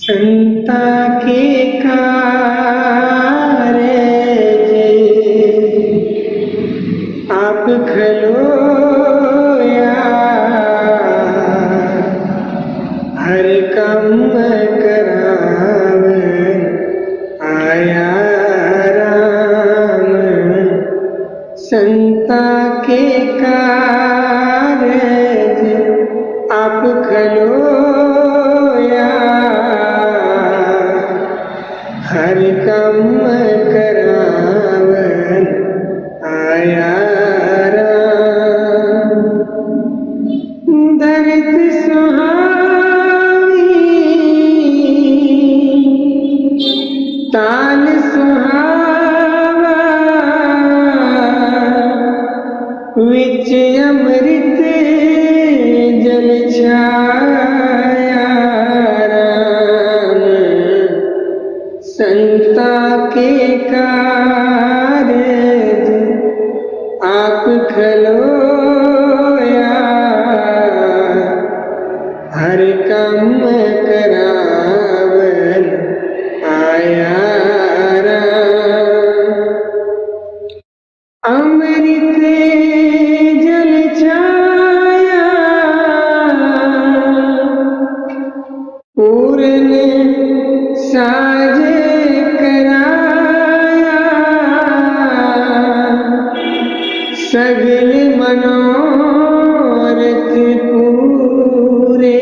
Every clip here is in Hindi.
संता के कार्य आप खलो या हर काम कराव आया राम। संता के कार्य आप खलो या हर काम करावन आया राम। धरत सुहावी ताल सुहावा विच अमृत जल छाया राम। संता के कार्य आप खलो या हर काम करावन आया राम। अमृत जल छाया पूरन साज कराया सगल मनोरथ पूरे।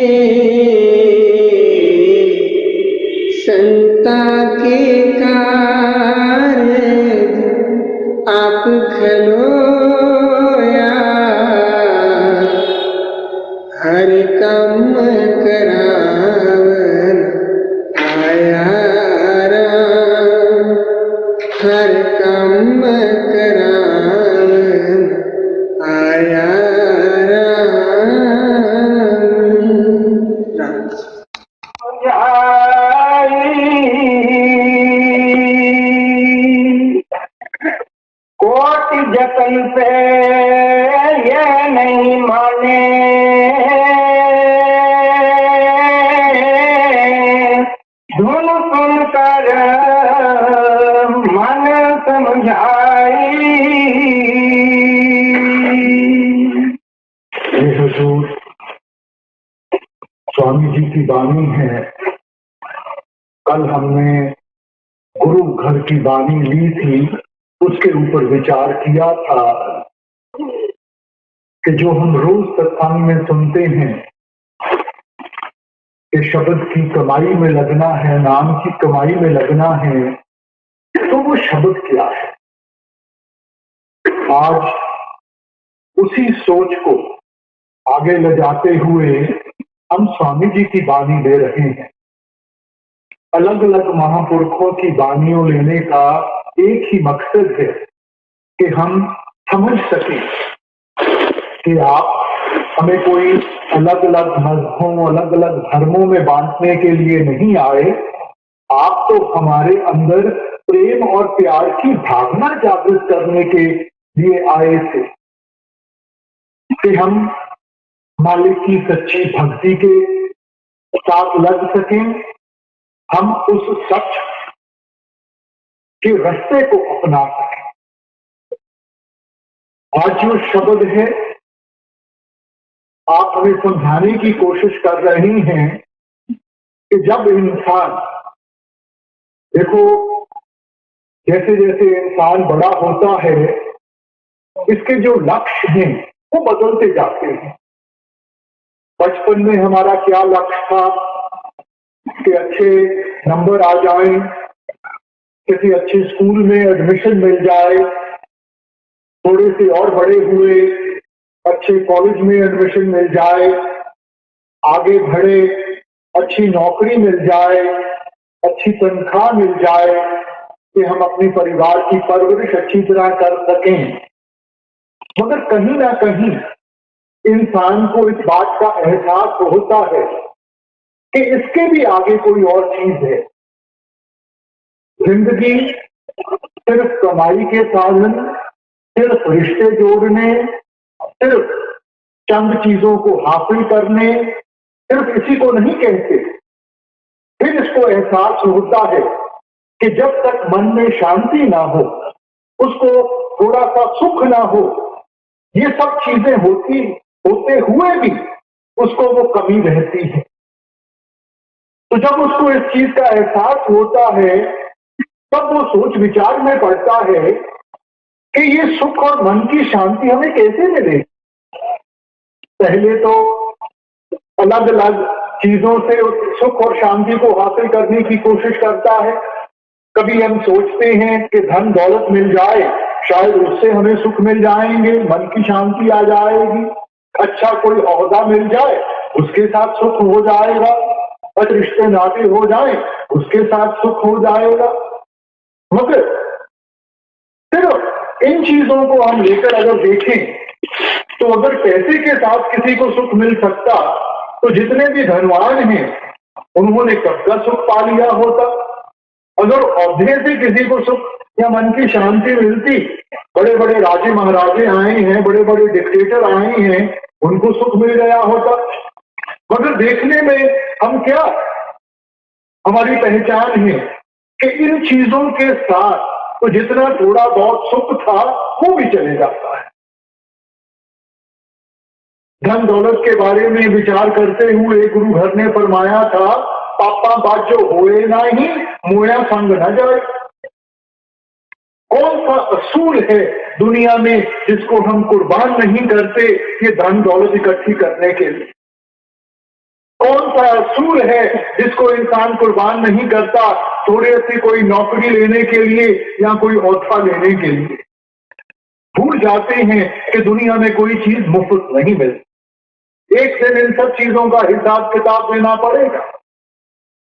संता के कार्य आप खलो या हर काम करावन आया राम। हर काम करावन आया राम। कोटि जतन पे ये नहीं माने, धुन सुनकर मन समझाई। हुजूर स्वामी जी की वाणी है। कल हमने गुरु घर की वाणी ली थी, उसके ऊपर विचार किया था कि जो हम रोज सत्संग में सुनते हैं कि शब्द की कमाई में लगना है, नाम की कमाई में लगना है, तो वो शब्द क्या है? आज उसी सोच को आगे ले जाते हुए हम स्वामी जी की वाणी ले रहे हैं। अलग अलग महापुरुषों की वाणियों लेने का एक ही मकसद है कि हम समझ सकें कि आप हमें कोई अलग अलग मजहबों, अलग अलग धर्मों में बांटने के लिए नहीं आए। आप तो हमारे अंदर प्रेम और प्यार की भावना जागृत करने के लिए आए थे कि हम मालिक की सच्ची भक्ति के साथ लग सकें, हम उस सच के रास्ते को अपना सकें। आज जो शब्द है आप हमें समझाने की कोशिश कर रही हैं कि जब इंसान, देखो जैसे जैसे इंसान बड़ा होता है इसके जो लक्ष्य हैं वो बदलते जाते हैं। बचपन में हमारा क्या लक्ष्य था कि अच्छे नंबर आ जाएं, किसी अच्छे स्कूल में एडमिशन मिल जाए, थोड़े से और बड़े हुए अच्छे कॉलेज में एडमिशन मिल जाए, आगे बढ़े अच्छी नौकरी मिल जाए, अच्छी तनख्वाह मिल जाए कि हम अपने परिवार की परवरिश अच्छी तरह कर सकें। मगर कहीं ना कहीं इंसान को इस बात का एहसास होता है कि इसके भी आगे कोई और चीज है। जिंदगी सिर्फ कमाई के साधन, सिर्फ रिश्ते जोड़ने, सिर्फ चंद चीजों को हासिल करने, सिर्फ इसी को नहीं कहते। फिर इसको एहसास होता है कि जब तक मन में शांति ना हो, उसको थोड़ा सा सुख ना हो, ये सब चीजें होते हुए भी उसको वो कमी रहती है। तो जब उसको इस चीज का एहसास होता है, तब वो सोच विचार में पड़ता है कि ये सुख और मन की शांति हमें कैसे मिलेगी। पहले तो अलग अलग चीजों से सुख और शांति को हासिल करने की कोशिश करता है। कभी हम सोचते हैं कि धन दौलत मिल जाए, शायद उससे हमें सुख मिल जाएंगे, मन की शांति आ जाएगी। अच्छा कोई ओहदा मिल जाए, उसके साथ सुख हो जाएगा। अच्छे रिश्ते नाते हो जाए, उसके साथ सुख हो जाएगा। मगर सिर्फ इन चीजों को हम लेकर अगर देखें, तो अगर पैसे के साथ किसी को सुख मिल सकता, तो जितने भी धनवान हैं उन्होंने कब का सुख पा लिया होता। अगर औहदे से किसी को सुख या मन की शांति मिलती, बड़े बड़े राजे महाराजे आए हैं, बड़े बड़े डिक्टेटर आए हैं, उनको सुख मिल गया होता। मगर देखने में हम क्या, हमारी पहचान है कि इन चीजों के साथ तो जितना थोड़ा बहुत सुख था वो भी चले जाता है। धन दौलत के बारे में विचार करते हुए गुरु घर ने फरमाया था, पापा बाजो होए नहीं, मोया संग न जाए। कौन सा असूल है दुनिया में जिसको हम कुर्बान नहीं करते ये धन दौलत इकट्ठी करने के लिए? कौन सा असूल है जिसको इंसान कुर्बान नहीं करता थोड़े से कोई नौकरी लेने के लिए या कोई औहदा लेने के लिए? भूल जाते हैं कि दुनिया में कोई चीज मुफ्त नहीं मिलती। एक दिन इन सब चीजों का हिसाब किताब देना पड़ेगा।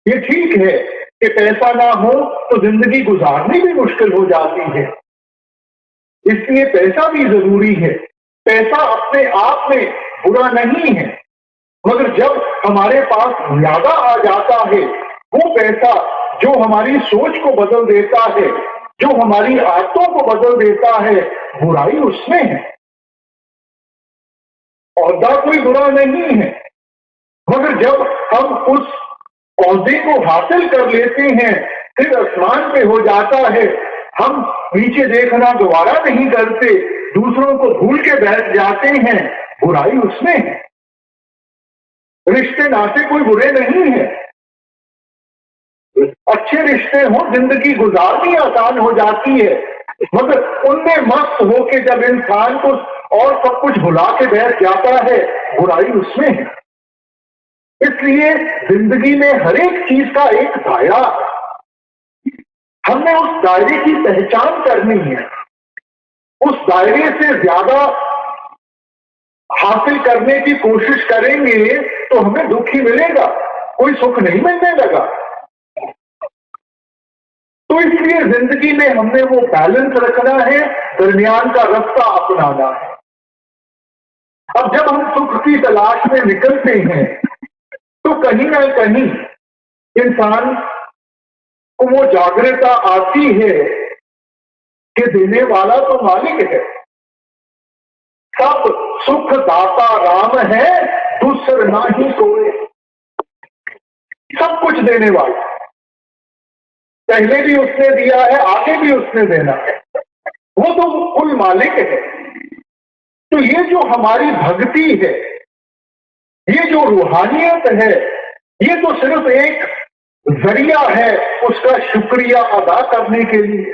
ये ठीक है कि पैसा ना हो तो जिंदगी गुजारनी भी मुश्किल हो जाती है, इसलिए पैसा भी जरूरी है। पैसा अपने आप में बुरा नहीं है, मगर जब हमारे पास ज्यादा आ जाता है, वो पैसा जो हमारी सोच को बदल देता है, जो हमारी आदतों को बदल देता है, बुराई उसमें है। औहदा कोई बुरा नहीं है, मगर जब हम उस औहदे को हासिल कर लेते हैं, फिर आसमान पे हो जाता है, हम नीचे देखना दोबारा नहीं करते, दूसरों को भूल के बैठ जाते हैं, बुराई उसमें है। रिश्ते नाते कोई बुरे नहीं है, अच्छे रिश्ते हो जिंदगी गुजारनी आसान हो जाती है, मगर उनमें मस्त होके जब इंसान को और सब कुछ भुला के बैठ जाता है, बुराई उसमें है। इसलिए जिंदगी में हर एक चीज का एक दायरा है, हमने उस दायरे की पहचान करनी है। उस दायरे से ज्यादा हासिल करने की कोशिश करेंगे तो हमें दुख ही मिलेगा, कोई सुख नहीं मिलने लगा। तो इसलिए जिंदगी में हमने वो बैलेंस रखना है, दरमियान का रास्ता अपनाना है। अब जब हम सुख की तलाश में निकलते हैं तो कहीं ना कहीं इंसान को वो जागरूकता आती है कि देने वाला तो मालिक है, सब सुख दाता राम है, दूसर ना ही कोई। सब कुछ देने वाला, पहले भी उसने दिया है, आगे भी उसने देना है, वो तो कुल मालिक है। तो ये जो हमारी भक्ति है, ये जो रूहानियत है, ये तो सिर्फ एक जरिया है उसका शुक्रिया अदा करने के लिए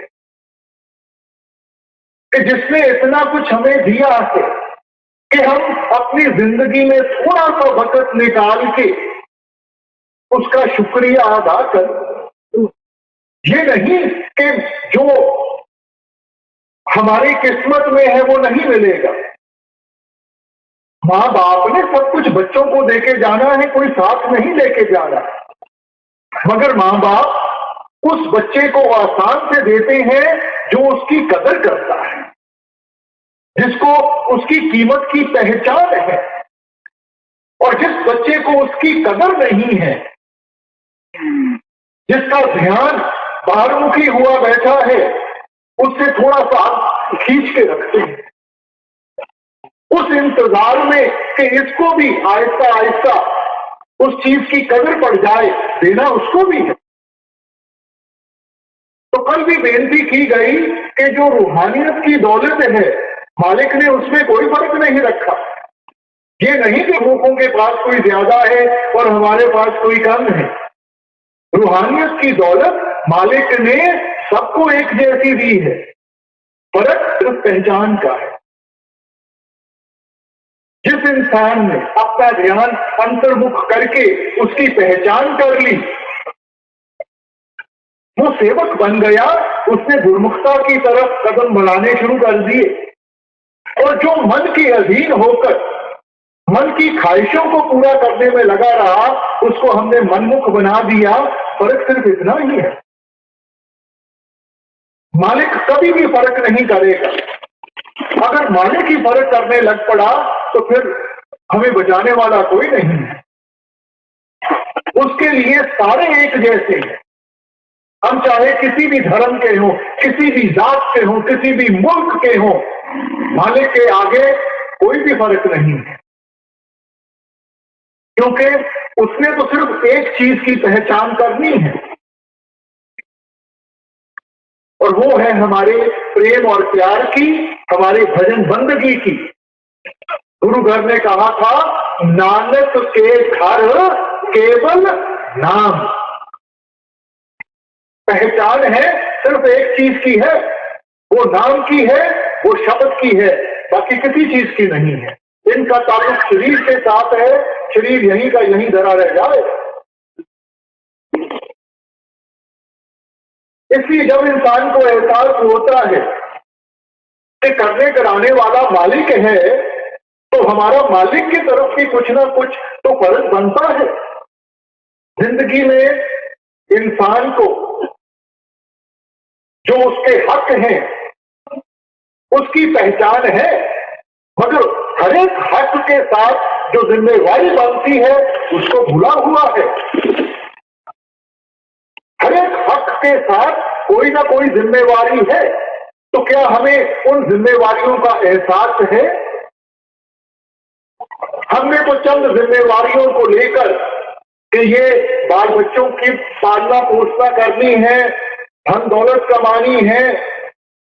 कि जिसने इतना कुछ हमें दिया है कि हम अपनी जिंदगी में थोड़ा सा वक्त निकाल के उसका शुक्रिया अदा कर। ये नहीं कि जो हमारी किस्मत में है वो नहीं मिलेगा। माँ बाप ने सब कुछ बच्चों को देके जाना है, कोई साथ नहीं लेके जाना, मगर माँ बाप उस बच्चे को आसान से देते हैं जो उसकी कदर करता है, जिसको उसकी कीमत की पहचान है। और जिस बच्चे को उसकी कदर नहीं है, जिसका ध्यान बाहरमुखी हुआ बैठा है, उससे थोड़ा सा खींच के रखते हैं, उस इंतजार में कि इसको भी आहिस्ता आहिस्ता उस चीज की कदर पड़ जाए, देना उसको भी है। तो कल भी बेनती की गई कि जो रूहानियत की दौलत है, मालिक ने उसमें कोई फर्क नहीं रखा। ये नहीं कि लोगों के पास कोई ज्यादा है और हमारे पास कोई कम है। रूहानियत की दौलत मालिक ने सबको एक जैसी दी है, फर्क सिर्फ पहचान का है। जिस इंसान ने अपना ध्यान अंतर्मुख करके उसकी पहचान कर ली, वो सेवक बन गया, उसने गुरमुखता की तरफ कदम बढ़ाने शुरू कर दिए। और जो मन के अधीन होकर मन की ख्वाहिशों को पूरा करने में लगा रहा, उसको हमने मनमुख बना दिया। फर्क सिर्फ इतना ही है। मालिक कभी भी फर्क नहीं करेगा। अगर मालिक ही फर्क करने लग पड़ा तो फिर हमें बचाने वाला कोई नहीं है। उसके लिए सारे एक जैसे हैं। हम चाहे किसी भी धर्म के हों, किसी भी जात के हों, किसी भी मुल्क के हों, मालिक के आगे कोई भी फर्क नहीं है। क्योंकि उसने तो सिर्फ एक चीज की पहचान करनी है, और वो है हमारे प्रेम और प्यार की, हमारे भजन बंदगी की। गुरु घर ने कहा था, नानक के घर केवल नाम। पहचान है सिर्फ एक चीज की है, वो नाम की है, वो शब्द की है, बाकी किसी चीज की नहीं है। इनका ताल्लुक शरीर के साथ है, शरीर यहीं का यहीं धरा रह जाए। इसलिए जब इंसान को एहसास होता है कि करने कराने वाला मालिक है, तो हमारा मालिक की तरफ भी कुछ ना कुछ तो फर्ज बनता है। जिंदगी में इंसान को जो उसके हक हैं उसकी पहचान है, मगर हर एक हक के साथ जो जिम्मेवारी बनती है उसको भूला हुआ है। हर एक हक के साथ कोई ना कोई जिम्मेवारी है, तो क्या हमें उन जिम्मेवारियों का एहसास है? हमने तो चंद जिम्मेवारियों को लेकर कि ये बाल बच्चों की पालना पोषणा करनी है, धन दौलत कमानी है,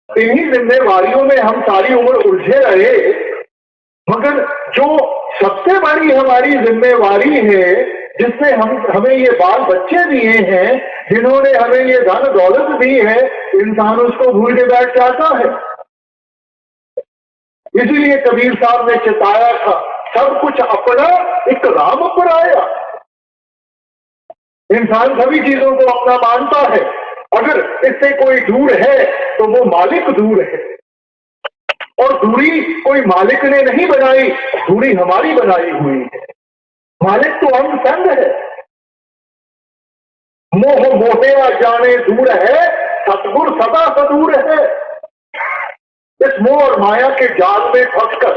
इन्हीं जिम्मेवारियों में हम सारी उम्र उलझे रहे। मगर जो सबसे बड़ी हमारी जिम्मेवारी है, जिसने हमें ये बाल बच्चे दिए हैं, जिन्होंने हमें ये धन दौलत दी है, इंसान उसको भूल के बैठ जाता है। इसीलिए कबीर साहब ने चिताया था, सब कुछ अपना एक राम पराया। इंसान सभी चीजों को अपना मानता है, अगर इससे कोई दूर है तो वो मालिक दूर है। और दूरी कोई मालिक ने नहीं बनाई, दूरी हमारी बनाई हुई है। मालिक तो अंग संग है। मोह मोहेरा जाने दूर है, सतगुर सदा सदूर है। इस मोह और माया के जाल में फंसकर,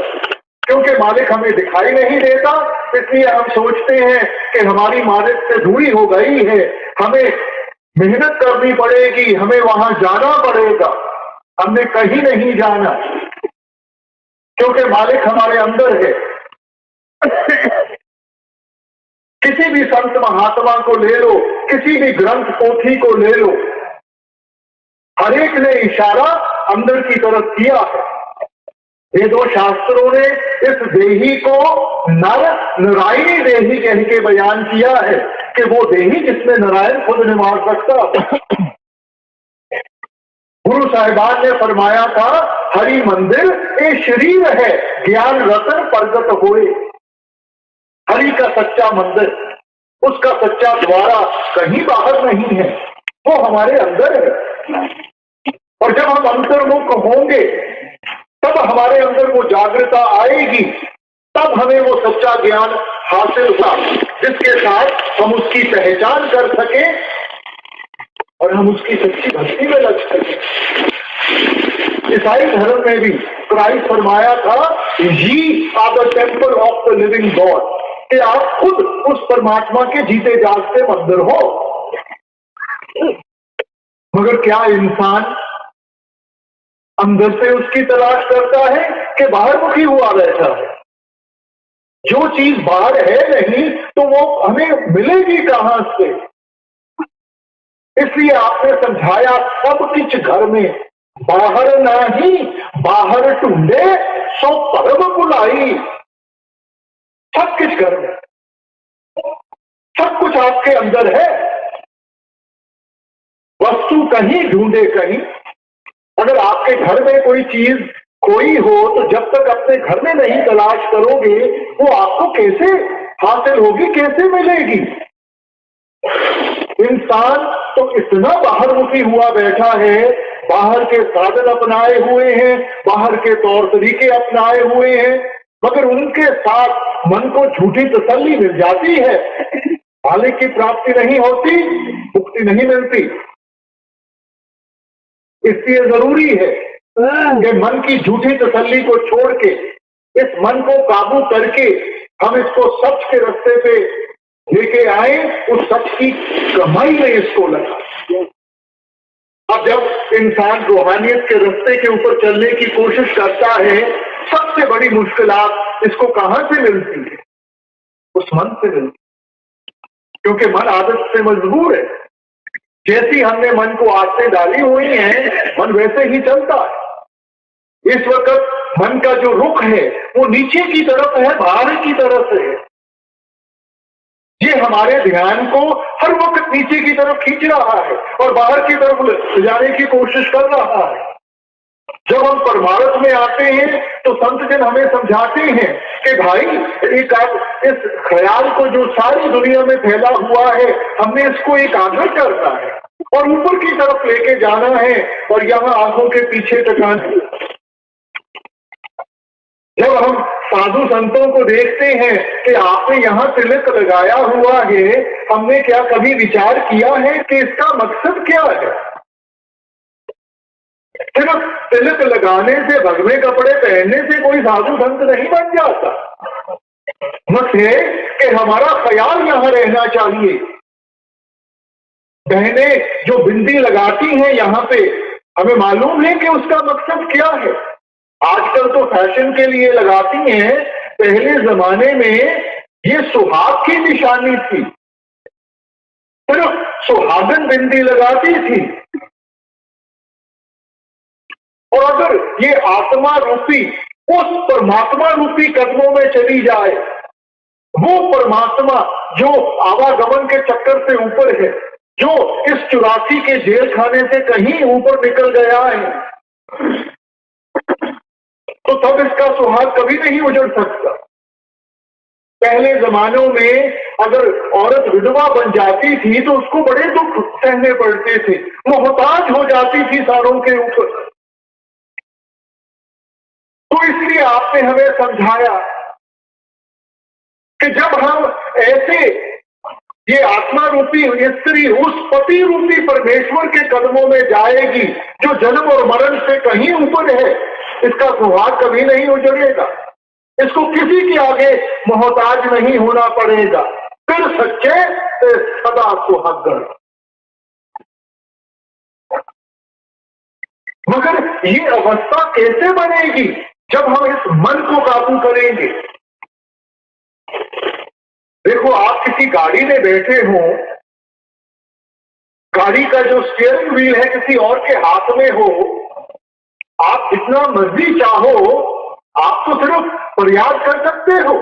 क्योंकि मालिक हमें दिखाई नहीं देता, इसलिए हम सोचते हैं कि हमारी मालिक से दूरी हो गई है, हमें मेहनत करनी पड़ेगी, हमें वहां जाना पड़ेगा। हमने कहीं नहीं जाना, क्योंकि मालिक हमारे अंदर है। किसी भी संत महात्मा को ले लो, किसी भी ग्रंथ पोथी को ले लो, हर एक ने इशारा अंदर की तरफ किया है। ये दो शास्त्रों ने इस देही को नारायणी देही कह के बयान किया है कि वो देही जिसमें नारायण खुद निवास सकता। गुरु साहिबान ने फरमाया था, हरि मंदिर ये शरीर है, ज्ञान रतन प्रगट होए। हरि का सच्चा मंदिर, उसका सच्चा द्वारा कहीं बाहर नहीं है, वो हमारे अंदर है। और जब हम अंतर्मुख होंगे तब हमारे अंदर वो जागृता आएगी, तब हमें वो सच्चा ज्ञान हासिल होगा, जिसके साथ हम उसकी पहचान कर सके और हम उसकी सच्ची भक्ति में लग सके। ईसाई धर्म में भी क्राइस्ट फरमाया था, ये are the temple of the living God, कि आप खुद उस परमात्मा के जीते जागते मंदिर हो। मगर क्या इंसान अंदर से उसकी तलाश करता है कि बाहर मुखी हुआ रहता है? जो चीज बाहर है नहीं तो वो हमें मिलेगी कहां से? इसलिए आपने समझाया सब कुछ घर में, बाहर नहीं बाहर ढूंढे सो परम बुलाई। सब कुछ घर में, सब कुछ आपके अंदर है। वस्तु कहीं ढूंढे कहीं। अगर आपके घर में कोई चीज खोई हो तो जब तक अपने घर में नहीं तलाश करोगे वो आपको कैसे हासिल होगी, कैसे मिलेगी? इंसान तो इतना बाहरमुखी हुआ बैठा है, बाहर के साधन अपनाए हुए हैं, बाहर के तौर तरीके अपनाए हुए हैं, मगर उनके साथ मन को झूठी तसल्ली मिल जाती है, मालिक की प्राप्ति नहीं होती, मुक्ति नहीं मिलती। इसलिए जरूरी है कि मन की झूठी तसल्ली को छोड़ के इस मन को काबू करके हम इसको सच के रास्ते पे लेके आए, उस सच की कमाई में इसको लगा। अब जब इंसान रूहानियत के रास्ते के ऊपर चलने की कोशिश करता है, सबसे बड़ी मुश्किलात इसको कहां से मिलती है? उस मन से मिलती है, क्योंकि मन आदत से मजबूर है। जैसी हमने मन को आदतें डाली हुई हैं, मन वैसे ही चलता है। इस वक्त मन का जो रुख है वो नीचे की तरफ है, बाहर की तरफ है। ये हमारे ध्यान को हर वक्त नीचे की तरफ खींच रहा है और बाहर की तरफ ले जाने की कोशिश कर रहा है। जब हम परमार्थ में आते हैं तो संत जन हमें समझाते हैं कि भाई एक आप इस ख्याल को जो सारी दुनिया में फैला हुआ है, हमने इसको एकाग्र करना है और ऊपर की तरफ लेके जाना है और यहाँ आंखों के पीछे टकाना है। जब हम साधु संतों को देखते हैं कि आपने यहाँ तिलक लगाया हुआ है, हमने क्या कभी विचार किया है कि इसका मकसद क्या है? सिर्फ तिलक लगाने से, भगवे कपड़े पहनने से कोई साधु संत नहीं बन जाता। मकसद कि हमारा ख्याल यहाँ रहना चाहिए। बहनें जो बिंदी लगाती हैं यहाँ पे, हमें मालूम है कि उसका मकसद क्या है। आजकल तो फैशन के लिए लगाती हैं, पहले जमाने में ये सुहाग की निशानी थी, सिर्फ सुहागन बिंदी लगाती थी। और अगर ये आत्मा रूपी उस परमात्मा रूपी कदमों में चली जाए, वो परमात्मा जो आवागमन के चक्कर से ऊपर है, जो इस 84 के जेल खाने से कहीं ऊपर निकल गया है, तो तब इसका सुहाग कभी नहीं उजड़ सकता। पहले जमानों में अगर औरत विधवा बन जाती थी तो उसको बड़े दुख सहने पड़ते थे, मोहताज हो जाती थी सारों के ऊपर। तो इसलिए आपने हमें समझाया कि जब हम ऐसे ये आत्मा रूपी स्त्री उस पति रूपी परमेश्वर के कदमों में जाएगी जो जन्म और मरण से कहीं ऊपर है, इसका सुहाग कभी नहीं उजड़ेगा। इसको किसी के आगे मोहताज नहीं होना पड़ेगा, फिर सच्चे सदा सुहागन। मगर ये अवस्था कैसे बनेगी? जब हम इस मन को काबू करेंगे। देखो, आप किसी गाड़ी में बैठे हो, गाड़ी का जो स्टीयरिंग व्हील है किसी और के हाथ में हो, आप जितना मर्जी चाहो आप तो सिर्फ प्रयास कर सकते हो।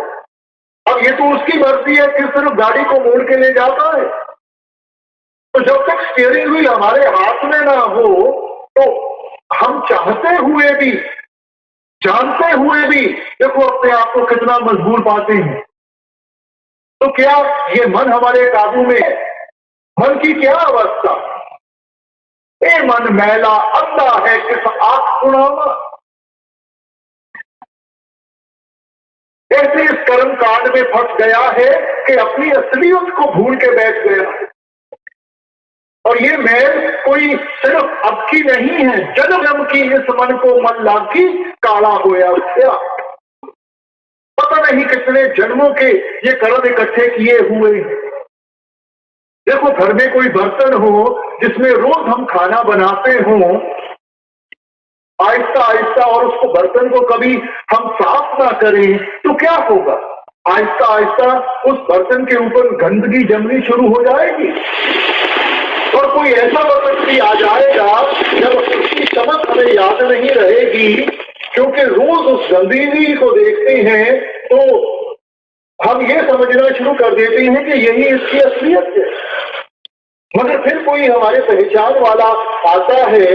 अब ये तो उसकी मर्जी है कि सिर्फ गाड़ी को मोड़ के ले जाता है। तो जब तक स्टीयरिंग व्हील हमारे हाथ में ना हो तो हम चाहते हुए भी, जानते हुए भी देखो अपने आप को कितना मजबूर पाते हैं। तो क्या ये मन हमारे काबू में है? मन की क्या अवस्था? ए मन मैला अंधा है किस आंख सुनावा। ऐसे इस कर्म कांड में फंस गया है कि अपनी असलियत को भूल के बैठ गया है। और ये मैल कोई सिर्फ अब की नहीं है, जन्म जन्म की इस मन को मन लागी काला होया गया। पता नहीं कितने जन्मों के ये कर्म इकट्ठे किए हुए हैं। देखो, घर में कोई बर्तन हो जिसमें रोज हम खाना बनाते हो, आहिस्ता आहिस्ता, और उसको बर्तन को कभी हम साफ ना करें तो क्या होगा? आहिस्ता आहिस्ता उस बर्तन के ऊपर गंदगी जमनी शुरू हो जाएगी। और कोई कोई ऐसा वक्त भी आ जाएगा जब उसकी चमक हमें याद नहीं रहेगी, क्योंकि रोज उस गंदगी को देखते हैं तो हम ये समझना शुरू कर देते हैं कि यही इसकी असलियत है। मगर फिर कोई हमारे पहचान वाला आता है,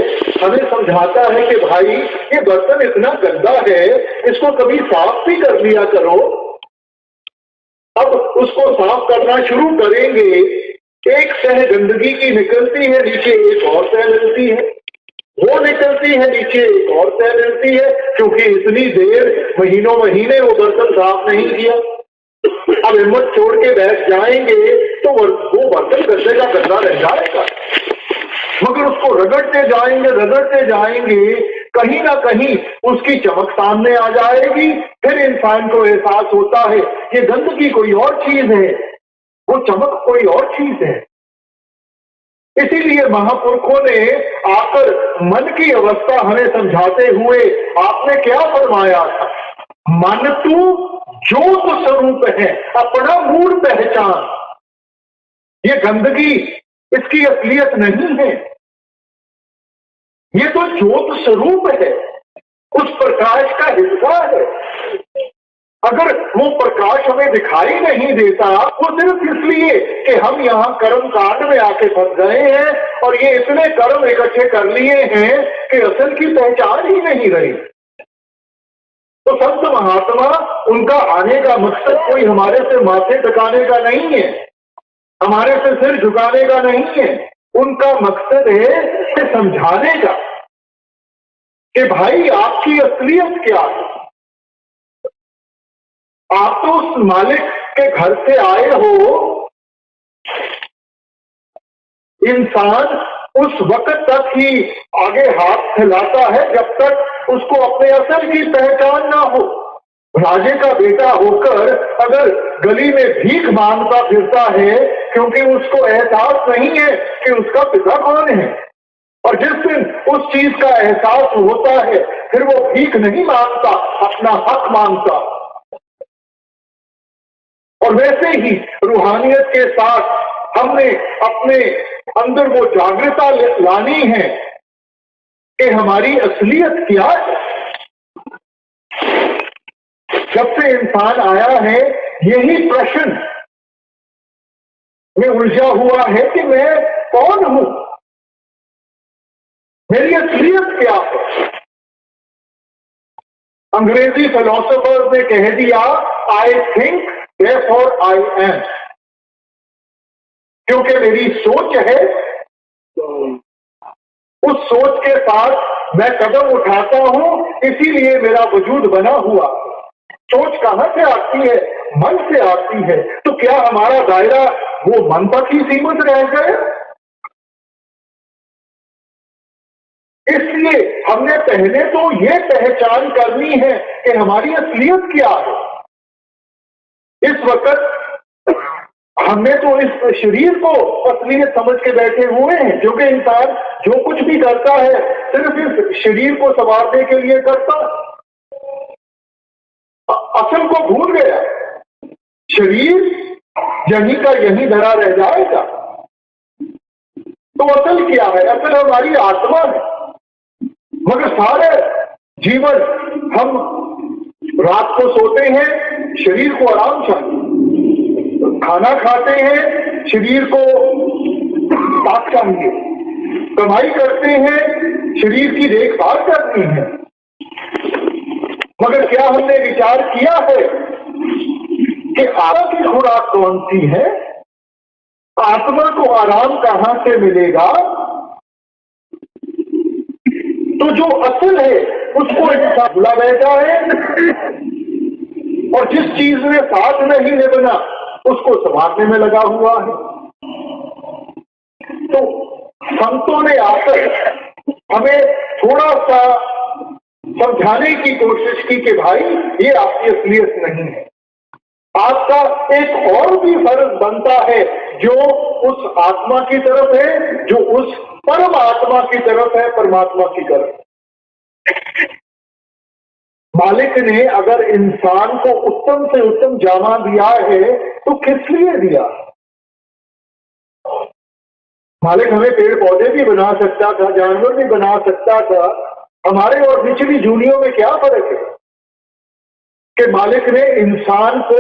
हमें समझाता है कि भाई ये बर्तन इतना गंदा है, इसको कभी साफ भी कर लिया करो। अब उसको साफ करना शुरू करेंगे, एक सह गंदगी की निकलती है, नीचे एक और सह मिलती है, वो निकलती है, नीचे एक और सह मिलती है, क्योंकि इतनी देर महीनों महीने वो बर्तन साफ नहीं किया। अब हिम्मत छोड़ के बैठ जाएंगे तो वो बर्तन गंदे का गंदा रह जाएगा। मगर उसको रगड़ते जाएंगे, कहीं ना कहीं उसकी चमक सामने आ जाएगी। फिर इंसान को एहसास होता है ये गंदगी कोई और चीज है, वो चमक कोई और चीज है। इसीलिए महापुरुषों ने आकर मन की अवस्था हमें समझाते हुए आपने क्या फरमाया था, मन तू ज्योत स्वरूप है, अपना मूल पहचान। ये गंदगी इसकी असलियत नहीं है, ये तो ज्योत स्वरूप है, उस प्रकाश का हिस्सा है। अगर वो प्रकाश हमें दिखाई नहीं देता, वो सिर्फ इसलिए कि हम यहाँ कर्म कांड में आके फंस गए हैं और ये इतने कर्म इकट्ठे कर लिए हैं कि असल की पहचान ही नहीं रही। तो संत महात्मा, उनका आने का मकसद कोई हमारे से माथे टिकाने का नहीं है, हमारे से सिर झुकाने का नहीं है। उनका मकसद है कि समझाने का कि भाई आपकी असलियत क्या है। आप तो उस मालिक के घर से आए हो। इंसान उस वक्त तक ही आगे हाथ फैलाता है जब तक उसको अपने असल की पहचान ना हो। राजे का बेटा होकर अगर गली में भीख मांगता फिरता है क्योंकि उसको एहसास नहीं है कि उसका पिता कौन है, और जिस दिन उस चीज का एहसास होता है फिर वो भीख नहीं मांगता, अपना हक मांगता। और वैसे ही रूहानियत के साथ हमने अपने अंदर वो जागृता लानी है कि हमारी असलियत क्या है। जब से इंसान आया है यही प्रश्न में उलझा हुआ है कि मैं कौन हूं, मेरी असलियत क्या है। अंग्रेजी फिलोसोफर्स ने कह दिया I think therefore I am, क्योंकि मेरी सोच है, उस सोच के साथ मैं कदम उठाता हूं, इसीलिए मेरा वजूद बना हुआ। सोच कहां से आती है? मन से आती है। तो क्या हमारा दायरा वो मन तक ही सीमित रह गए? इसलिए हमने पहले तो ये पहचान करनी है कि हमारी असलियत क्या है। इस वक्त हमने तो इस शरीर को असलियत समझ के बैठे हुए हैं, क्योंकि इंसान जो कुछ भी करता है सिर्फ इस शरीर को संवारने के लिए करता, असल को भूल गया। शरीर यहीं का यहीं धरा रह जाएगा। तो असल क्या है? असल हमारी आत्मा है। मगर सारे जीवन हम रात को सोते हैं, शरीर को आराम चाहिए, खाना खाते हैं, शरीर को ताकत चाहिए, कमाई करते हैं, शरीर की देखभाल करनी है। मगर क्या हमने विचार किया है कि आत्मा की खुराक कौन सी है? आत्मा को आराम कहां से मिलेगा? तो जो असल है उसको इंसान भुला बैठा है, और जिस चीज में साथ नहीं निभना उसको संभालने में लगा हुआ है। तो संतों ने आकर हमें थोड़ा सा समझाने की कोशिश की कि भाई ये आपकी असलियत नहीं है। आपका एक और भी फर्ज बनता है जो उस आत्मा की तरफ है, जो उस परम आत्मा की तरफ है, परमात्मा की तरफ। मालिक ने अगर इंसान को उत्तम से उत्तम जामा दिया है तो किस लिए दिया? मालिक हमें पेड़ पौधे भी बना सकता था, जानवर भी बना सकता था। हमारे और निचली जूनियों में क्या फर्क है कि मालिक ने इंसान को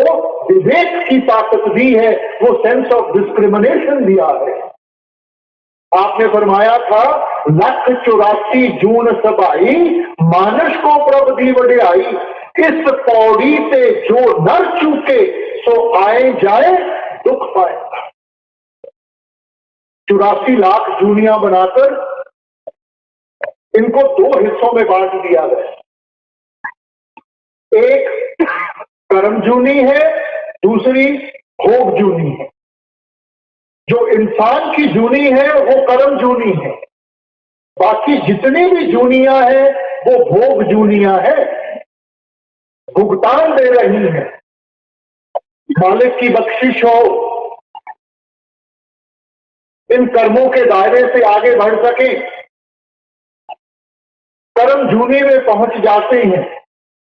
विवेक की ताकत दी है, वो सेंस ऑफ डिस्क्रिमिनेशन दिया है। आपने फरमाया था 184 जून सबाई मानस को प्रभ दी वड्याई, इस पौड़ी से जो नर चूके सो आए जाए दुख पाए। 84 लाख जूनियां बनाकर इनको 2 हिस्सों में बांट दिया गया। एक कर्म जूनी है, दूसरी भोग जूनी है। जो इंसान की जूनी है वो कर्म जूनी है, बाकी जितनी भी जूनियां हैं वो भोग जूनियां हैं, भुगतान दे रही हैं। मालिक की बख्शिश हो, इन कर्मों के दायरे से आगे बढ़ सके, कर्म जूनी में पहुंच जाते हैं।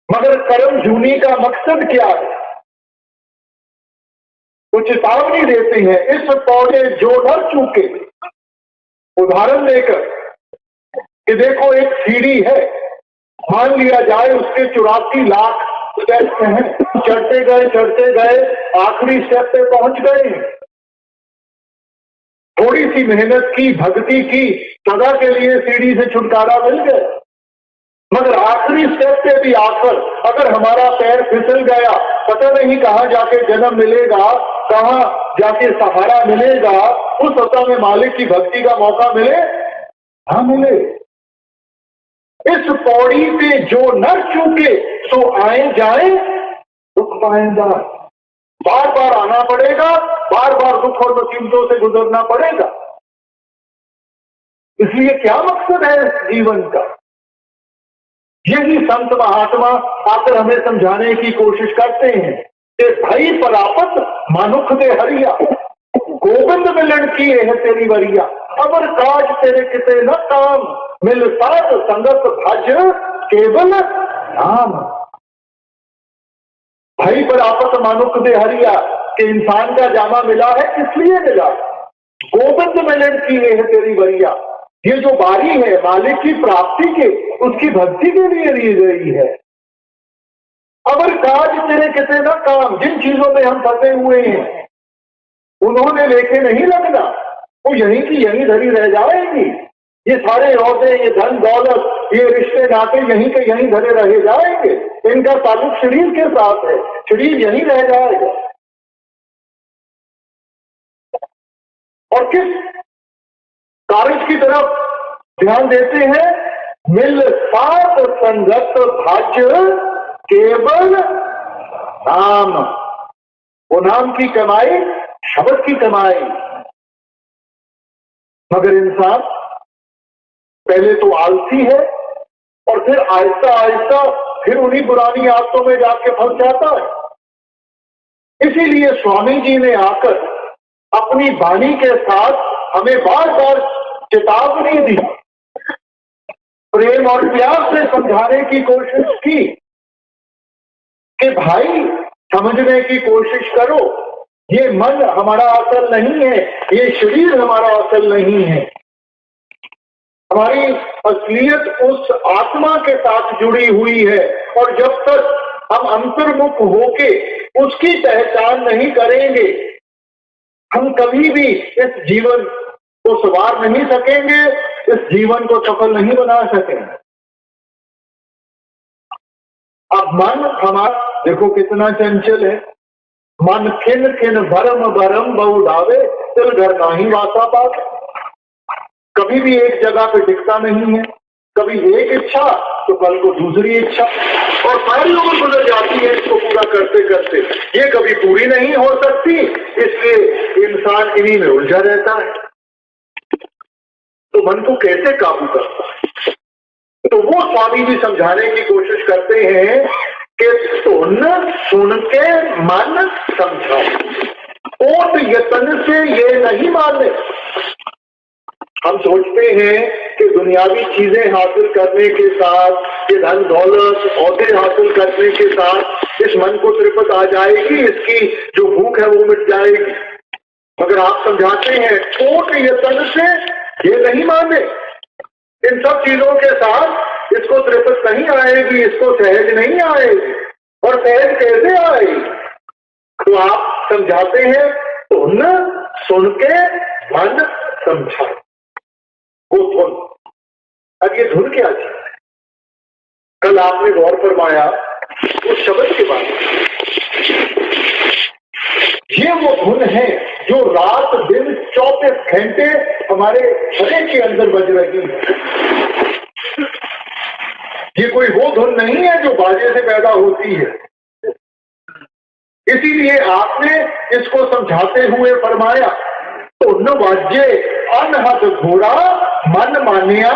मगर कर्म जूनी का मकसद क्या है? वो चेतावनी देते हैं, इस पौधे जो नर चूके। उदाहरण देकर कि देखो एक सीढ़ी है, मान लिया जाए उसके 84 लाख स्टेप हैं, चढ़ते गए आखिरी स्टेप पे पहुंच गए। थोड़ी सी मेहनत की, भक्ति की, सदा के लिए सीढ़ी से छुटकारा मिल गया। मगर आखिरी स्टेप पे भी आकर अगर हमारा पैर फिसल गया, पता नहीं कहां जाके जन्म मिलेगा, कहां जाके सहारा मिलेगा, उस अवसर में मालिक की भक्ति का मौका मिले हाँ मिले। इस पौड़ी पे जो नर चूके सो आए जाए दुख पाएगा। बार बार आना पड़ेगा, बार बार दुख और मुसीबतों से गुजरना पड़ेगा। इसलिए क्या मकसद है इस जीवन का? यही संत महात्मा आकर हमें समझाने की कोशिश करते हैं कि भाई परापत मानुख दे हरिया, गोविंद मिलन की है तेरी वरिया, अबर काज तेरे किते न काम, मिल साथ संगत भज केवल नाम। भाई परापत मानुख दे हरिया कि इंसान का जामा मिला है, किस लिए मिला? गोविंद मिलन की है तेरी वरिया। ये जो बारी है मालिक की प्राप्ति के, उसकी भक्ति के लिए ली गई है। अगर काज तेरे किसे ना काम, जिन चीजों में हम फंसे हुए हैं उन्होंने लेके नहीं लगना, वो यहीं की यहीं धरी रह जाएंगी। ये सारे औहदे, ये धन दौलत, ये रिश्ते नाते यहीं के यहीं धरे रह जाएंगे। इनका ताल्लुक शरीर के साथ है, शरीर यहीं रह जाएगा। और किस कार्य की तरफ ध्यान देते हैं? मिल साथ संगत भज केवल नाम। वो नाम की कमाई, शब्द की कमाई। मगर इंसान पहले तो आलसी है और फिर आहिस्ता आहिस्ता फिर उन्हीं पुरानी आदतों में जाके फंस जाता है। इसीलिए स्वामी जी ने आकर अपनी वाणी के साथ हमें बार बार चेतावनी दी, प्रेम और प्यार से समझाने की कोशिश की कि भाई समझने की कोशिश करो, ये मन हमारा असल नहीं है, ये शरीर हमारा असल नहीं है। हमारी असलियत उस आत्मा के साथ जुड़ी हुई है, और जब तक हम अंतर्मुख होके उसकी पहचान नहीं करेंगे, हम कभी भी इस जीवन को सवार नहीं सकेंगे, इस जीवन को सफल नहीं बना सकेंगे। अब मन हमारा देखो कितना चंचल है। मन खिन खिन भरम भरम बहु डावे, तिल घर नाही वासा पावे। कभी भी एक जगह पे टिकता नहीं है, कभी एक इच्छा तो कल को दूसरी इच्छा, और सारी उम्र गुजर जाती है इसको पूरा करते करते। ये कभी पूरी नहीं हो सकती, इसलिए इंसान इन्हीं में उलझा रहता है। तो मन को कैसे काबू करता है? तो वो स्वामी जी समझाने की कोशिश करते हैं कि सुन के मन समझाओ, ओट यतन से ये नहीं माने। हम सोचते हैं कि दुनियावी चीजें हासिल करने के साथ, ये धन दौलत औहदे हासिल करने के साथ इस मन को तृप्त आ जाएगी, इसकी जो भूख है वो मिट जाएगी। मगर आप समझाते हैं छोट यत्न से ये नहीं माने, इन सब चीजों के साथ इसको तृप्त नहीं आएगी, इसको सहज नहीं आएगी। और सहज कैसे आएगी? तो आप समझाते हैं धुन सुन के मन समझा, वो धुन। अब ये धुन क्या चीज है? कल आपने गौर फरमाया उस शब्द के बारे में, ये वो धुन है जो रात दिन 24 घंटे हमारे हृदय के अंदर बज रही है। ये कोई वो धुन नहीं है जो बाजे से पैदा होती है। इसीलिए आपने इसको समझाते हुए फरमाया धुन वाज्य अनहद घोड़ा मन मानिया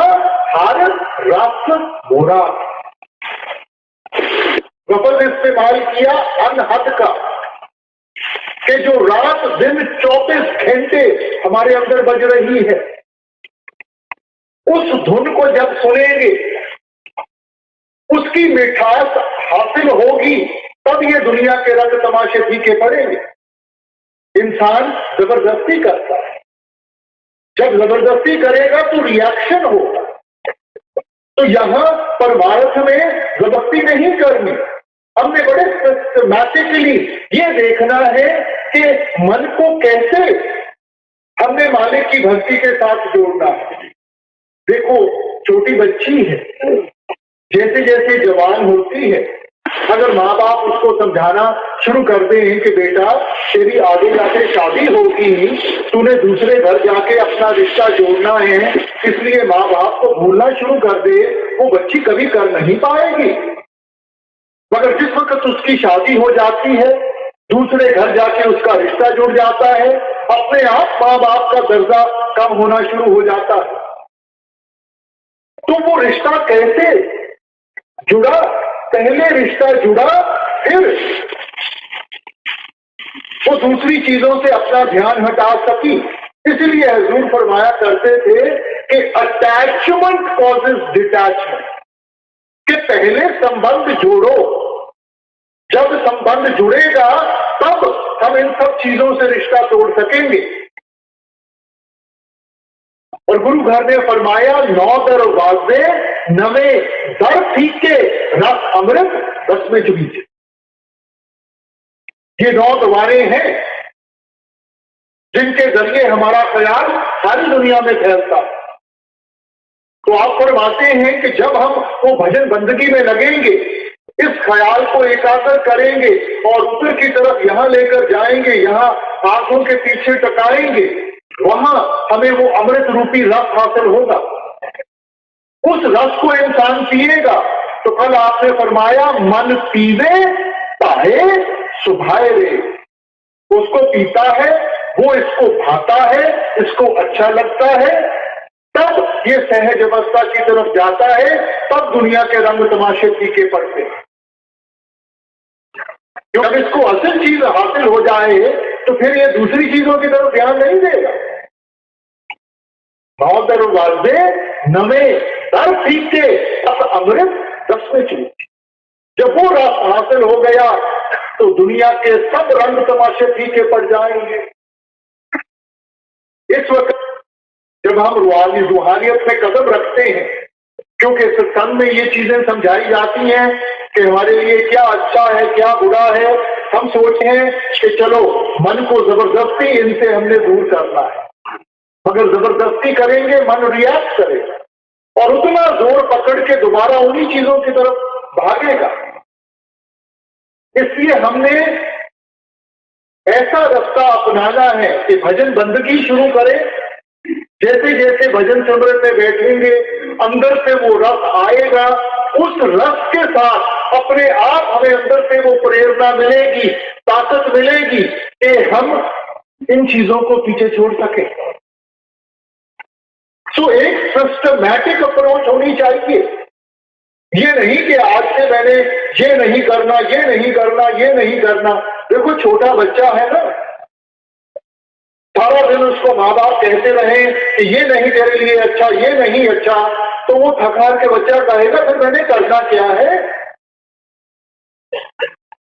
हर रस मोरा। लफ्ज इस्तेमाल किया अनहद का, कि जो रात दिन 24 घंटे हमारे अंदर बज रही है, उस धुन को जब सुनेंगे उसकी मिठास हासिल होगी, तब ये दुनिया के रंग तमाशे फीके पड़ेंगे। इंसान जबरदस्ती करता है, जब जबरदस्ती करेगा तो रिएक्शन होगा। तो यहां परमार्थ में जबरदस्ती नहीं करनी, हमने बड़े सिस्टमैटिकली ये देखना है कि मन को कैसे हमने मालिक की भक्ति के साथ जोड़ना है। देखो छोटी बच्ची है, जैसे जैसे जवान होती है, अगर माँ बाप उसको समझाना शुरू कर दें कि बेटा तेरी आगे जाके शादी होगी, तूने दूसरे घर जाके अपना रिश्ता जोड़ना है, इसलिए माँ बाप को भूलना शुरू कर दे, वो बच्ची कभी कर नहीं पाएगी। मगर जिस वक्त उसकी शादी हो जाती है, दूसरे घर जाके उसका रिश्ता जुड़ जाता है, अपने आप माँ बाप का दर्जा कम होना शुरू हो जाता है। तो वो रिश्ता कैसे जुड़ा? पहले रिश्ता जुड़ा, फिर वो दूसरी चीजों से अपना ध्यान हटा सकी। इसलिए हुजूर फरमाया करते थे कि अटैचमेंट कॉजेज डिटैचमेंट, कि पहले संबंध जोड़ो, जब संबंध जुड़ेगा तब हम इन सब चीजों से रिश्ता तोड़ सकेंगे। और गुरु घर ने फरमाया 9 दरवाजे नवे दर फीके रस अमृत रस में चुभीचे। ये 9 द्वारें हैं जिनके जरिए हमारा ख्याल सारी दुनिया में फैलता है। तो आप फरमाते हैं कि जब हम वो भजन बंदगी में लगेंगे, इस ख्याल को एकाग्र करेंगे और ऊपर की तरफ यहां लेकर जाएंगे, यहां आंखों के पीछे टकाएंगे, वहां हमें वो अमृत रूपी रस हासिल होगा। उस रस को इंसान पिएगा। तो कल आपने फरमाया मन पीवे पाए सुभाए रे, उसको पीता है, वो इसको भाता है, इसको अच्छा लगता है, तब ये सहज अवस्था की तरफ जाता है, तब दुनिया के रंग तमाशे फीके पड़ते हैं। जब इसको असल चीज हासिल हो जाए तो फिर ये दूसरी चीजों की तरफ ध्यान नहीं देगा। 9 दरवाजे नवे दर फीके अब अमृत रस में चुभीचे। जब वो रस हासिल हो गया तो दुनिया के सब रंग तमाशे फीके पड़ जाएंगे। इस वक्त जब हम रूहानियत में कदम रखते हैं, क्योंकि सत्संग में ये चीजें समझाई जाती हैं कि हमारे लिए क्या अच्छा है क्या बुरा है, हम सोचते हैं कि चलो मन को जबरदस्ती इनसे हमने दूर करना है। मगर जबरदस्ती करेंगे मन रिएक्ट करेगा और उतना जोर पकड़ के दोबारा उन्हीं चीजों की तरफ भागेगा। इसलिए हमने ऐसा रास्ता अपनाना है कि भजन बंदगी शुरू करें। जैसे जैसे भजन सिमरन में बैठेंगे, अंदर से वो रस आएगा, उस रस के साथ अपने आप हमें अंदर से वो प्रेरणा मिलेगी, ताकत मिलेगी कि हम इन चीजों को पीछे छोड़ सके। तो एक सिस्टमैटिक अप्रोच होनी चाहिए। ये नहीं कि आज से मैंने ये नहीं करना, ये नहीं करना, ये नहीं करना। देखो छोटा बच्चा है ना, सारा दिन उसको माँ बाप कहते रहे कि ये नहीं तेरे लिए अच्छा, ये नहीं अच्छा, तो वो थक हार के बच्चा कहेगा फिर मैंने करना क्या है।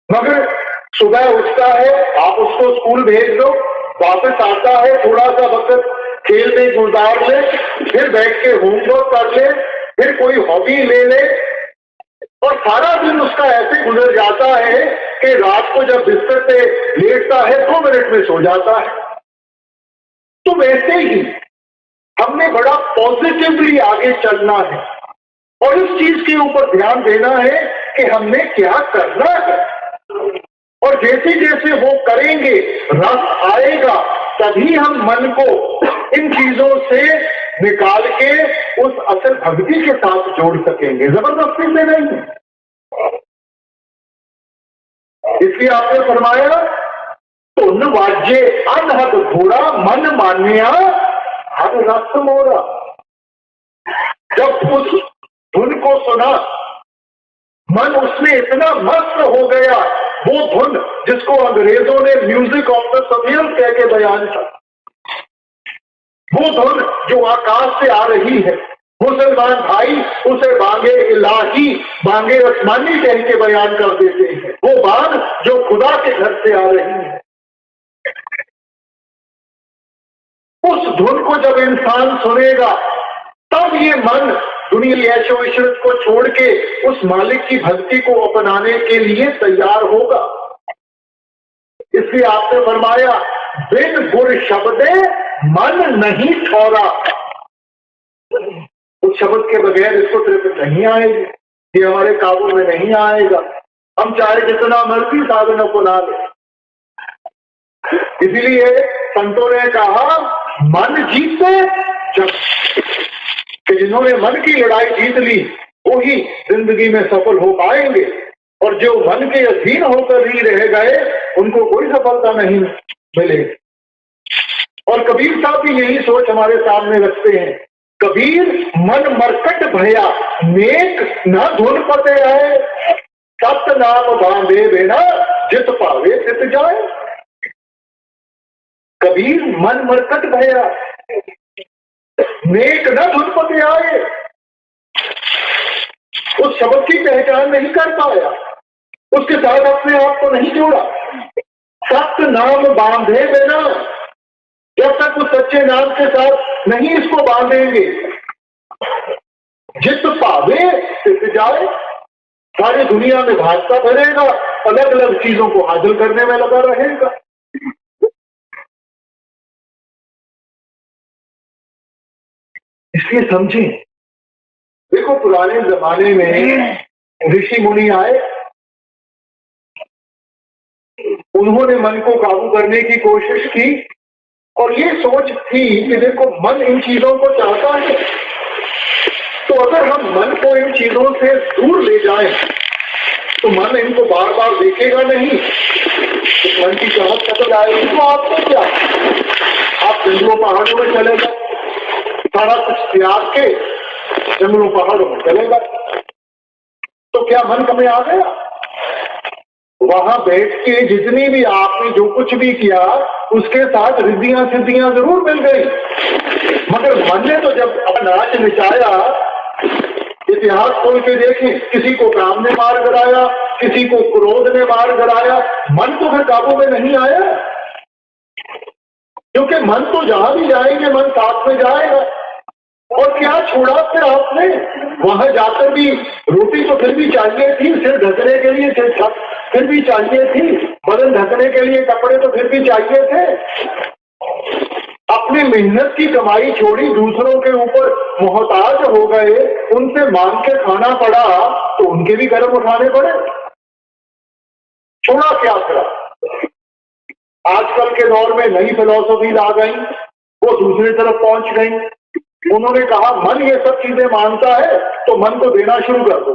मगर सुबह उठता है, आप उसको स्कूल भेज दो, वापस आता है, थोड़ा सा वक्त खेल में गुजार ले, फिर बैठ के होमवर्क कर ले, फिर कोई हॉबी ले ले, और सारा दिन उसका ऐसे गुजर जाता है कि रात को जब बिस्तर पे लेटता है 2 मिनट में सो जाता है। तो वैसे ही हमने बड़ा पॉजिटिवली आगे चलना है और इस चीज के ऊपर ध्यान देना है कि हमने क्या करना है, और जैसे जैसे वो करेंगे रस आएगा, तभी हम मन को इन चीजों से निकाल के उस असल भक्ति के साथ जोड़ सकेंगे, जबरदस्ती से नहीं। इसलिए आपने फरमाया धुन वाज्य अनहद घोड़ा मन मान्या हर रस मोरा। जब उस धुन को सुना, मन उसमें इतना मस्त हो गया, वो धुन जिसको अंग्रेजों ने म्यूजिक ऑफ द सफियंस कह के बयान किया, वो धुन जो आकाश से आ रही है, मुसलमान भाई उसे बांगे इलाही, बांगे आसमानी कह के बयान कर देते हैं। वो बांग जो खुदा के घर से आ रही है, उस धुन को जब इंसान सुनेगा, तब ये मन दुनिया ऐशो इशरत को छोड़ के उस मालिक की भक्ति को अपनाने के लिए तैयार होगा। इसलिए आपने फरमाया बिन गुर शब्दे मन नहीं ठौरा। उस शब्द के बगैर इसको तृप्ति नहीं आएगी, ये हमारे काबू में नहीं आएगा, हम चाहे जितना मर्जी साधन अपना ले। इसीलिए संतों ने कहा मन जीते जग, कि जिन्होंने मन की लड़ाई जीत ली वो ही जिंदगी में सफल हो पाएंगे, और जो मन के अधीन होकर ही रह गए उनको कोई सफलता नहीं मिलेगी। और कबीर साहब भी यही सोच हमारे सामने रखते हैं। कबीर मन मरकट भया नेक न धुन पते आए, सत नाम बांधे बिना जित पावे तित जाए। कबीर मन मरकट भया नेक न धुन पते आए, उस शब्द की पहचान नहीं कर पाया, उसके साथ अपने आप को नहीं जोड़ा। सत्य नाम बांधे बिना, जब तक उस सच्चे नाम के साथ नहीं इसको बांधेंगे, जित पावे तित जाए। सारी दुनिया में भागता फिरेगा, अलग अलग चीजों को हासिल करने में लगा रहेगा। इसलिए समझें, देखो पुराने जमाने में ऋषि मुनि आए, उन्होंने मन को काबू करने की कोशिश की, और ये सोच थी कि देखो मन इन चीजों को चाहता है, तो अगर हम मन को इन चीजों से दूर ले जाएं तो मन इनको बार बार देखेगा नहीं, तो मन की चाहत कतल आएगी। तो आपको क्या, आप जंगलों पहाड़ों में चले गए, सारा कुछ त्याग के जंगलों पहाड़ों में चले गए, तो क्या मन कमें आ गया? वहां बैठ के जितनी भी आपने जो कुछ भी किया उसके साथ रिद्धियां सिद्धियां जरूर मिल गई, मगर मन ने तो जब अपना नाच नचाया, इतिहास खोल के देखें, किसी को काम ने मार गिराया, किसी को क्रोध ने मार गिराया, मन तो फिर काबू में नहीं आया, क्योंकि मन तो जहां भी जाएंगे मन साथ में जाएगा। और क्या छोड़ा फिर आपने? वहां जाकर भी रोटी तो फिर भी चाहिए थी, सिर ढकने के लिए छत फिर भी चाहिए थी, बदन ढकने के लिए कपड़े तो फिर भी चाहिए थे। अपनी मेहनत की कमाई छोड़ी, दूसरों के ऊपर मोहताज हो गए, उनसे मांग के खाना पड़ा तो उनके भी कर्म उठाने पड़े। छोड़ा क्या फिर? आजकल के दौर में नई फिलॉसफी आ गई, वो दूसरी तरफ पहुंच गई। उन्होंने कहा मन ये सब चीजें मांगता है तो मन को देना शुरू कर दो।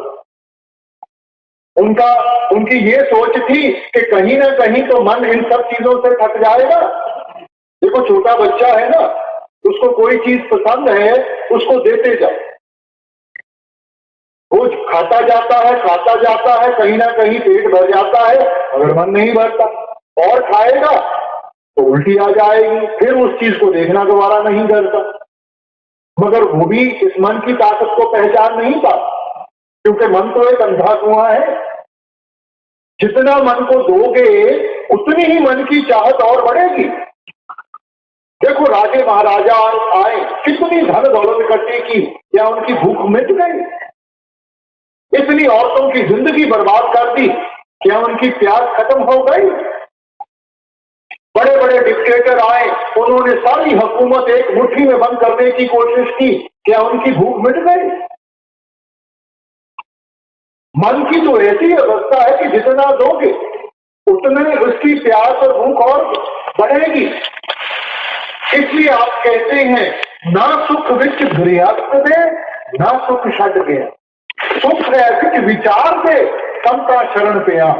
उनकी ये सोच थी कि कहीं ना कहीं तो मन इन सब चीजों से थक जाएगा। देखो छोटा बच्चा है ना, उसको कोई चीज पसंद है उसको देते जाओ, वो खाता जाता है, कहीं ना कहीं पेट भर जाता है, अगर मन नहीं भरता और खाएगा तो उल्टी आ जाएगी, फिर उस चीज को देखना दोबारा नहीं करता। मगर वो भी इस मन की ताकत को पहचान नहीं पाता, क्योंकि मन तो एक अंधा कुआं है। जितना मन को दोगे उतनी ही मन की चाहत और बढ़ेगी। देखो राजे महाराजा आए, कितनी धन दौलत इकट्ठी की, क्या उनकी भूख मिट गई? इतनी औरतों की जिंदगी बर्बाद कर दी, क्या उनकी प्यास खत्म हो गई? बड़े बड़े डिक्टेटर आए, उन्होंने सारी हुकूमत एक मुट्ठी में बंद करने की कोशिश की, क्या उनकी भूख मिट गई? मन की तो ऐसी अवस्था है कि जितना दोगे उतने उसकी प्यास और भूख और बढ़ेगी। इसलिए आप कहते हैं ना सुख विच गृहस्थ दे, ना सुख छड़ गया, सुख है विच विचार दे, समता शरण पे आ।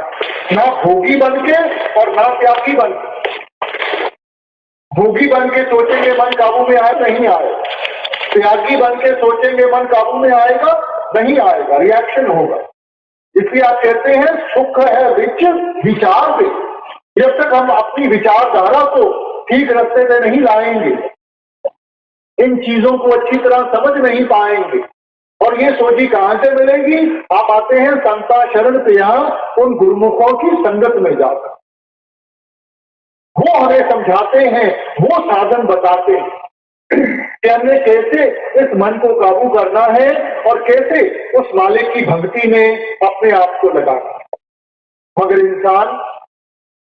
ना भोगी बन के और ना त्यागी बन के। भोगी बन के सोचेंगे मन काबू में आए, नहीं आए। त्यागी बन के सोचेंगे मन काबू में आएगा, नहीं आएगा, रिएक्शन होगा। इसलिए आप कहते हैं सुख है विच विचार दे। जब तक हम अपनी विचारधारा को ठीक रास्ते में नहीं लाएंगे, इन चीजों को अच्छी तरह समझ नहीं पाएंगे, और ये सोची कहां से मिलेगी? आप आते हैं संता शरण पे, यहां उन गुरुमुखों की संगत में जाकर वो हमें समझाते हैं, वो साधन बताते हैं कि हमें कैसे इस मन को काबू करना है और कैसे उस मालिक की भक्ति में अपने आप को लगाना। मगर इंसान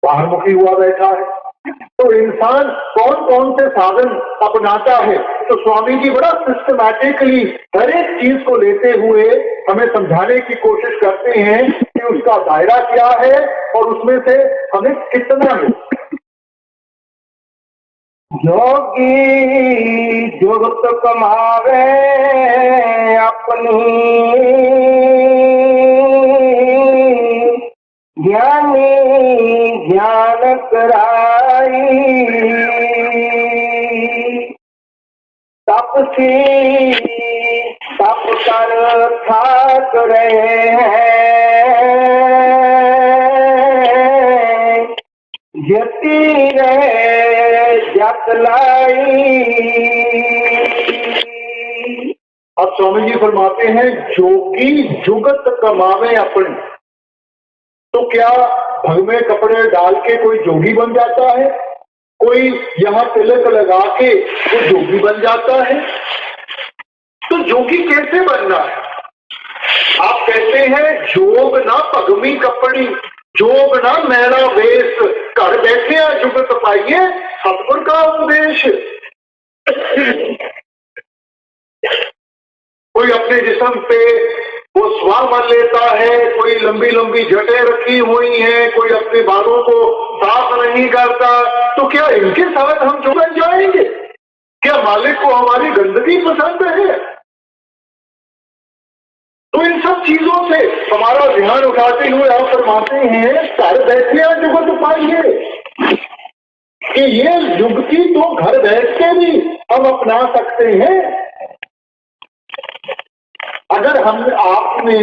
बाहरमुखी हुआ बैठा है, तो इंसान कौन कौन से साधन अपनाता है? तो स्वामी जी बड़ा सिस्टमैटिकली हर एक चीज को लेते हुए हमें समझाने की कोशिश करते हैं कि उसका दायरा क्या है और उसमें से हमें कितना है। योगी जुगत कमावे अपनी, ज्ञानी ज्ञान कराई, तपसी तप कर थाक रहे हैं, जती रहे जतलाई। अब स्वामी जी फरमाते हैं जोगी जुगत कमावे अपनी। तो क्या भग में कपड़े डाल के कोई जोगी बन जाता है? कोई यहां तिलक लगा के वो जोगी बन जाता है? तो जोगी कैसे बनना है? आप कहते हैं जोग ना भगमी कपड़ी, जोग ना मैला वेश, घर बैठे जुगत पाइए सतगुर का उपदेश। कोई अपने जिस्म पे वो स्वार मन लेता है, कोई लंबी लंबी जटें रखी हुई हैं, कोई अपने बालों को साफ नहीं करता, तो क्या इनके साथ हम जुड़ जाएंगे? क्या मालिक को हमारी गंदगी पसंद है? तो इन सब चीजों से हमारा ध्यान उठाते हुए आप फरमाते हैं घर बैठे जुगत पाइए, कि ये जुगती तो घर बैठ के भी हम अपना सकते हैं। अगर हम आपने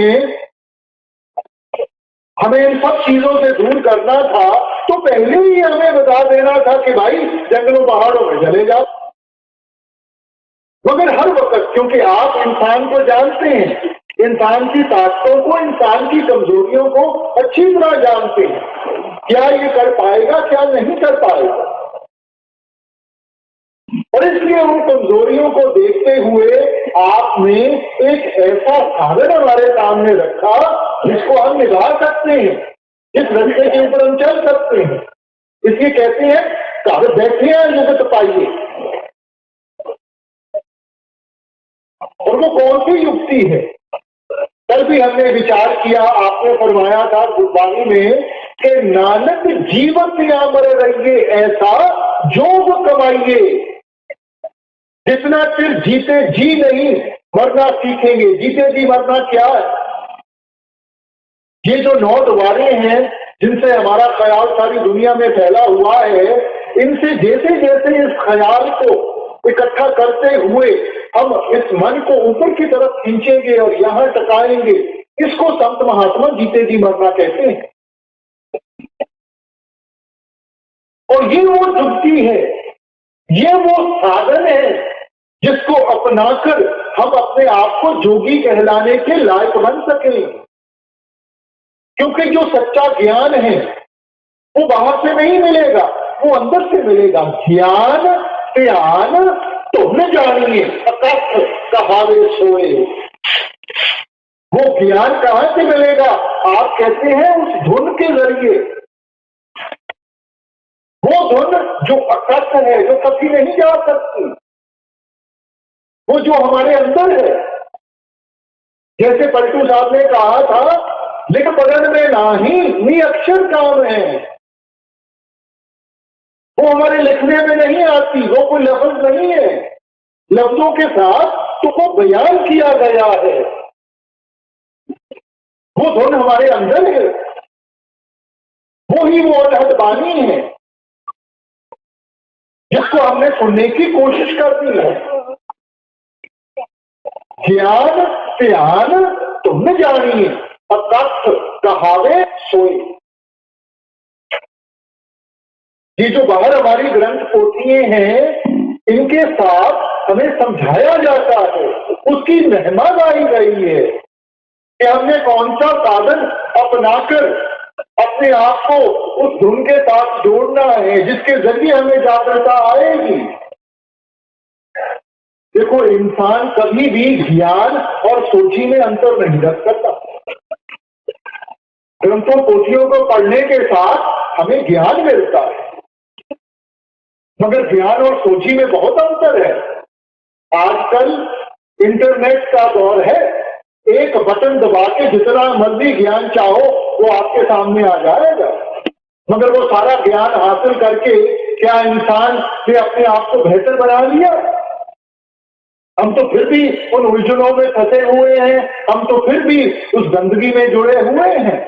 हमें इन सब चीजों से दूर करना था तो पहले ही हमें बता देना था कि भाई जंगलों पहाड़ों में चले जाओ। मगर हर वक्त, क्योंकि आप इंसान को जानते हैं, इंसान की ताकतों को, इंसान की कमजोरियों को अच्छी तरह जानते हैं, क्या ये कर पाएगा क्या नहीं कर पाएगा, और इसलिए उन कमजोरियों को देखते हुए आपने एक ऐसा साधन हमारे सामने रखा जिसको हम निभा सकते हैं, जिस रास्ते के ऊपर हम चल सकते हैं। इसलिए कहते हैं घर बैठे हैं जुगत पाइए। और वो कौन सी युक्ति है? कल भी हमने विचार किया, आपने फरमाया था गुरबानी में कि नानक जीवत अमर रहिए ऐसा जोग कमाइए। जितना चिर जीते जी नहीं मरना सीखेंगे। जीते जी मरना क्या है? ये जो 9 द्वारे हैं जिनसे हमारा ख्याल सारी दुनिया में फैला हुआ है, इनसे जैसे जैसे इस ख्याल को इकट्ठा करते हुए हम इस मन को ऊपर की तरफ खींचेंगे और यहां टकाएंगे, इसको संत महात्मा जीते जी मरना कहते हैं। और ये वो जुक्ति है, ये वो साधन है जिसको अपनाकर हम अपने आप को जोगी कहलाने के लायक बन सकें। क्योंकि जो सच्चा ज्ञान है वो बाहर से नहीं मिलेगा, वो अंदर से मिलेगा। ज्ञान ध्यान तुम जानिए अकथ कहावे सोए। वो ज्ञान कहां से मिलेगा? आप कहते हैं उस धुन के जरिए। वो धुन जो अकथ है, जो कभी नहीं जा सकती, वो जो हमारे अंदर है। जैसे पलटू साहब ने कहा था, लिख पढ़न में नाही नी अक्षर काम है। वो हमारे लिखने में नहीं आती, वो कोई लफ्ज नहीं है, लफ्जों के साथ तो वो बयान किया गया है। वो धुन हमारे अंदर है, वो ही वो अनहद बानी है जिसको हमने सुनने की कोशिश करनी है। ज्ञान ध्यान तुम जानिए अकथ कहावे सोए। ये जो बाहर हमारी ग्रंथ पोथियां हैं, इनके साथ हमें समझाया जाता है, उसकी महिमा गाई गई है कि हमने कौन सा साधन अपनाकर अपने आप को उस धुन के साथ जोड़ना है जिसके जरिए हमें जागृता आएगी। देखो, इंसान कभी भी ज्ञान और सोची में अंतर नहीं रख सकता। ग्रंथों पोथियों को पढ़ने के साथ हमें ज्ञान मिलता है, मगर ज्ञान और सोची में बहुत अंतर है। आजकल इंटरनेट का दौर है, एक बटन दबा के जितना मर्जी ज्ञान चाहो वो आपके सामने आ जाएगा, मगर वो सारा ज्ञान हासिल करके क्या इंसान ने अपने आप को बेहतर बना लिया? हम तो फिर भी उन उलझनों में फंसे हुए हैं, हम तो फिर भी उस गंदगी में जुड़े हुए हैं।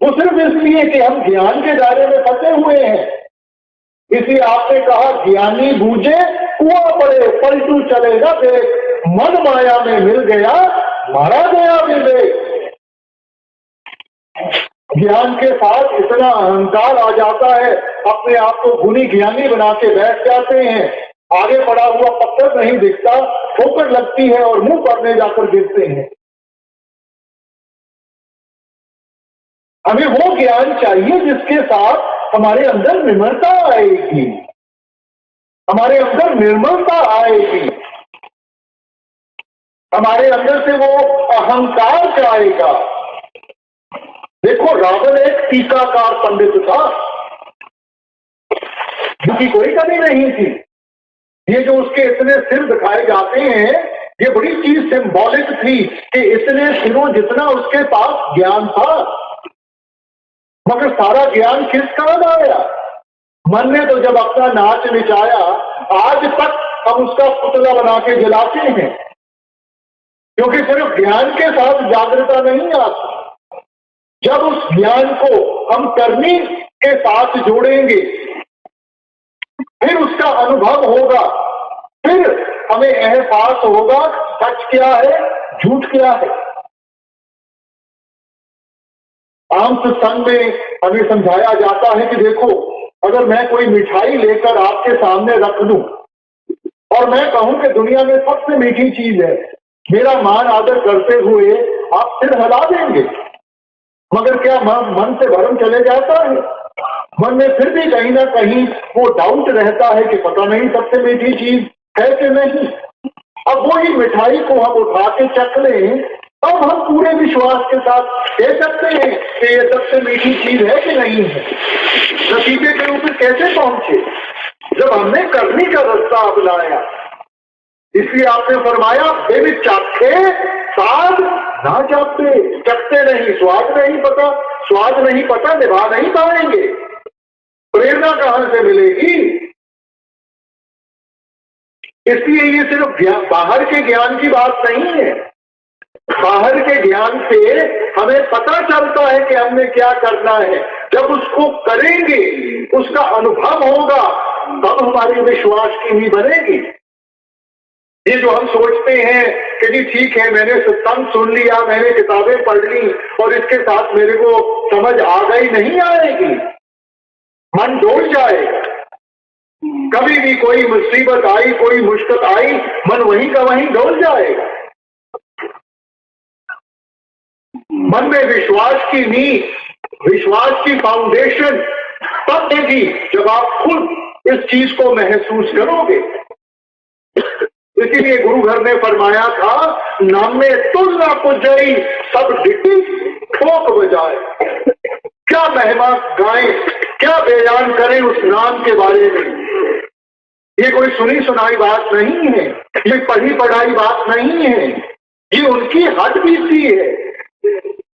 वो सिर्फ इसलिए कि हम ज्ञान के दायरे में फंसे हुए हैं। इसलिए आपने कहा ज्ञानी बूझे कुआं पड़े पलटू चलेगा देख, मन माया में मिल गया मारा गया विवेक। ज्ञान के साथ इतना अहंकार आ जाता है, अपने आप को गुणी ज्ञानी बना के बैठ जाते हैं, आगे पड़ा हुआ पत्थर नहीं दिखता, ठोकर लगती है और मुंह पड़ने जाकर गिरते हैं। हमें वो ज्ञान चाहिए जिसके साथ हमारे अंदर निर्मलता आएगी, हमारे अंदर निर्मलता आएगी, हमारे अंदर से वो अहंकार जाएगा। देखो, रावण एक टीकाकार पंडित था, जिसकी कोई कमी नहीं थी। ये जो उसके इतने सिर दिखाए जाते हैं, ये बड़ी चीज सिंबॉलिक थी कि इतने सिरों जितना उसके पास ज्ञान था, मगर सारा ज्ञान किस काम आया? मन ने तो जब अपना नाच नचाया, आज तक हम उसका पुतला बना के जलाते हैं, क्योंकि सिर्फ ज्ञान के साथ जागृता नहीं आती। जब उस ज्ञान को हम करनी के साथ जोड़ेंगे, फिर उसका अनुभव होगा, फिर हमें एहसास होगा सच क्या है, झूठ क्या है। आम सत्संग में हमें समझाया जाता है कि देखो, अगर मैं कोई मिठाई लेकर आपके सामने रख दूं और मैं कहूं कि दुनिया में सबसे मीठी चीज है, मेरा मान आदर करते हुए आप सिर हिला देंगे, मगर क्या मन से भरम चले जाता है? मन में फिर भी कहीं ना कहीं वो डाउट रहता है कि पता नहीं सबसे मीठी चीज है कि नहीं। अब वही मिठाई को हम उठा के चख लें, अब हम पूरे विश्वास के साथ कह सकते हैं कि ये सबसे मीठी चीज है कि नहीं है। नतीजे के ऊपर कैसे पहुंचे? जब हमने करनी का रास्ता अपनाया। इसलिए आपने फरमाया बेबी चाखे स्वाद ना चाहते, चखते नहीं, स्वाद नहीं पता, स्वाद नहीं पता, निभा नहीं पाएंगे। प्रेरणा कहां से मिलेगी? इसलिए ये सिर्फ बाहर के ज्ञान की बात नहीं है। बाहर के ज्ञान से हमें पता चलता है कि हमने क्या करना है। जब उसको करेंगे, उसका अनुभव होगा, तब हमारी विश्वास की नींव बनेगी। ये जो हम सोचते हैं कि जी ठीक है, मैंने सत्संग सुन लिया, मैंने किताबें पढ़ ली और इसके साथ मेरे को समझ आ गई, नहीं आएगी। मन डोल जाएगा। कभी भी कोई मुसीबत आई, कोई मुश्किल आई, मन वहीं का वहीं डोल जाएगा। मन में विश्वास की नींव, विश्वास की फाउंडेशन तब भी जब आप खुद इस चीज को महसूस करोगे। इसीलिए गुरु घर ने फरमाया था, नाम में तुलना पुजाई सब डिटी ठोक बजाए। क्या महिमा गाएं, क्या बयान करें उस नाम के बारे में। ये कोई सुनी सुनाई बात नहीं है, ये पढ़ी पढ़ाई बात नहीं है, ये उनकी हद बीती है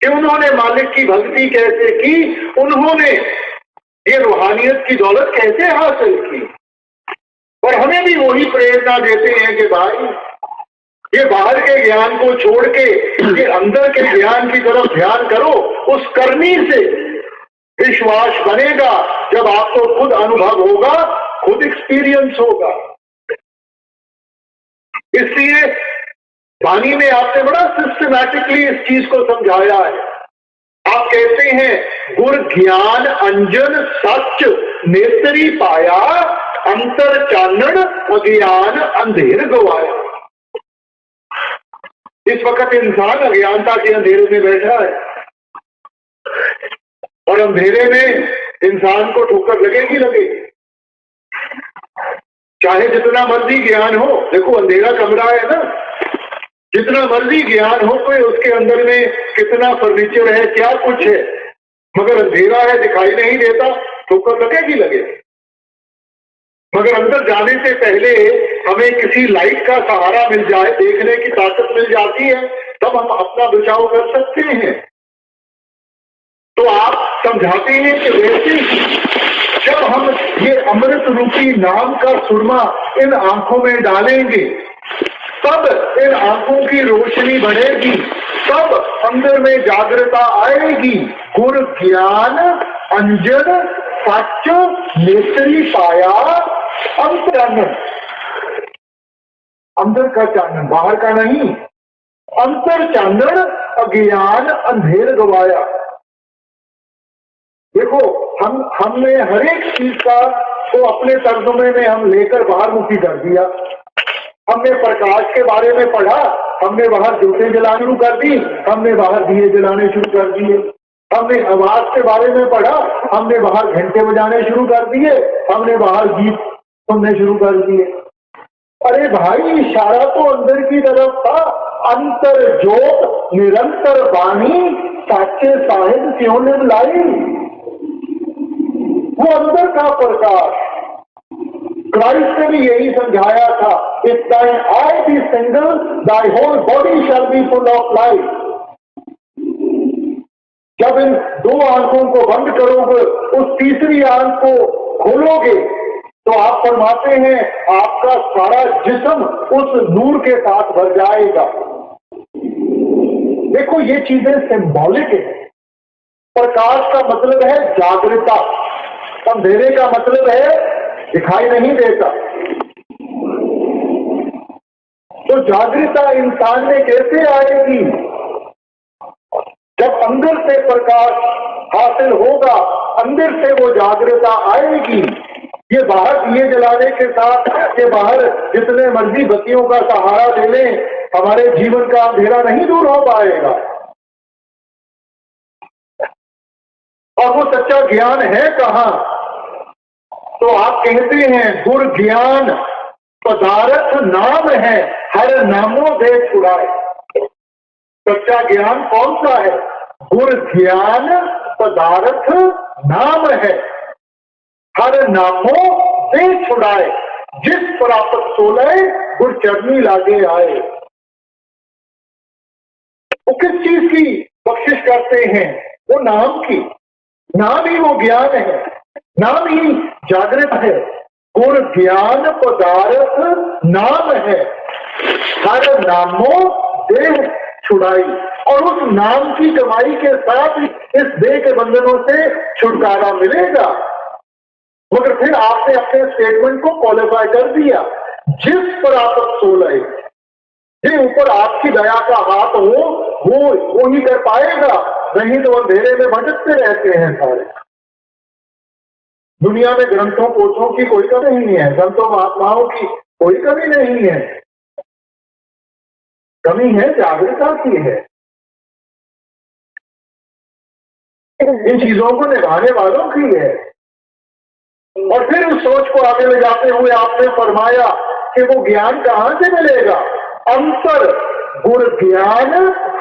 कि उन्होंने मालिक की भक्ति कैसे की, उन्होंने ये रूहानियत की दौलत कैसे हासिल की। और हमें भी वही प्रेरणा देते हैं कि भाई ये बाहर के ज्ञान को छोड़ के ये अंदर के ज्ञान की तरफ ध्यान करो। उस करनी से विश्वास बनेगा जब आपको खुद अनुभव होगा, खुद एक्सपीरियंस होगा। इसलिए वाणी ने आपने बड़ा सिस्टमैटिकली इस चीज को समझाया है। आप कहते हैं गुर ज्ञान अंजन सच नेत्री पाया, अंतर चानन अज्ञान अंधेर गवाया। इस वक्त इंसान अज्ञानता के अंधेरे में बैठा है और अंधेरे में इंसान को ठोकर लगेगी लगेगी, चाहे जितना मर्जी ज्ञान हो। देखो अंधेरा कमरा है ना, जितना मर्जी ज्ञान हो कोई, उसके अंदर में कितना फर्नीचर है, क्या कुछ है, मगर अंधेरा है, दिखाई नहीं देता, ठोकर लगेगी लगेगी। मगर अंदर जाने से पहले हमें किसी लाइट का सहारा मिल जाए, देखने की ताकत मिल जाती है, तब हम अपना बचाव कर सकते हैं। तो आप समझाते हैं कि वैसे जब हम ये अमृत रूपी नाम का सुरमा इन आंखों में डालेंगे, तब इन आंखों की रोशनी बढ़ेगी, तब अंदर में जागृता आएगी। गुर ज्ञान अंजन सच नेत्री पाया, अंतर चानन, अंदर का चानन, बाहर का नहीं, अंतर चानन अज्ञान अंधेर गवाया। देखो हमने हर एक चीज का तो अपने तर्जुमे में हम लेकर बाहर मुखी कर दिया। हमने प्रकाश के बारे में पढ़ा, हमने बाहर ज्योति जलानी शुरू कर दी, हमने बाहर दिए जलाने शुरू कर दिए। हमने आवाज के बारे में पढ़ा, हमने बाहर घंटे बजाने शुरू कर दिए, हमने बाहर गीत सुनने शुरू कर दिए। अरे भाई इशारा तो अंदर की तरफ था। अंतर जोत निरंतर वाणी साचे साहिब क्यों ने लाई, वो अंदर का प्रकाश। क्राइस्ट ने भी यही समझाया था, if thine eye be single, thy whole body shall be full of light। जब इन दो आंखों को बंद करोगे, उस तीसरी आंख को खोलोगे, तो आप फरमाते हैं आपका सारा जिस्म उस नूर के साथ भर जाएगा। देखो ये चीजें सिंबॉलिक है। प्रकाश का मतलब है जागृता, अंधेरे का मतलब है दिखाई नहीं देता। तो जागृता इंसान में कैसे आएगी? जब अंदर से प्रकाश हासिल होगा, अंदर से वो जागृता आएगी। ये बाहर दिए जलाने के साथ, ये बाहर जितने मर्जी बत्तियों का सहारा ले लें, हमारे जीवन का अंधेरा नहीं दूर हो पाएगा। और वो सच्चा ज्ञान है कहां? तो आप कहते हैं गुर ज्ञान पदार्थ नाम है, हर नामों दे छुड़ाए। सच्चा ज्ञान कौन सा है? गुर ज्ञान पदार्थ नाम है, हर नामों दे छुड़ाए। जिस प्राप्त सोलह गुर चरनी लागे आए। वो किस चीज की बख्शिश करते हैं? वो नाम की। नाम ही वो ज्ञान है, नाम ही जागृत है। गुर ज्ञान पदार्थ नाम है, हर नामों देह छुड़ाई। और उस नाम की कमाई के साथ इस देह के बंधनों से छुटकारा मिलेगा। मगर फिर आपने अपने स्टेटमेंट को क्वालिफाई कर दिया, जिस पर आप सोलह, जिस ऊपर आपकी दया का हाथ हो वो ही कर पाएगा, नहीं तो अंधेरे में भटकते रहते हैं सारे। दुनिया में ग्रंथों कोशों की कोई कमी नहीं है, संतों महात्माओं की कोई कमी नहीं है। कमी है जागृता की है। इन चीजों को निभाने वालों की है। और फिर उस सोच को आगे ले जाते हुए आपने फरमाया कि वो ज्ञान कहां से मिलेगा? अंतर गुण ज्ञान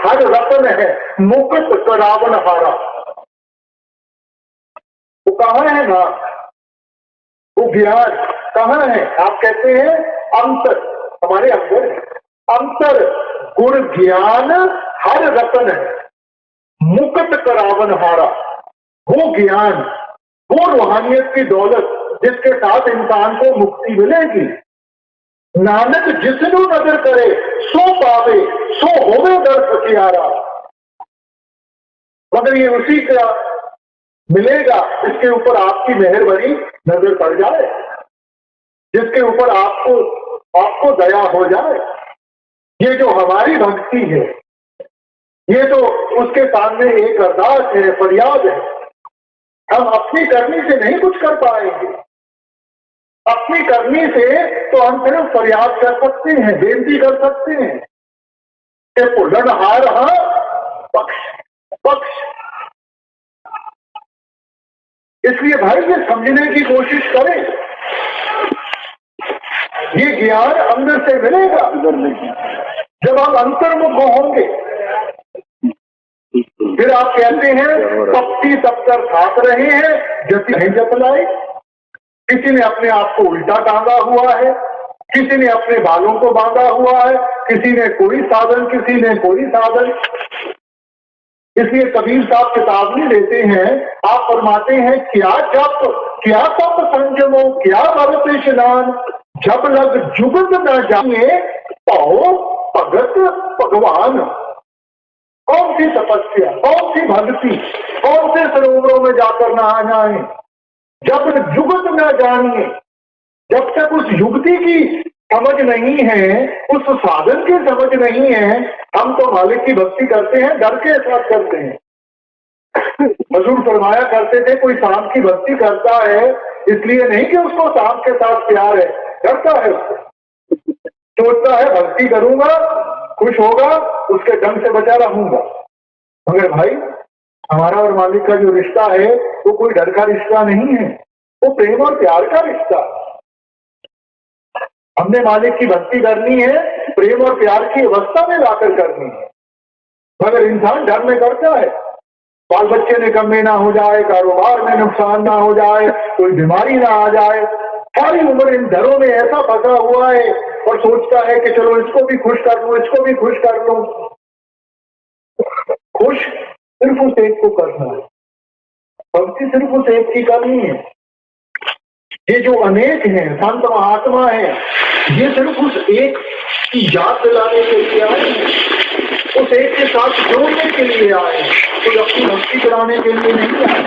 हर रतन है, मुकुट करावन हारा। वो कहां है ना? वो ज्ञान कहां है? आप कहते हैं अंतर, हमारे अंदर है। अंतर गुण ज्ञान हर रतन है, मुकुट करावन हारा। वो ज्ञान, वो रूहानियत की दौलत जिसके साथ इंसान को मुक्ति मिलेगी। नानक जिसनु नजर करे सो पावे, सो होवे दर सखियारा। मगर ये उसी का मिलेगा जिसके ऊपर आपकी मेहरबानी नजर पड़ जाए, जिसके ऊपर आपको दया हो जाए। ये जो हमारी भक्ति है, ये तो उसके सामने एक अरदास है, फरियाद है। हम अपनी करनी से नहीं कुछ कर पाएंगे। अपनी करनी से तो हम सिर्फ फरियाद कर सकते हैं, बेनती कर सकते हैं कि भुलनहार बख्श बख्श। इसलिए भाई ये समझने की कोशिश करें, ये ज्ञान अंदर से मिलेगा जब आप अंतर्मुख होंगे। फिर आप कहते हैं तपती तपकर थाक रहे हैं, जति नहीं जप लाए। किसी ने अपने आप को उल्टा टांगा हुआ है, किसी ने अपने बालों को बांधा हुआ है, किसी ने कोई साधन, किसी ने कोई साधन। इसलिए कबीर साहब किताब लेते हैं, आप फरमाते हैं क्या जप, क्या तप संजमो, क्या भगत स्नान, जब लग जुगत न जाए पाओ भगत भगवान। कौन सी तपस्या, कौन सी भक्ति, कौन से सरोवरों में जाकर नहा जाए? जब जुगत न जानिए, जब तक उस युक्ति की समझ नहीं है, उस साधन की समझ नहीं है, हम तो मालिक की भक्ति करते हैं, डर के साथ करते हैं। हुजूर फरमाया करते थे कोई सांप की भक्ति करता है इसलिए नहीं कि उसको सांप के साथ प्यार है, डरता है उसको, सोचता है भक्ति करूंगा खुश होगा, उसके डंग से बचा रहूंगा। मगर भाई हमारा और मालिक का जो रिश्ता है वो कोई डर का रिश्ता नहीं है, वो प्रेम और प्यार का रिश्ता। हमने मालिक की भक्ति करनी है, प्रेम और प्यार की अवस्था में लाकर करनी है। मगर इंसान डर में करता है, बाल बच्चे निकम्मे ना हो जाए, कारोबार में नुकसान ना हो जाए, कोई बीमारी ना आ जाए। सारी उम्र इन डरों में ऐसा फंसा हुआ है और सोचता है कि चलो इसको भी खुश कर लूं, इसको भी खुश कर लूं। खुश सिर्फ उस एक को करना है, भक्ति सिर्फ उस एक की करनी है। ये जो अनेक हैं, संत महात्मा हैं, ये सिर्फ उस एक की याद दिलाने के लिए आए हैं, उस एक के साथ जोड़ने के लिए आए हैं, कोई अपनी भक्ति कराने के लिए नहीं आए।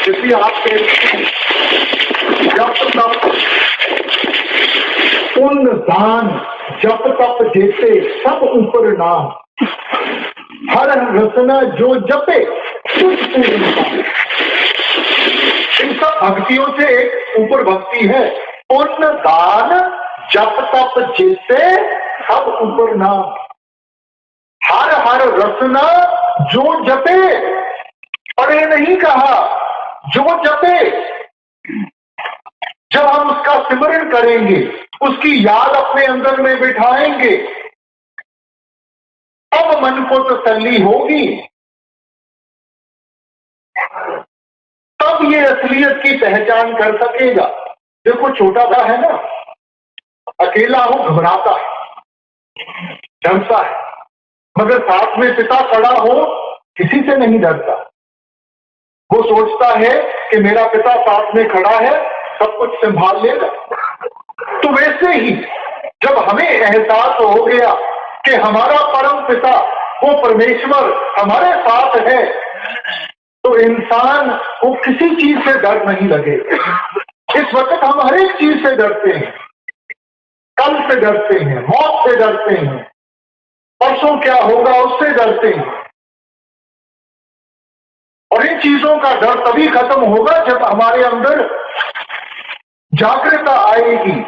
इसलिए आप कहते हैं जप तप पुण्य दान, जप तप जेते सब ऊपर नाम, हर रसना जो जपे इन सब भक्तियों से एक ऊपर भक्ति है, पुण्य दान जप तप जेते सब ऊपर नाम, हर हर रसना जो जपे। और ये नहीं कहा जो जपे, जब हम उसका सिमरन करेंगे, उसकी याद अपने अंदर में बिठाएंगे, तब मन को तसल्ली होगी, तब ये असलियत की पहचान कर सकेगा। देखो छोटा सा है ना, अकेला हो घबराता है, डरता है, मगर साथ में पिता खड़ा हो किसी से नहीं डरता। वो सोचता है कि मेरा पिता साथ में खड़ा है, सब कुछ संभाल लेगा। तो वैसे ही जब हमें एहसास हो गया कि हमारा परम पिता वो परमेश्वर हमारे साथ है, तो इंसान को किसी चीज से डर नहीं लगेगा। इस वक्त हम हर एक चीज से डरते हैं, कल से डरते हैं, मौत से डरते हैं, परसों क्या होगा उससे डरते हैं। और इन चीजों का डर तभी खत्म होगा जब हमारे अंदर जागृता आएगी,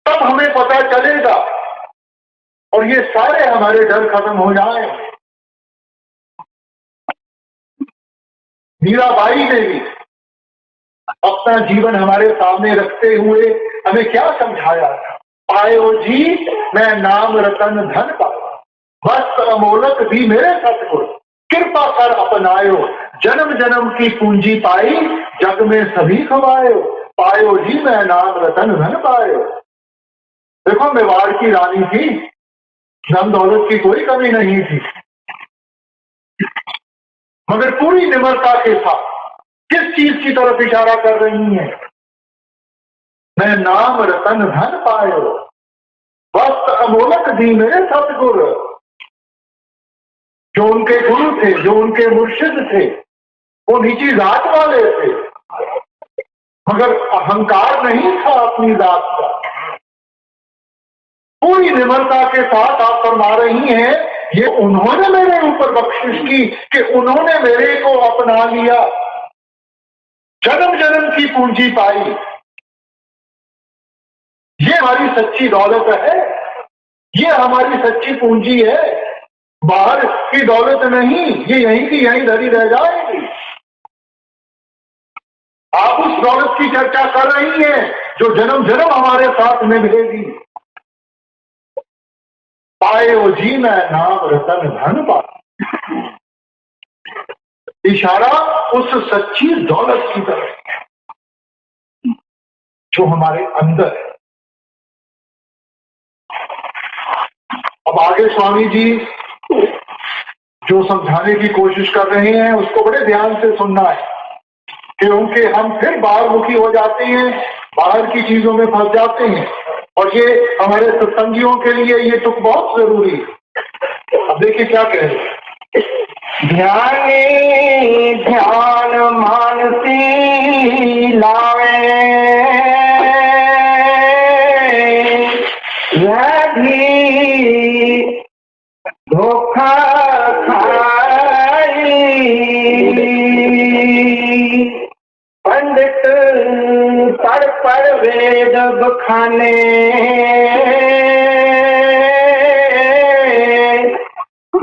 तब हमें पता चलेगा और ये सारे हमारे डर खत्म हो जाएंगे। मीराबाई ने भी अपना जीवन हमारे सामने रखते हुए हमें क्या समझाया था? पायो जी मैं नाम रतन धन पाया, वस्त्र अमोलक भी मेरे सतगुर, कृपा कर अपनायो, जन्म जन्म की पूंजी पाई, जग में सभी खवायो, पायो जी मैं नाम रतन धन पायो। देखो मेवाड़ की रानी थी, धन दौलत की कोई कमी नहीं थी, मगर पूरी निम्रता के साथ किस चीज की तरफ इशारा कर रही है? मैं नाम रतन धन पायो, वस्त्र अमोलक दी मेरे सतगुर। जो उनके गुरु थे, जो उनके मुर्शिद थे, वो नीची जात वाले थे, मगर अहंकार नहीं था अपनी जात का। पूरी निम्रता के साथ आप फरमा रही हैं, ये उन्होंने मेरे ऊपर बख्शिश की कि उन्होंने मेरे को अपना लिया, जन्म जन्म की पूंजी पाई। ये हमारी सच्ची दौलत है, ये हमारी सच्ची पूंजी है, बाहर की दौलत नहीं, ये यहीं की यहीं धरी रह जाएगी। आप उस दौलत की चर्चा कर रही हैं जो जन्म जन्म हमारे साथ में मिलेगी। पायो जी मैं नाम रतन धन पाया, इशारा उस सच्ची दौलत की तरफ जो हमारे अंदर है। अब आगे स्वामी जी जो समझाने की कोशिश कर रहे हैं उसको बड़े ध्यान से सुनना है, क्योंकि हम फिर बाहर मुखी हो जाते हैं, बाहर की चीजों में फंस जाते हैं, और ये हमारे सत्संगियों के लिए ये तुक बहुत जरूरी है। अब देखिए क्या कह रहे हैं, ध्याने ध्यान मानसी लावे, यह भी धोखा खाई, पंडित पढ़ वेद बखाने,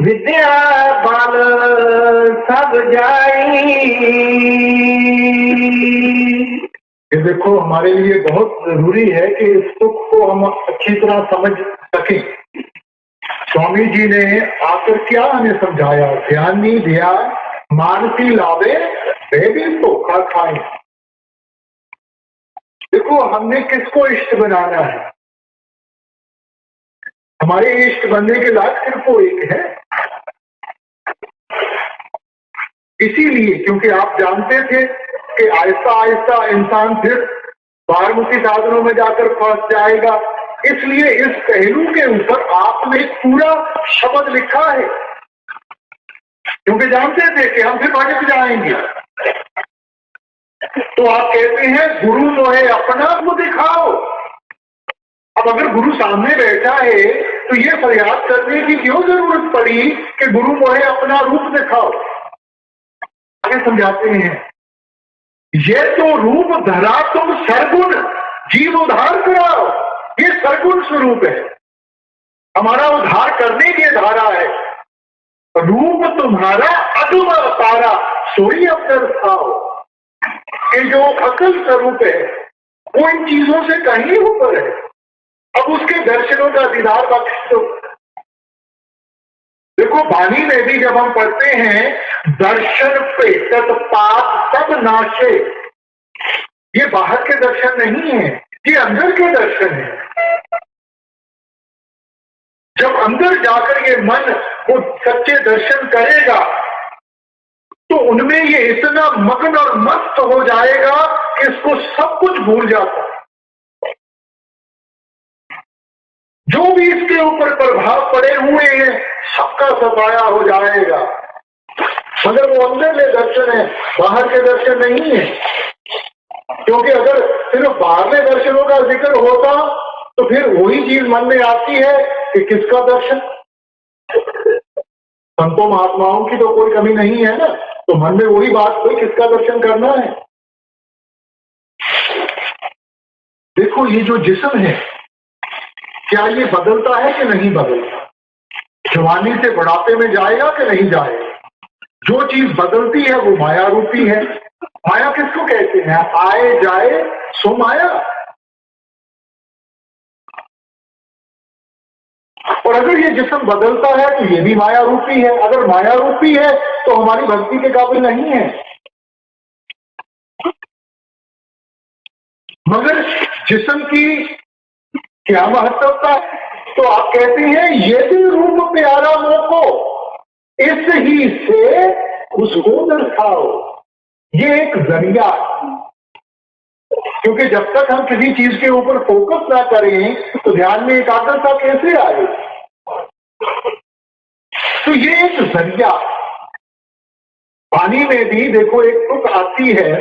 विद्या बाल सब जाई। ये देखो हमारे लिए बहुत जरूरी है कि इस तुक को हम अच्छी तरह समझ सकें। स्वामी जी ने आकर क्या हमें समझाया, ध्यानी ध्यान मानसी लावे वे भी धोखा खाए। देखो हमने किसको इष्ट बनाना है, हमारे इष्ट बनने के लायक सिर्फ वो एक है। इसीलिए क्योंकि आप जानते थे कि आहिस्ता आहिस्ता इंसान फिर बाहरमुखी साधनों में जाकर फंस जाएगा, इसलिए इस पहलू के ऊपर आपने एक पूरा शब्द लिखा है, क्योंकि जानते थे कि हम फिर भटक जाएंगे। तो आप कहते हैं गुरु मोहे अपना को दिखाओ। अब अगर गुरु सामने बैठा है तो ये फरियाद करने की क्यों जरूरत पड़ी कि गुरु मोहे अपना रूप दिखाओ? आगे समझाते हैं, ये तो रूप धरा तुम सरगुण जीव उद्धार कराओ, ये सरगुण स्वरूप है, हमारा उद्धार करने की धारा है। रूप तुम्हारा अदुम अपारा सोई अवसर खाओ, ये जो अकल स्वरूप है वो इन चीजों से कहीं ऊपर है। अब उसके दर्शनों का दीदार बख्श दो। देखो वाणी में भी जब हम पढ़ते हैं दर्शन पे तत् पाप सब नाशे, ये बाहर के दर्शन नहीं है, ये अंदर के दर्शन है। जब अंदर जाकर ये मन वो सच्चे दर्शन करेगा तो उनमें ये इतना मग्न और मस्त हो जाएगा कि इसको सब कुछ भूल जाता है। जो भी इसके ऊपर प्रभाव पड़े हुए हैं सबका सफाया हो जाएगा, मगर वो अंदर के दर्शन है, बाहर के दर्शन नहीं है। क्योंकि अगर सिर्फ बाहरले दर्शनों का जिक्र होता तो फिर वही चीज मन में आती है कि किसका दर्शन। संतों महात्माओं की तो कोई कमी नहीं है ना, तो मन में वही बात कोई किसका दर्शन करना है। देखो ये जो जिस्म है क्या ये बदलता है कि नहीं बदलता, जवानी से बुढ़ापे में जाएगा कि नहीं जाएगा, जो चीज बदलती है वो माया रूपी है। माया किसको कहते हैं? आए जाए सो माया। और अगर ये जिस्म बदलता है तो ये भी माया रूपी है। अगर माया रूपी है तो हमारी भक्ति के काबिल नहीं है। मगर जिस्म की क्या महत्वता है? तो आप कहते हैं ये भी रूप प्यारा मोको, इस ही से उसको दर्शाओ। ये एक जरिया है, क्योंकि जब तक हम किसी चीज के ऊपर फोकस ना करें तो ध्यान में एकाग्रता कैसे आए? तो ये एक जरिया। पानी में भी देखो एक तुक आती है,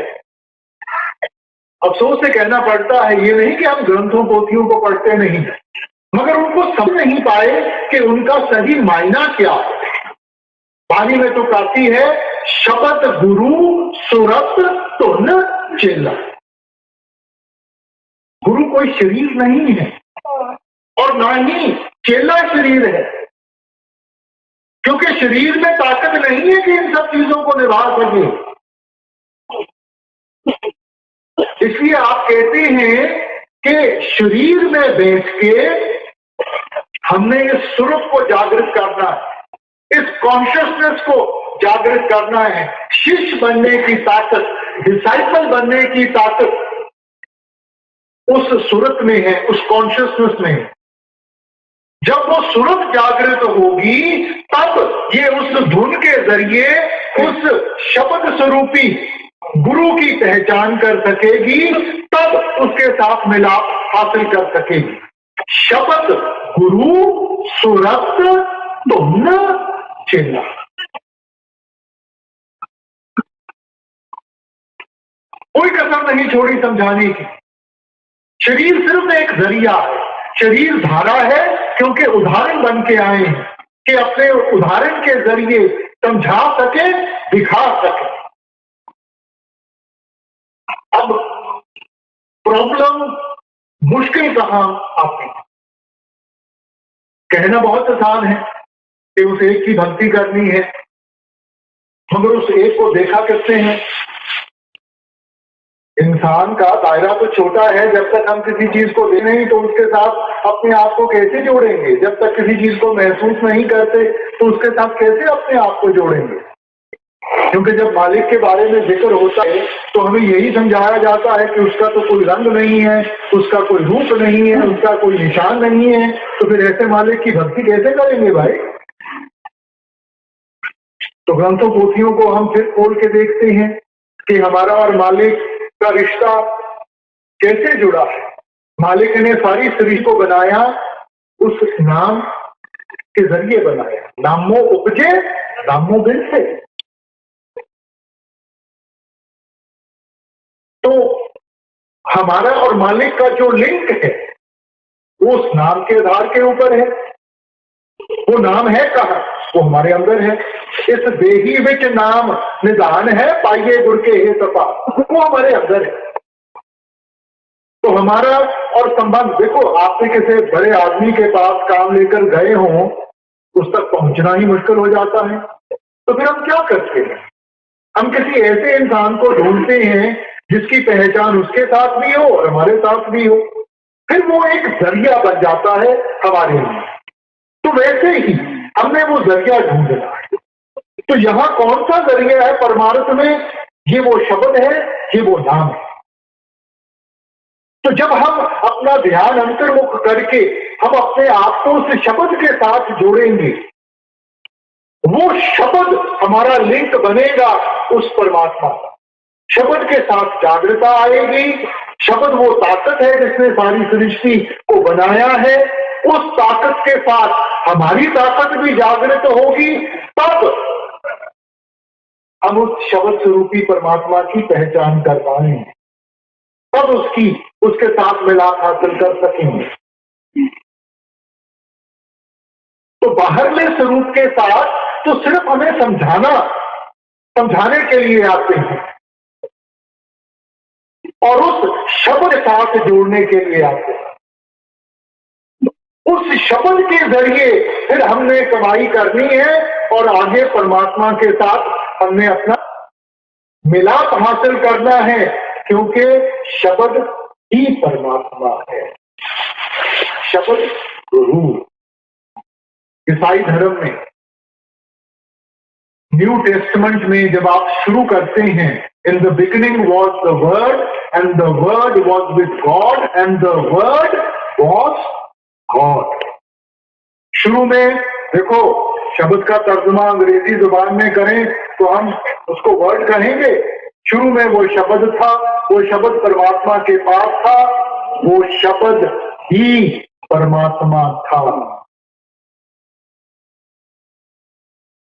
अफसोस से कहना पड़ता है, ये नहीं कि हम ग्रंथों पोथियों को पढ़ते नहीं, मगर उनको समझ नहीं पाए कि उनका सही मायना क्या है। पानी में तुक आती है, शब्द गुरु सुरत तुन चेला। गुरु कोई शरीर नहीं है और ना ही चेला शरीर है, क्योंकि शरीर में ताकत नहीं है कि इन सब चीजों को निभा सके। इसलिए आप कहते हैं कि शरीर में बैठ के हमने इस स्वरूप को जागृत करना है, इस कॉन्शियसनेस को जागृत करना है। शिष्य बनने की ताकत, डिसाइपल बनने की ताकत उस सूरत में है, उस कॉन्शियसनेस में है। जब वो सूरत जागृत होगी तब ये उस धुन के जरिए उस शब्द स्वरूपी गुरु की पहचान कर सकेगी, तब उसके साथ मिलाप हासिल कर सकेगी। शब्द गुरु सूरत धुन चेला। कोई कसर नहीं छोड़ी समझाने की। शरीर सिर्फ एक जरिया है, शरीर धारा है, क्योंकि उदाहरण बन के आए हैं कि अपने उदाहरण के जरिए समझा सके, दिखा सके। अब प्रॉब्लम मुश्किल कहां आती है? कहना बहुत आसान है कि उस एक की भक्ति करनी है, मगर उस एक को देखा करते हैं। इंसान का दायरा तो छोटा है, जब तक हम किसी चीज को दे नहीं तो उसके साथ अपने आप को कैसे जोड़ेंगे? जब तक किसी चीज को महसूस नहीं करते तो उसके साथ कैसे अपने आप को जोड़ेंगे? क्योंकि जब मालिक के बारे में जिक्र होता है तो हमें यही समझाया जाता है कि उसका तो कोई रंग नहीं है, उसका कोई रूप नहीं है, उसका कोई निशान नहीं है। तो फिर ऐसे मालिक की भक्ति कैसे करेंगे भाई? तो ग्रंथों पोथियों को हम फिर खोल के देखते हैं कि हमारा और मालिक का रिश्ता कैसे जुड़ा है। मालिक ने सारी सृष्टि को बनाया, उस नाम के जरिए बनाया। नामो उपजे नामो बिरसे। तो हमारा और मालिक का जो लिंक है वो उस नाम के आधार के ऊपर है। वो नाम है कहाँ? वो हमारे अंदर है। इस देही विच नाम निदान है, पाइये गुर के हे तपा। वो हमारे अंदर है। तो हमारा और संबंध, देखो आपने किसी बड़े आदमी के पास काम लेकर गए हों, उस तक पहुंचना ही मुश्किल हो जाता है। तो फिर हम क्या करते हैं? हम किसी ऐसे इंसान को ढूंढते हैं जिसकी पहचान उसके साथ भी हो और हमारे साथ भी हो। फिर वो एक जरिया बन जाता है हमारे लिए। तो वैसे ही हमने वो जरिया ढूंढना है। तो यहां कौन सा जरिया है परमार्थ में? ये वो शब्द है, ये वो नाम है। तो जब हम अपना ध्यान अंतर्मुख करके हम अपने आप को उस शब्द के साथ जोड़ेंगे, वो शब्द हमारा लिंक बनेगा उस परमात्मा का। शब्द के साथ जागृता आएगी। शब्द वो ताकत है जिसने सारी सृष्टि को बनाया है। उस ताकत के साथ हमारी ताकत भी जागृत होगी, तब हम उस शब्द स्वरूपी परमात्मा की पहचान कर पाएंगे, तब उसके साथ मिलाप हासिल कर सकेंगे। तो बाहरले स्वरूप के साथ तो सिर्फ हमें समझाने के लिए आते हैं और उस शब्द के साथ जोड़ने के लिए आते हैं। उस शब्द के जरिए फिर हमने कमाई करनी है और आगे परमात्मा के साथ हमने अपना मिलाप हासिल करना है, क्योंकि शब्द ही परमात्मा है, शब्द गुरु। ईसाई धर्म में न्यू टेस्टमेंट में जब आप शुरू करते हैं, in the beginning was the word and the word was with God and the word was God. शुरू में देखो, शब्द का तर्जुमा अंग्रेजी जुबान में करें तो हम उसको वर्ड कहेंगे। शुरू में वो शब्द था, वो शब्द परमात्मा के पास था, वो शब्द ही परमात्मा था।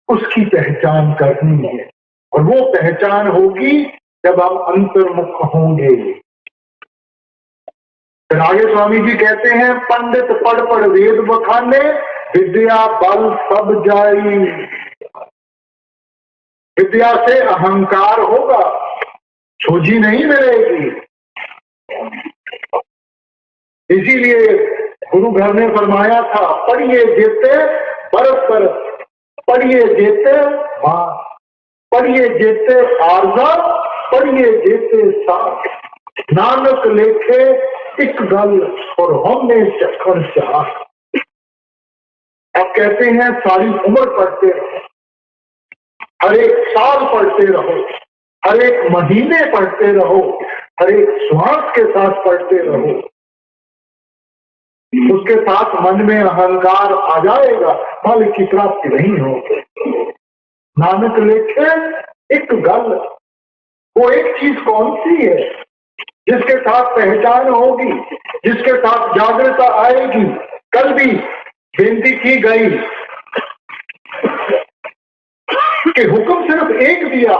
उसकी पहचान करनी है, और वो पहचान होगी जब हम अंतर्मुख होंगे। फिर आगे स्वामी जी कहते हैं, पंडित पढ़ पढ़ वेद बखाने, विद्या बल सब जाई। विद्या से अहंकार होगा, सोझी नहीं मिलेगी। इसीलिए गुरु घर ने फरमाया था, पढ़िए जेते बरस बरस, पढ़िए जेते मां, पढ़िए जेते आरजा, पढ़िए जेते साथ, नानक लेखे एक गल और हमने चक्कर चाह। अब कहते हैं सारी उम्र पढ़ते रहो, हर एक साल पढ़ते रहो, हर एक महीने पढ़ते रहो, हर एक श्वास के साथ पढ़ते रहो। उसके साथ मन में अहंकार आ जाएगा, मालिक की प्राप्ति नहीं होगी। नानक लेखे एक गल, वो एक चीज कौन सी है जिसके साथ पहचान होगी, जिसके साथ जागृता आएगी। कल भी बेनती की गई कि हुक्म सिर्फ एक दिया,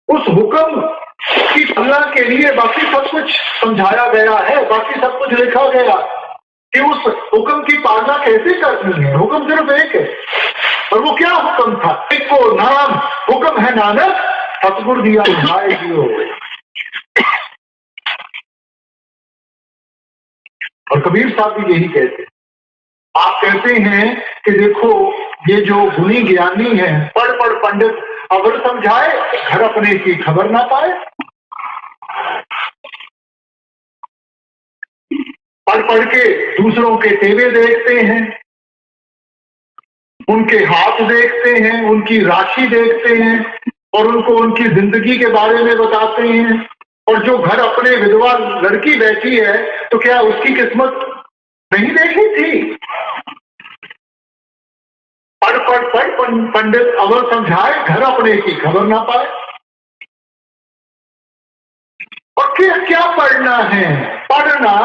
उस हुक्म की पालना के लिए बाकी सब कुछ समझाया गया है, बाकी सब कुछ लिखा गया कि उस हुक्म की पालना कैसे करनी है। हुक्म सिर्फ एक है, और वो क्या हुक्म था? एक को नाम हुक्म है नानक, सतगुरु दिया भाई जियो। और कबीर साहब भी यही कहते, आप कहते हैं कि देखो ये जो गुणी ज्ञानी है, पढ़ पढ़ पंडित अवर समझाए, घर अपने की खबर ना पाए। पढ़ पढ़ के दूसरों के टेवे देखते हैं, उनके हाथ देखते हैं, उनकी राशि देखते हैं, और उनको उनकी जिंदगी के बारे में बताते हैं। और जो घर अपने विधवा लड़की बैठी है, तो क्या उसकी किस्मत नहीं देखी थी? पढ़ पढ़ पढ़ पंडित अवर समझाए, घर अपने की खबर ना पाए। और क्या पढ़ना है? पढ़ना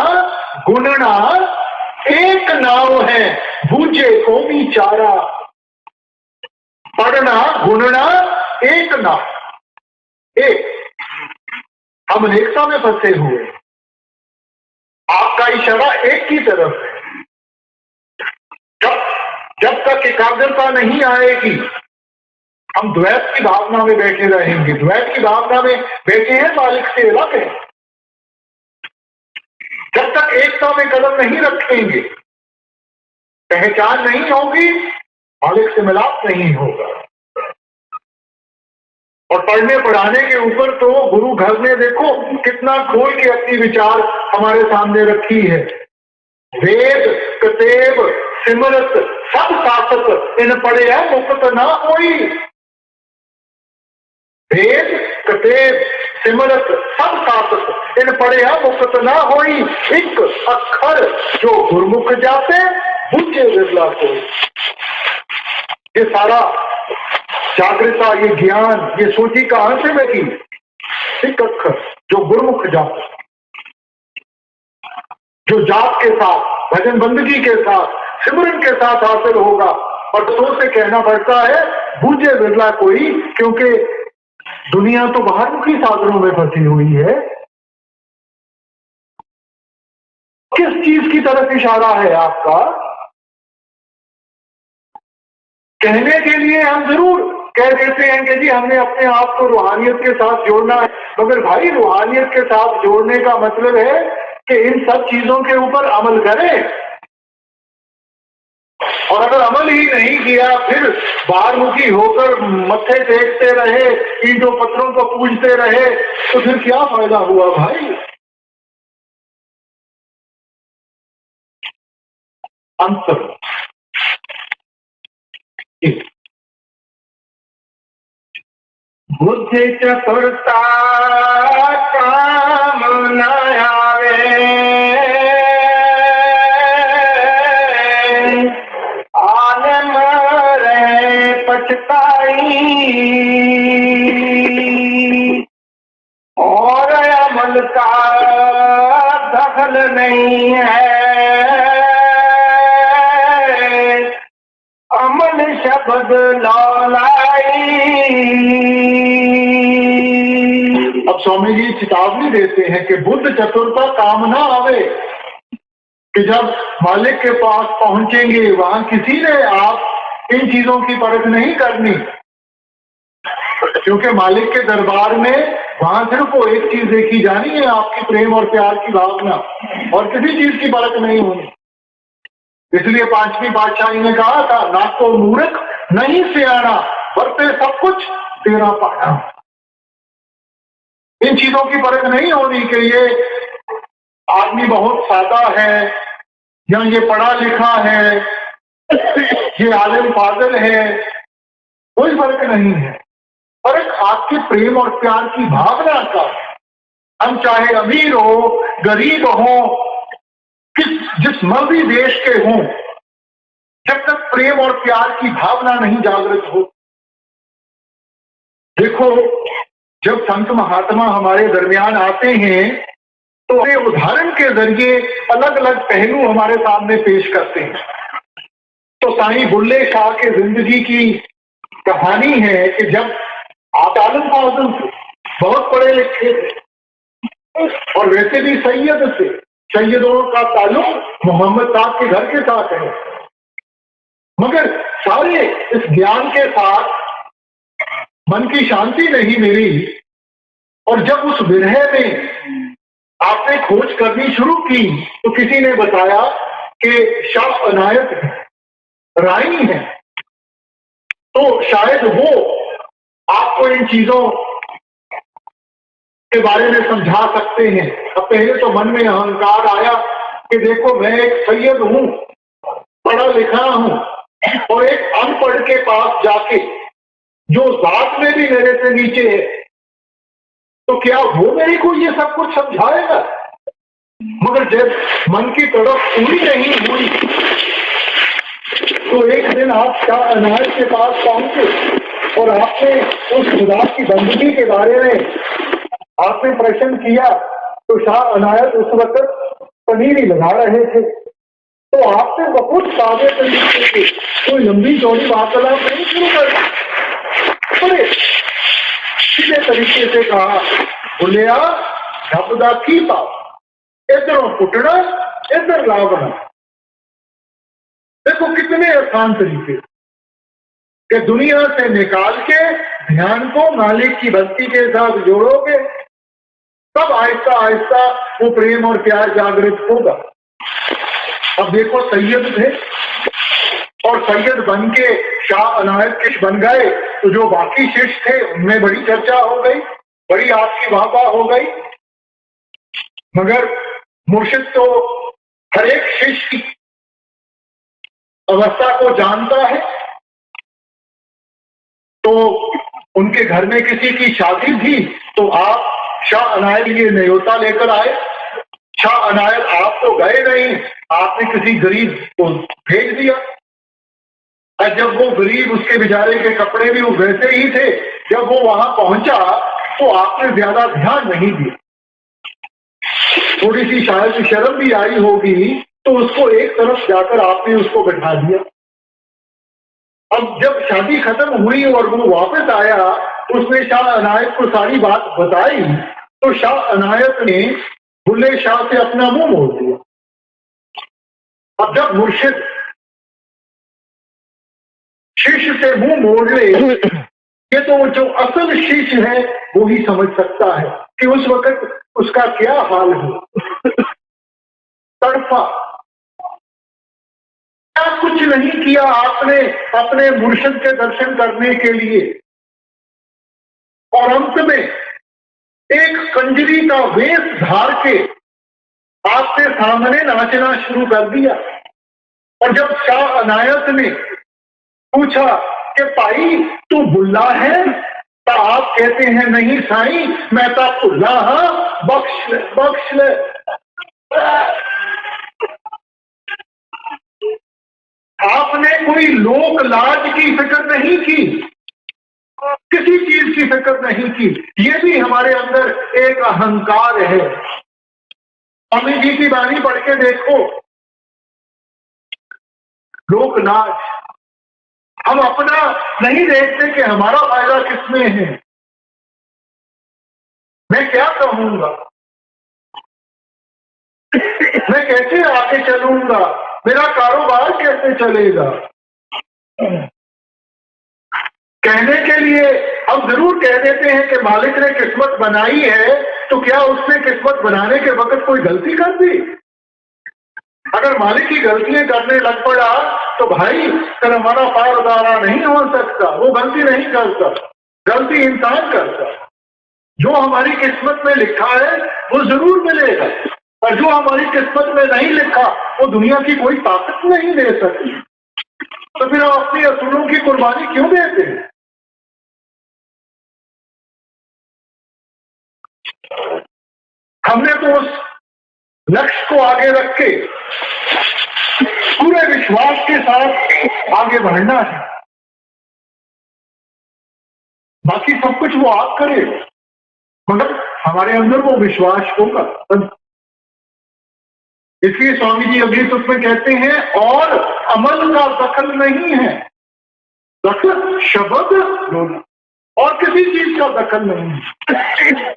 गुनना एक नाव है, बूझे को भी चारा। पढ़ना गुनना एक नाव, एक। हम अनेकता में फंसे हुए, आपका इशारा एक की तरफ है। जब तक एकाग्रता नहीं आएगी, हम द्वैत की भावना में बैठे रहेंगे। द्वैत की भावना में बैठे हैं, मालिक से अलग है। जब तक एकता में कदम नहीं रखेंगे, पहचान नहीं होगी, मालिक से मिलाप नहीं होगा। और पढ़ने पढ़ाने के ऊपर तो गुरु घर ने देखो कितना खोल के अपनी विचार हमारे सामने रखी है। वेद कतेब सिमरत सब सासत, इन पढ़े है मुक्त ना होई। वेद कतेब सिमरत सब सासत, इन पढ़े है मुक्त ना होई। एक अक्षर जो गुरमुख जाते, बुझे विरला कोई। ये सारा जागृता, ये ज्ञान, ये सोची कहां से लगी? एक अक्षर जो गुरमुख जाते, जो जाप के साथ, भजन बंदगी के साथ, सिमरन के साथ हासिल होगा। और तो से कहना पड़ता है बूझे विरला कोई, क्योंकि दुनिया तो बाहरमुखी साधनों में फंसी हुई है। किस चीज की तरफ इशारा है आपका? कहने के लिए हम जरूर कह देते हैं कि जी हमने अपने आप को रूहानियत के साथ जोड़ना है, मगर भाई रूहानियत के साथ जोड़ने का मतलब है कि इन सब चीजों के ऊपर अमल करें। और अगर अमल ही नहीं किया, फिर बाहरमुखी होकर मत्थे टेकते रहे, ईंटों पत्थरों को पूजते रहे, तो फिर क्या फायदा हुआ भाई। अंतर बुद्धि चतुरता काम न आवे, आने मरे पछताई, और अमल का दखल नहीं है, अमल शब्द लौलाई। अब स्वामी जी चेतावनी देते हैं कि बुद्ध चतुरता काम ना आवे, कि जब मालिक के पास पहुंचेंगे वहां किसी ने आप इन चीजों की परख नहीं करनी, क्योंकि मालिक के दरबार में वहां सिर्फ वो एक चीज देखी जानी है, आपकी प्रेम और प्यार की भावना, और किसी चीज की परख नहीं होनी। इसलिए पांचवी पातशाही ने कहा था, ना तो मूर्ख नहीं सियाना, बरते सब कुछ तेरा पाना। इन चीजों की परख नहीं होनी कि ये आदमी बहुत सादा है, या ये पढ़ा लिखा है, ये आलिम फाजिल है, कोई फर्क नहीं है। फर्क आपके प्रेम और प्यार की भावना का। हम चाहे अमीर हो, गरीब हो, जिस मर्जी देश के हों, जब तक प्रेम और प्यार की भावना नहीं जागृत हो। देखो, जब संत महात्मा हमारे दरमियान आते हैं तो वे उदाहरण के जरिए अलग अलग पहलू हमारे सामने पेश करते हैं। तो साईं बुल्ले शाह के जिंदगी की कहानी है कि जब आप आलम फाजिल थे, बहुत पढ़े लिखे थे, और वैसे भी सैयद थे। सैयदों का ताल्लुक मोहम्मद साहब के घर के साथ है, मगर सारे इस ज्ञान के साथ मन की शांति नहीं मिली। और जब उस विरह में आपने खोज करनी शुरू की तो किसी ने बताया कि शाह अनायत रानी है, तो शायद वो आपको इन चीजों के बारे में समझा सकते हैं। अब पहले तो मन में अहंकार आया कि देखो, मैं एक सैयद हूं, पढ़ा लिखा हूं, और एक अनपढ़ के पास जाके जो जात में भी मेरे से नीचे है, तो क्या वो मेरे को ये सब कुछ समझाएगा। मगर जब मन की तड़प पूरी नहीं हुई तो एक दिन आप शाह अनायत के पास पहुंचे और आपने उस खुदा की बंदगी के बारे में आपने प्रश्न किया। तो शाह अनायत उस वक्त पनीरी लगा रहे थे, तो आपने बहुत सादे तरीके से कोई लंबी चौड़ी वार्तालाप नहीं शुरू कर दी, बड़े सीधे तरीके से कहा, बोलिया ढपदा की पाप, इधरों पुटना इधर लावना। देखो कितने आसान तरीके कि दुनिया से निकाल के ध्यान को मालिक की भक्ति के साथ जोड़ोगे, तब आहिस्ता आहिस्ता वो प्रेम और प्यार जागृत होगा। अब देखो, सैयद थे और सैयद बन के शाह अनायत किश बन गए, तो जो बाकी शिष्य थे उनमें बड़ी चर्चा हो गई, बड़ी आपकी वाहवाह हो गई। मगर मुर्शिद तो हर एक शिष्य की अवस्था को जानता है। तो उनके घर में किसी की शादी थी, तो आप शाह अनायत ये न्योता लेकर आए। शाह अनायत आप तो गए नहीं, आपने किसी गरीब को भेज दिया। और जब वो गरीब, उसके बेचारे के कपड़े भी वो वैसे ही थे, जब वो वहां पहुंचा तो आपने ज्यादा ध्यान नहीं दिया। थोड़ी सी शायद शर्म भी आई होगी, तो उसको एक तरफ जाकर आपने उसको बैठा दिया। अब जब शादी खत्म हुई और वो वापस आया, उसने शाह अनायत को सारी बात बताई, तो शाह अनायत ने बुल्ले शाह से अपना मुंह मोड़ दिया। अब जब मुर्शिद शिष्य से मुंह मोड़ ले, ये तो जो असल शिष्य है वो ही समझ सकता है कि उस वक्त उसका क्या हाल है। तड़फा, क्या कुछ कुछ नहीं किया आपने अपने मुर्शिद के दर्शन करने के लिए, और अंत में एक कंजरी का वेश धार के आपके सामने नाचना शुरू कर दिया। और जब शाह अनायत ने पूछा कि भाई तू बुल्ला है, तो आप कहते हैं नहीं साईं मैं तो भुल्ला हाँ, बख्श ले बख्श ले। आपने कोई लोक लाज की फिक्र नहीं की, किसी चीज की फिक्र नहीं की। ये भी हमारे अंदर एक अहंकार है। स्वामी जी की वाणी पढ़ के देखो, लोक लाज, हम अपना नहीं देखते कि हमारा फायदा किसमें है, मैं क्या कहूंगा, मैं कैसे आगे चलूंगा, मेरा कारोबार कैसे चलेगा। कहने के लिए हम जरूर कह देते हैं कि मालिक ने किस्मत बनाई है, तो क्या उसने किस्मत बनाने के वक्त कोई गलती कर दी? अगर मालिक की गलतियां करने लग पड़ा तो भाई फिर हमारा पार उतारा नहीं हो सकता। वो गलती नहीं करता, गलती इंसान करता। जो हमारी किस्मत में लिखा है वो जरूर मिलेगा, और जो हमारी किस्मत में नहीं लिखा वो दुनिया की कोई ताकत नहीं दे सकती। तो फिर हम अपनी असूलों की कुर्बानी क्यों देते हैं? हमने तो उस लक्ष्य को आगे रख के पूरे विश्वास के साथ आगे बढ़ना है। बाकी सब कुछ वो आप करे, मगर हमारे अंदर वो विश्वास होगा। इसलिए स्वामी जी अभी तो उसमें कहते हैं और अमल का दखल नहीं है, दखल शब्द बोलना, और किसी चीज का दखल नहीं है।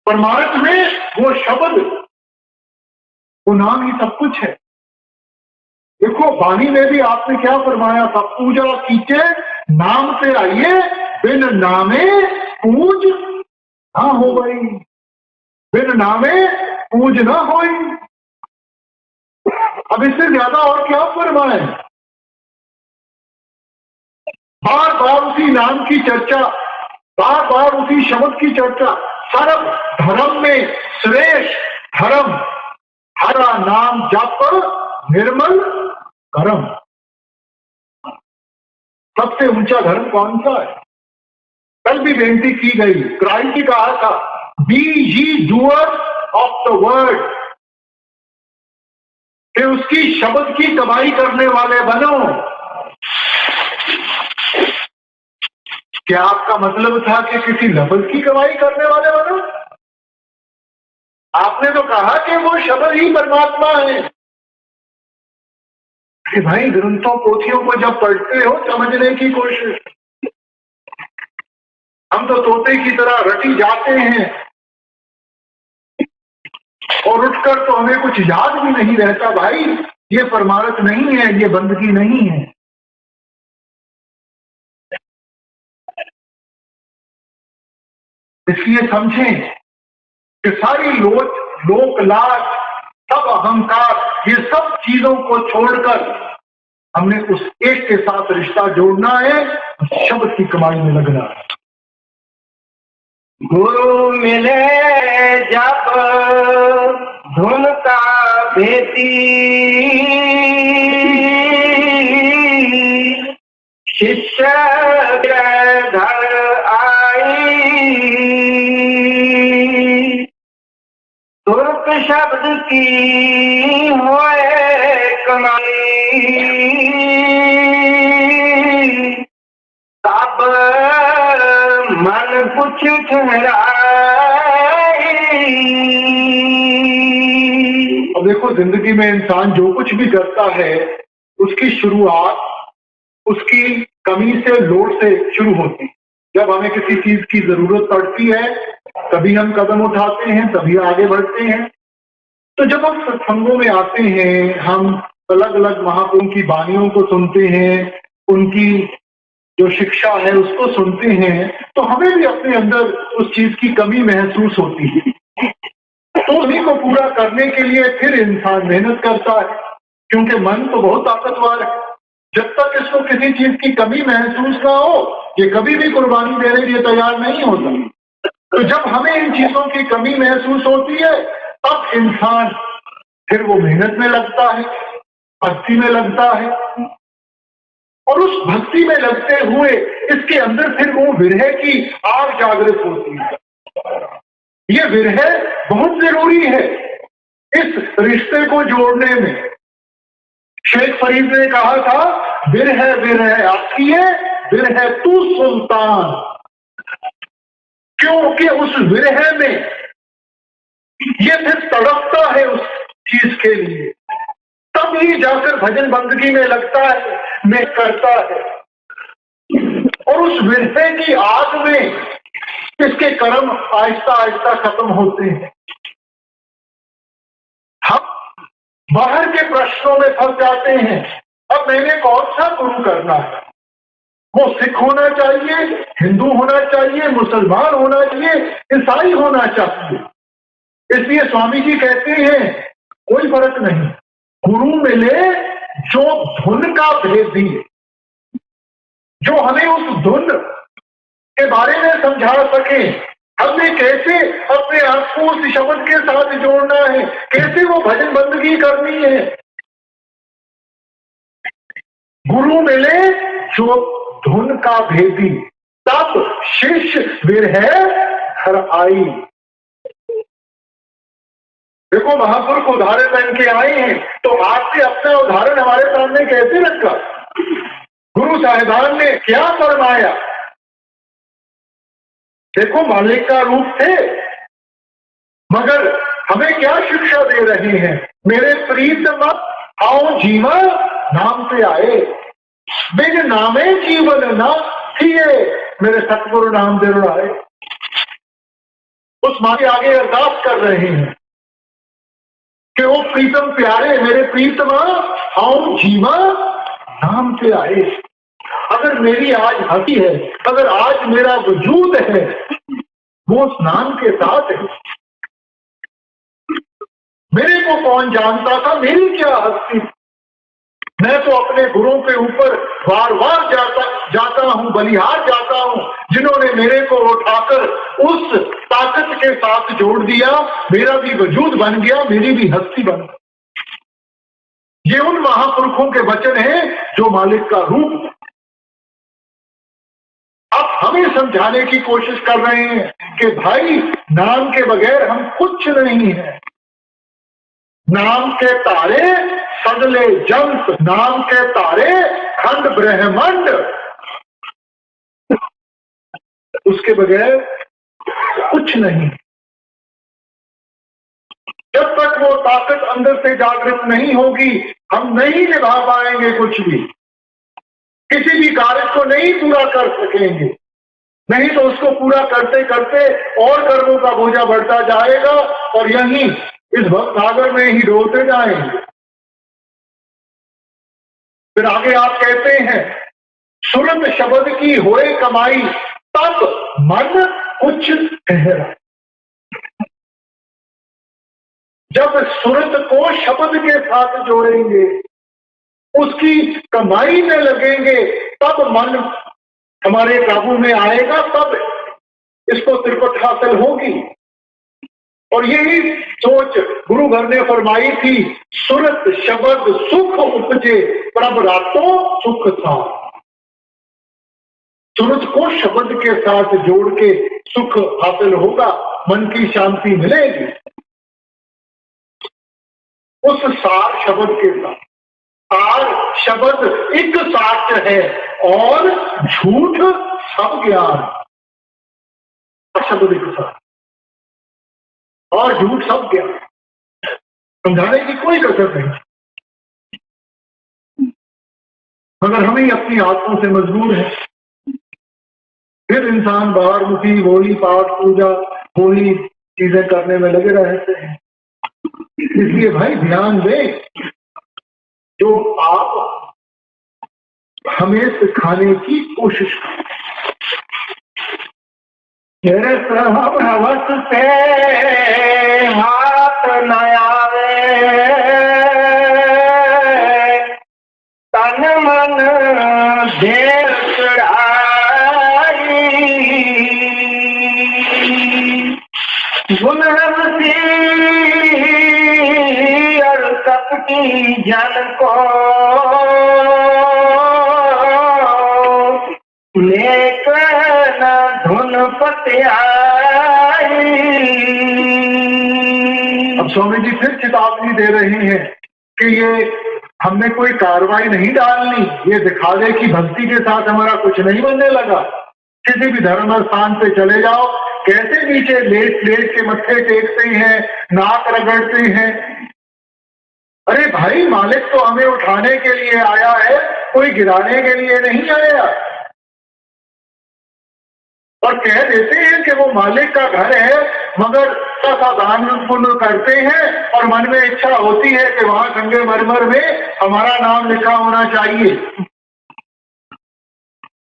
परमार्थ में वो शब्द, वो नाम ही सब कुछ है। देखो वाणी में भी आपने क्या फरमाया था, पूजा कीजिए नाम पे आइए, बिन नामे पूज ना हो गई, बिन नामे पूज ना होई। अब इससे ज्यादा और क्या फरमाए? बार बार उसी नाम की चर्चा, बार बार उसी शब्द की चर्चा। सर्व धर्म में श्रेष्ठ धर्म हरा नाम जप निर्मल कर्म। सबसे ऊंचा धर्म कौन सा है? कल भी बेनती की गई, क्राइस्ट ने कहा था B ye doers of the word, कि उसकी शब्द की कमाई करने वाले बनो। क्या आपका मतलब था कि किसी लफ्ज की कमाई करने वाले बनो? आपने तो कहा कि वो शब्द ही परमात्मा है। कि भाई ग्रंथों पोथियों को जब पढ़ते हो समझने की कोशिश, हम तो तोते की तरह रटी जाते हैं और उठकर तो हमें कुछ याद भी नहीं रहता। भाई ये परमार्थ नहीं है, ये बंदगी नहीं है। इसलिए समझें कि सारी लोक लाज, सब अहंकार, ये सब चीजों को छोड़कर हमने उस एक के साथ रिश्ता जोड़ना है, शब्द की कमाई में लगना है। गुरु मिले जब धुन का भेदी, शिष्य घर आई, तुर्क शब्द की होए कमाई, तब मन कुछ ठहराए। अब देखो जिंदगी में इंसान जो कुछ भी करता है उसकी शुरुआत उसकी कमी से, लोड़ से शुरू होती है। जब हमें किसी चीज की जरूरत पड़ती है तभी हम कदम उठाते हैं, तभी आगे बढ़ते हैं। तो जब हम सत्संगों में आते हैं, हम अलग अलग महापुरुषों की वाणियों को सुनते हैं, उनकी जो शिक्षा है उसको सुनते हैं, तो हमें भी अपने अंदर उस चीज की कमी महसूस होती है। तो उन्हीं को पूरा करने के लिए फिर इंसान मेहनत करता है। क्योंकि मन तो बहुत ताकतवर है। जब तक इसको किसी चीज की कमी महसूस ना हो, ये कभी भी कुर्बानी देने के लिए तैयार नहीं होता। तो जब हमें इन चीजों की कमी महसूस होती है, तब इंसान फिर वो मेहनत में लगता है, भक्ति में लगता है, और उस भक्ति में लगते हुए इसके अंदर फिर वो विरह की आग जागृत होती है। ये विरह बहुत जरूरी है इस रिश्ते को जोड़ने में। शेख फरीद ने कहा था, विरह विरह आखिए विरह तू सुल्तान, क्योंकि उस विरह में ये फिर तड़पता है उस चीज के लिए, तब ही जाकर भजन बंदगी में लगता है, में करता है। और उस विरह की आग में इसके कर्म आहिस्ता आहिस्ता खत्म होते हैं। हम बाहर के प्रश्नों में फंस जाते हैं। अब मैंने कौन सा गुरु करना है? वो सिख होना चाहिए, हिंदू होना चाहिए, मुसलमान होना चाहिए, ईसाई होना चाहिए? इसलिए स्वामी जी कहते हैं कोई फर्क नहीं, गुरु मिले जो धुन का भेदी, जो हमें उस धुन के बारे में समझा सके, हमें कैसे अपने आप को उस शब्द के साथ जोड़ना है, कैसे वो भजन बंदगी करनी है। गुरु मिले जो धुन का भेदी, तब शिष्य विरह घर आई। देखो महापुरुष उदाहरण बन के आए हैं, तो आपसे अपना उदाहरण हमारे सामने कैसे रखा? गुरु साहिबान ने क्या फरमाया? देखो मालिक का रूप थे, मगर हमें क्या शिक्षा दे रहे हैं? मेरे प्रीतम आओ जीवा नाम पे आए, बिन नामे जीवन ना थिए, मेरे सतगुरु नाम दे आए। उस माँ के आगे अरदास कर रहे हैं कि वो प्रीतम प्यारे, मेरे प्रीतम आओ जीवा नाम पे आए। अगर मेरी आज हंसी है, अगर आज मेरा वजूद है, वो उस नाम के साथ है। मेरे को कौन जानता था, मेरी क्या हस्ती? मैं तो अपने गुरुओं के ऊपर बार बार जाता हूं, बलिहार जाता हूं, जिन्होंने मेरे को उठाकर उस ताकत के साथ जोड़ दिया, मेरा भी वजूद बन गया, मेरी भी हस्ती बन गई। ये उन महापुरुषों के वचन हैं जो मालिक का रूप। अब हमें समझाने की कोशिश कर रहे हैं कि भाई नाम के बगैर हम कुछ नहीं है। नाम के तारे सगले जंत, नाम के तारे खंड ब्रह्मांड, उसके बगैर कुछ नहीं। जब तक वो ताकत अंदर से जागृत नहीं होगी, हम नहीं निभा पाएंगे कुछ भी, किसी भी कार्य को नहीं पूरा कर सकेंगे। नहीं तो उसको पूरा करते करते और कर्मों का बोझा बढ़ता जाएगा और यहीं इस भवसागर में ही डोलते जाएंगे। फिर आगे आप कहते हैं, सुरत शब्द की होए कमाई, तब मन कुछ ठहरा। जब सुरत को शब्द के साथ जोड़ेंगे, उसकी कमाई में लगेंगे, तब मन हमारे काबू में आएगा, तब इसको त्रिपट हासिल होगी। और यही सोच गुरु घर ने फरमाई थी, सुरत शब्द सुख उपजे, प्रभ रातों सुख था। सुरत को शब्द के साथ जोड़ के सुख हासिल होगा, मन की शांति मिलेगी उस सार शब्द के साथ। सार शब्द एक साच है और झूठ सब ज्ञान। शब्द एक साथ और झूठ सब ज्ञान, समझाने की कोई कसर नहीं। मगर हम ही अपनी आत्मों से मजबूर है। फिर इंसान बाहर मुखी वही पाठ पूजा वही चीजें करने में लगे रहते हैं। इसलिए भाई ध्यान दें, जो आप हमें सिखाने की कोशिश करें। हवस से हाथ न आवे, और कपटी जन को लेकर न धुन पत्याई। अब स्वामी जी फिर चेतावनी दे रहे हैं कि ये हमने कोई कार्रवाई नहीं डालनी, ये दिखावे की भक्ति के साथ हमारा कुछ नहीं बनने लगा। किसी भी धर्म स्थान पे चले जाओ, कैसे नीचे लेट लेट के मत्थे टेकते हैं, नाक रगड़ते हैं। अरे भाई, मालिक तो हमें उठाने के लिए आया है, कोई गिराने के लिए नहीं आया। और कह देते हैं कि वो मालिक का घर है, मगर ऐसा दान पुण्य करते हैं और मन में इच्छा होती है कि वहां संगे मरमर में हमारा नाम लिखा होना चाहिए।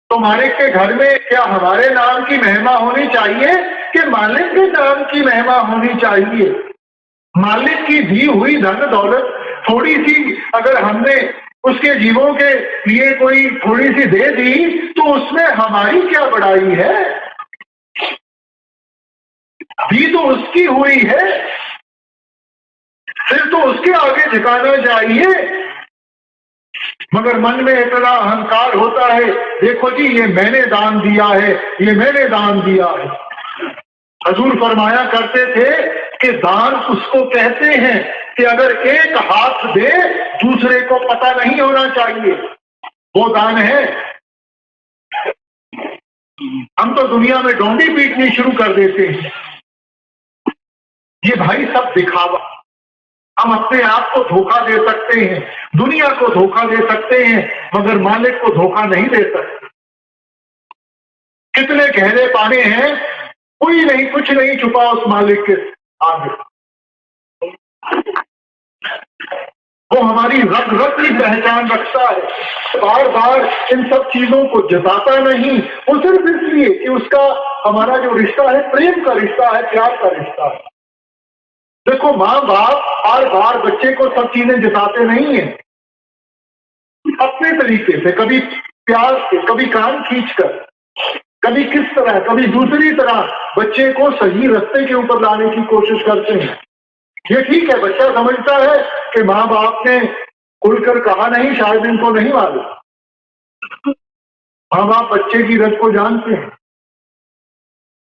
तो मालिक के घर में क्या हमारे नाम की महिमा होनी चाहिए कि मालिक के नाम की महिमा होनी चाहिए? मालिक की दी हुई धन दौलत थोड़ी सी अगर हमने उसके जीवों के लिए कोई थोड़ी सी दे दी तो उसमें हमारी क्या बड़ाई है? दी तो उसकी हुई है, फिर तो उसके आगे झुकाना चाहिए। मगर मन में इतना अहंकार होता है, देखो जी ये मैंने दान दिया है, ये मैंने दान दिया है। हजूर फरमाया करते थे कि दान उसको कहते हैं कि अगर एक हाथ दे दूसरे को पता नहीं होना चाहिए, वो दान है। हम तो दुनिया में डोंडी पीटनी शुरू कर देते हैं। ये भाई सब दिखावा। हम अपने आप को धोखा दे सकते हैं, दुनिया को धोखा दे सकते हैं, मगर मालिक को धोखा नहीं दे सकते। कितने गहरे पाने हैं, कोई नहीं, कुछ नहीं छुपा उस मालिक के आगे। वो हमारी रग रग की पहचान रखता है, बार बार इन सब चीजों को जताता नहीं। वो सिर्फ इसलिए कि उसका हमारा जो रिश्ता है प्रेम का रिश्ता है, प्यार का रिश्ता है। देखो, माँ बाप बार बार बच्चे को सब चीजें जताते नहीं है, अपने तरीके से, कभी प्यार से, कभी कान खींचकर, कभी किस तरह, कभी दूसरी तरह बच्चे को सही रास्ते के ऊपर लाने की कोशिश करते हैं। ये ठीक है, बच्चा समझता है कि माँ बाप ने खुलकर कहा नहीं, शायद इनको नहीं मालूम। माँ बाप बच्चे की रग को जानते हैं।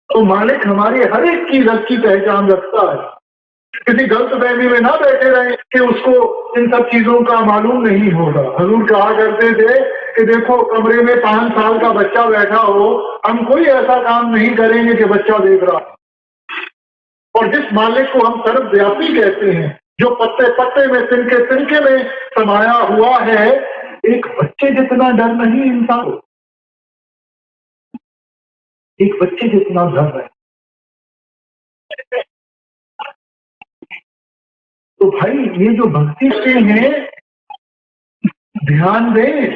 तो मालिक हमारे हर एक की रग की पहचान रखता है। किसी गलतफहमी में ना बैठे रहे कि उसको इन सब चीजों का मालूम नहीं होगा। हजूर कहा करते थे कि देखो, कमरे में 5 साल का बच्चा बैठा हो, हम कोई ऐसा काम नहीं करेंगे कि बच्चा देख रहा। और जिस मालिक को हम सर्वव्यापी कहते हैं, जो पत्ते पत्ते में, तिनके तिनके में समाया हुआ है, एक बच्चे जितना डर नहीं इंसान को, एक बच्चे जितना डर है। तो भाई, ये जो भक्ति से हैं, ध्यान दें,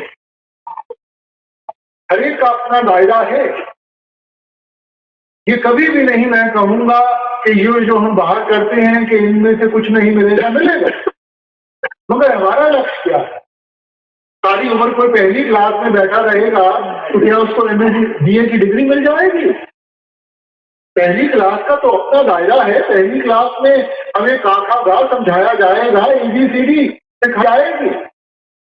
हर एक का अपना दायरा है। ये कभी भी नहीं मैं कहूंगा कि ये जो हम बाहर करते हैं कि इनमें से कुछ नहीं मिलेगा, मिलेगा। मगर हमारा लक्ष्य क्या है? सारी उम्र कोई पहली क्लास में बैठा रहेगा तो क्या उसको MA की डिग्री मिल जाएगी? पहली क्लास का तो अपना दायरा है। पहली क्लास में हमें काखा गा समझाया जाएगा, ABCD सिखाएगी।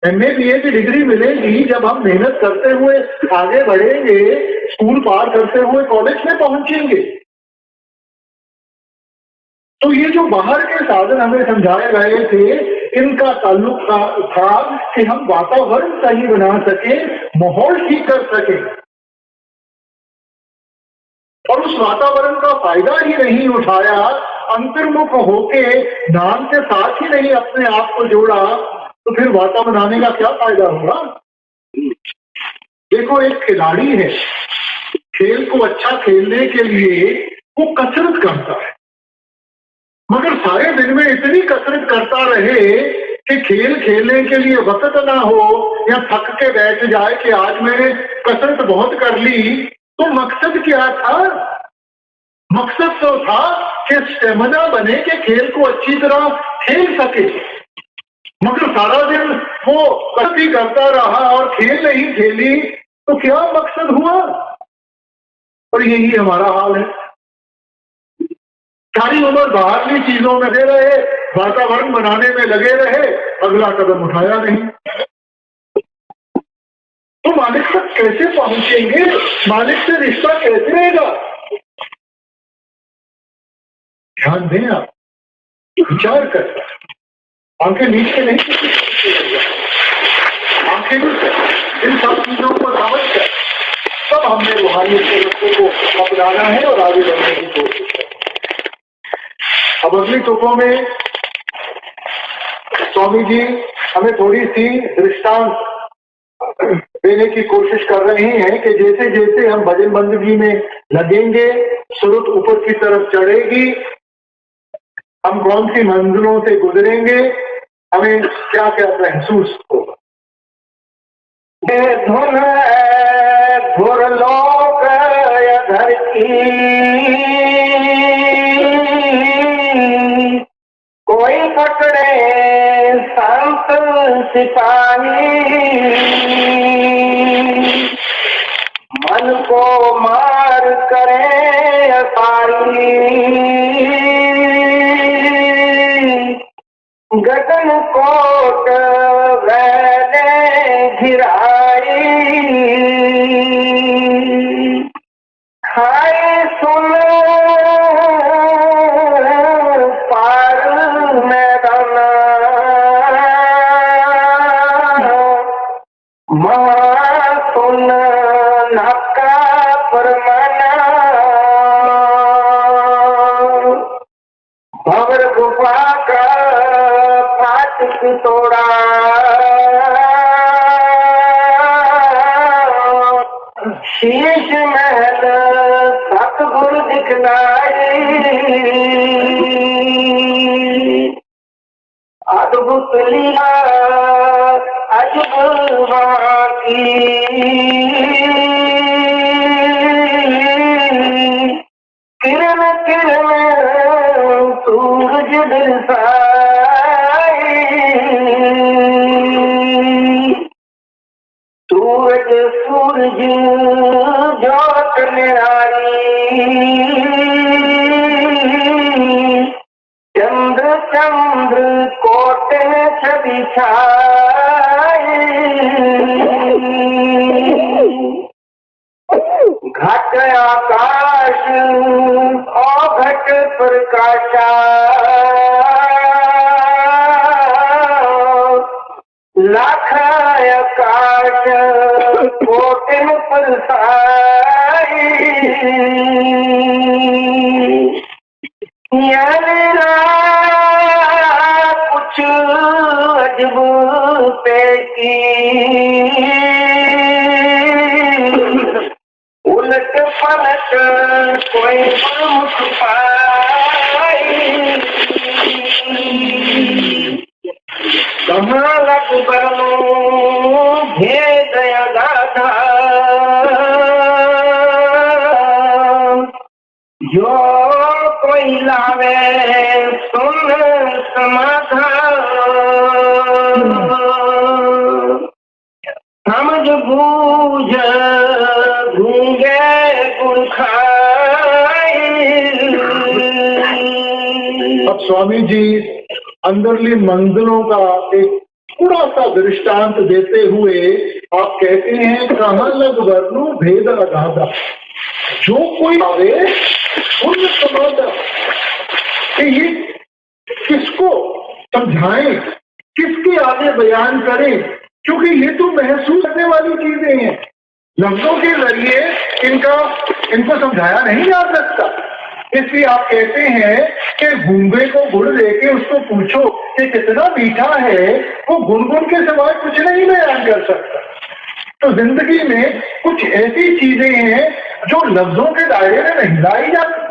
MA BA की डिग्री मिलेगी जब हम मेहनत करते हुए आगे बढ़ेंगे, स्कूल पार करते हुए कॉलेज में पहुंचेंगे। तो ये जो बाहर के साधन हमें समझाए गए थे, इनका ताल्लुक था कि हम वातावरण सही बना सके, माहौल ठीक कर सके। और उस वातावरण का फायदा ही नहीं उठाया, अंतर्मुख होके नाम के साथ ही नहीं अपने आप को जोड़ा, तो फिर वातावरण बनाने का क्या फायदा होगा? देखो, एक खिलाड़ी है, खेल को अच्छा खेलने के लिए वो कसरत करता है, मगर सारे दिन में इतनी कसरत करता रहे कि खेल खेलने के लिए वक्त ना हो, या थक के बैठ जाए कि आज मैंने कसरत बहुत कर ली। तो मकसद क्या था? मकसद तो था कि स्टेमिना बने, कि खेल को अच्छी तरह खेल सके। मगर सारा दिन वो कसरत ही करता रहा और खेल नहीं खेली, तो क्या मकसद हुआ? और यही हमारा हाल है। सारी उम्र बाहरली चीजों में लगे रहे, वातावरण बनाने में लगे रहे, अगला कदम उठाया नहीं। तो मालिक तक कैसे पहुंचेंगे? मालिक से रिश्ता कैसे रहेगा? ध्यान दें आप, विचार कर, आंखें नीचे नहीं, आंखें नीचे, इन सब चीजों को समझ कर तब हमने रूहानियत के रस्ते को अपनाना है और आगे बढ़ने की कोशिश करनी। अब अगली तुकों में स्वामी जी हमें थोड़ी सी दृष्टांत देने की कोशिश कर रहे हैं कि जैसे जैसे हम भजन बंदगी में लगेंगे, सुरुत ऊपर की तरफ चढ़ेगी, हम कौन सी मंजिलों से गुजरेंगे, हमें क्या क्या महसूस होगा। धुन भुरलोक अधर की कोई पकड़े संत सिपाही, मन को मार करे असारी, गगन कोट वैले घिराई, खाए सुन पार मैदान, महा सुन नाका परमाना, भवर गुफा का फाटक तोड़ा, शीश महल सतगुरु दिखलाई, अद्भुत लीला अजब की, किरण किरण सूरज दिलसाई, सूरज सूरज जोत निरारी, चंद्र चंद्र कोट छवि छाई, घट आकाश और घट प्रकाशा, लाख आकाश कोटिन परसाई, कुछ अजब पेकी, उलट पलट कोई प्रमुख पाई, कहाँ लग बरनो भेद गाधा, जो कोई लावे सुन समाधान, समझ बूझ गूंगे गुण खाई। अब स्वामी जी अंदरली मंजिलों का एक थोड़ा सा दृष्टांत देते हुए आप कहते हैं, कहाँ लग वर्णु भेद अगाधा, जो कोई आवे उन समाधान, ये किसको समझाएं, किसके आगे बयान करें, क्योंकि ये तो महसूस करने वाली चीजें हैं, लफ्जों के जरिए इनको समझाया नहीं जा सकता। इसलिए आप कहते हैं कि गूंगे को गुड़ देके उसको पूछो कि कितना मीठा है, वो गुनगुन के सिवाय कुछ नहीं बयान कर सकता। तो जिंदगी में कुछ ऐसी चीजें हैं जो लफ्जों के दायरे में नहीं लाई जाती।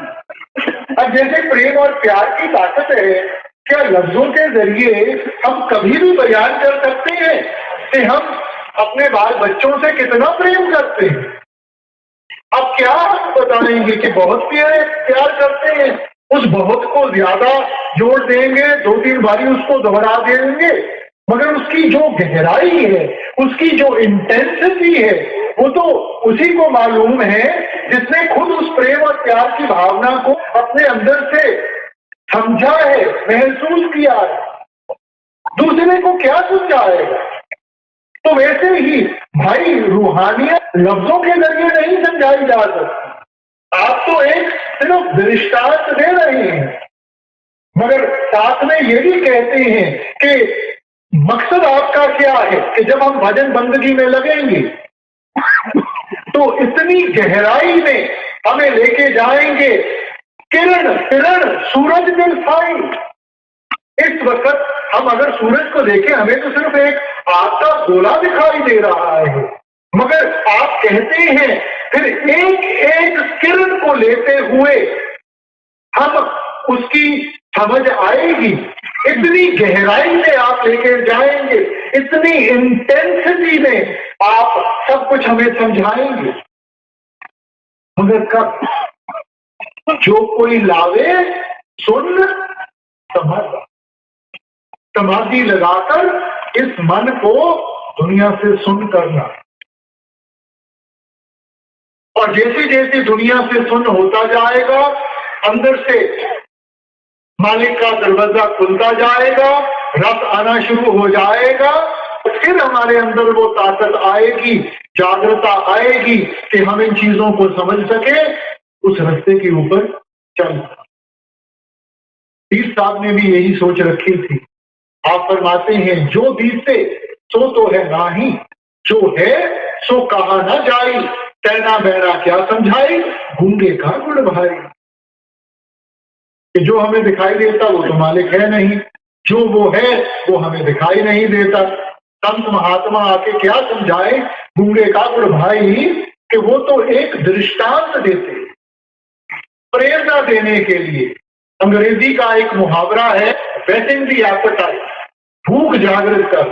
अब जैसे प्रेम और प्यार की ताकत है, क्या लफ्जों के जरिए हम कभी भी बयान कर सकते हैं कि हम अपने बाल बच्चों से कितना प्रेम करते हैं? अब क्या हम बताएंगे कि बहुत प्यार करते हैं, उस बहुत को ज्यादा जोड़ देंगे, 2-3 बारी उसको दोहरा देंगे, मगर उसकी जो गहराई है, उसकी जो इंटेंसिटी है, वो तो उसी को मालूम है जिसने खुद उस प्रेम और प्यार की भावना को अपने अंदर से समझा है, महसूस किया है, दूसरे को क्या समझाएगा? तो वैसे ही भाई रूहानियत लफ्जों के जरिए नहीं समझाई जा सकती। आप तो एक सिर्फ दृष्टांत दे रहे हैं, मगर साथ में ये भी कहते हैं कि मकसद आपका क्या है कि जब हम भजन बंदगी में लगेंगे तो इतनी गहराई में हमें लेके जाएंगे, किरण किरण सूरज दिखाई। इस वक्त हम अगर सूरज को देखें, हमें तो सिर्फ एक आग का गोला दिखाई दे रहा है, मगर आप कहते हैं फिर एक एक किरण को लेते हुए हम उसकी समझ आएगी, इतनी गहराई में आप लेकर जाएंगे, इतनी इंटेंसिटी में आप सब कुछ हमें समझाएंगे। मगर कब? जो कोई लावे सुन समझ, समाधि लगाकर इस मन को दुनिया से सुन करना। और जैसे जैसे दुनिया से सुन होता जाएगा, अंदर से मालिक का दरवाजा खुलता जाएगा, रस आना शुरू हो जाएगा, फिर हमारे अंदर वो ताकत आएगी, जागृता आएगी कि हम इन चीजों को समझ सके, उस रास्ते के ऊपर चल। पीर साहब ने भी यही सोच रखी थी। आप फरमाते हैं जो बीते सो तो है नाही, जो है सो कहा ना जाई, कहना बहरा क्या समझाई, गूंगे का गुड़ भाई। कि जो हमें दिखाई देता वो तो मालिक है नहीं, जो वो है वो हमें दिखाई नहीं देता। संत महात्मा आके क्या समझाए, गूंगे का गुड़ भाई, कि वो तो एक दृष्टांत देते, प्रेरणा देने के लिए। अंग्रेजी का एक मुहावरा है, वेटिंग दी एपेटाइट, भूख जागृत कर।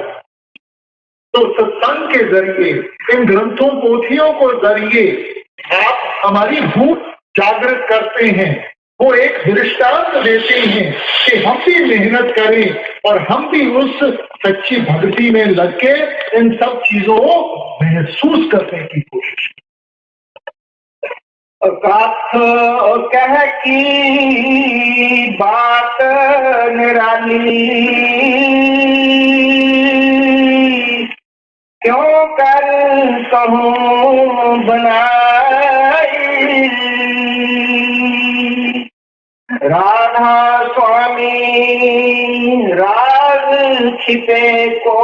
तो सत्संग के जरिए, इन ग्रंथों पोथियों को जरिए आप हमारी भूख जागृत करते हैं, वो एक दृष्टांत देते हैं कि हम भी मेहनत करें और हम भी उस सच्ची भक्ति में लग के इन सब चीजों को महसूस करने की कोशिश करें। कथ और कह की बात निराली, क्यों कर कहूँ बनाई। राधा स्वामी राज छिपे को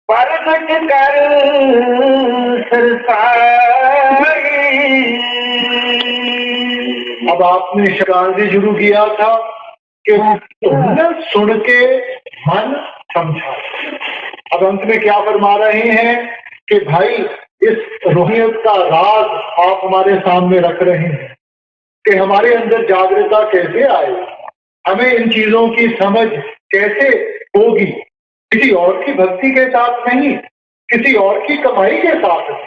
प्रकट कर सरसाई। अब आपने शरारती शुरू किया था कि सुन के मन समझा। अब अंत में क्या फरमा रहे हैं कि भाई इस रूहियत का राज आप हमारे सामने रख रहे हैं कि हमारे अंदर जागरूकता कैसे आएगी, हमें इन चीजों की समझ कैसे होगी। किसी और की भक्ति के साथ नहीं, किसी और की कमाई के साथ नहीं।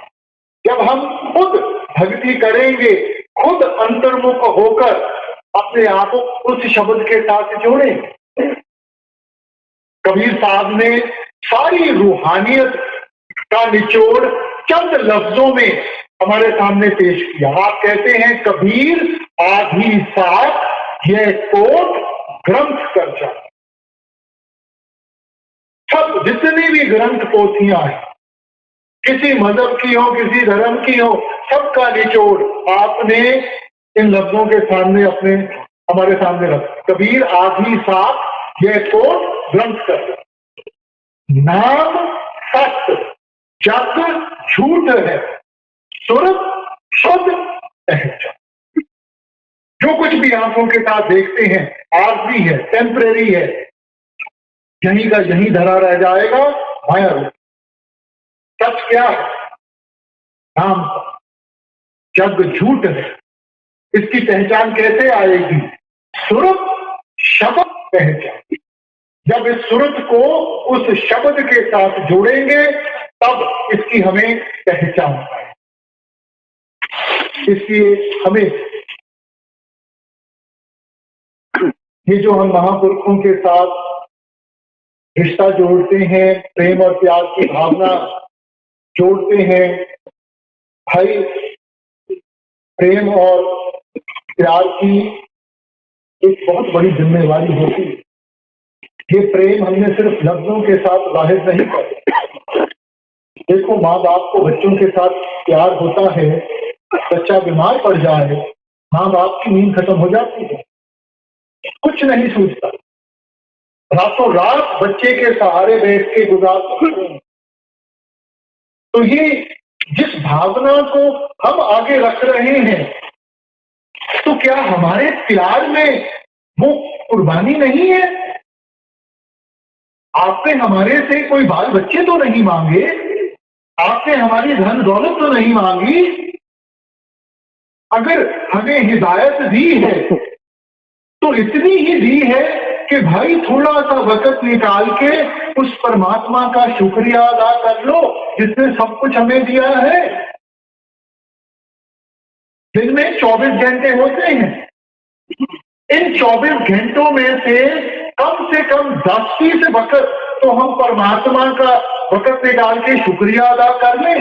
जब हम खुद भक्ति करेंगे, खुद अंतर्मुख होकर अपने आप को उस शब्द के साथ जोड़ेंगे। कबीर साहब ने सारी रूहानियत का निचोड़ चंद लफ्जों में हमारे सामने पेश किया। आप कहते हैं कबीर आधी साथ यह कोट ग्रंथ कर जा। सब जितनी भी ग्रंथ पोथियां हैं, किसी मजहब की हो, किसी धर्म की हो, सबका निचोड़ आपने इन लफ्जों के सामने अपने हमारे सामने रखा। कबीर आधी साथ यह कोट ग्रंथ कर। नाम सत्य, जग झूठ है, सुरत शुद्ध पहचान। जो कुछ भी आंखों के साथ देखते हैं आरजी है, टेम्परेरी है, यहीं का यहीं धरा रह जाएगा, माया रूप। सच क्या है? नाम सत्य, जग झूठ है। इसकी पहचान कैसे आएगी? सुरत शब्द पहचान। जब इस सुरत को उस शब्द के साथ जोड़ेंगे तब इसकी हमें पहचान आए। इसलिए हमें ये जो हम महापुरुषों के साथ रिश्ता जोड़ते हैं, प्रेम और प्यार की भावना जोड़ते हैं, भाई प्रेम और प्यार की एक बहुत बड़ी जिम्मेवारी होती है। ये प्रेम हमने सिर्फ लफ्जों के साथ जाहिर नहीं कर। देखो, माँ बाप को बच्चों के साथ प्यार होता है, बच्चा बीमार पड़ जाए, माँ बाप की नींद खत्म हो जाती है, कुछ नहीं सोचता, रातों रात बच्चे के सहारे बैठ के गुजारते हैं। तो ये जिस भावना को हम आगे रख रहे हैं, तो क्या हमारे प्यार में वो कुर्बानी नहीं है? आपने हमारे से कोई बाल बच्चे तो नहीं मांगे, आपने हमारी धन दौलत तो नहीं मांगी। अगर हमें हिदायत दी है तो इतनी ही दी है कि भाई थोड़ा सा वक्त निकाल के उस परमात्मा का शुक्रिया अदा कर लो जिसने सब कुछ हमें दिया है। दिन में 24 घंटे होते हैं, इन 24 घंटों में से कम 10-20 वक्त तो हम परमात्मा का वक्त निकाल के शुक्रिया अदा कर लें।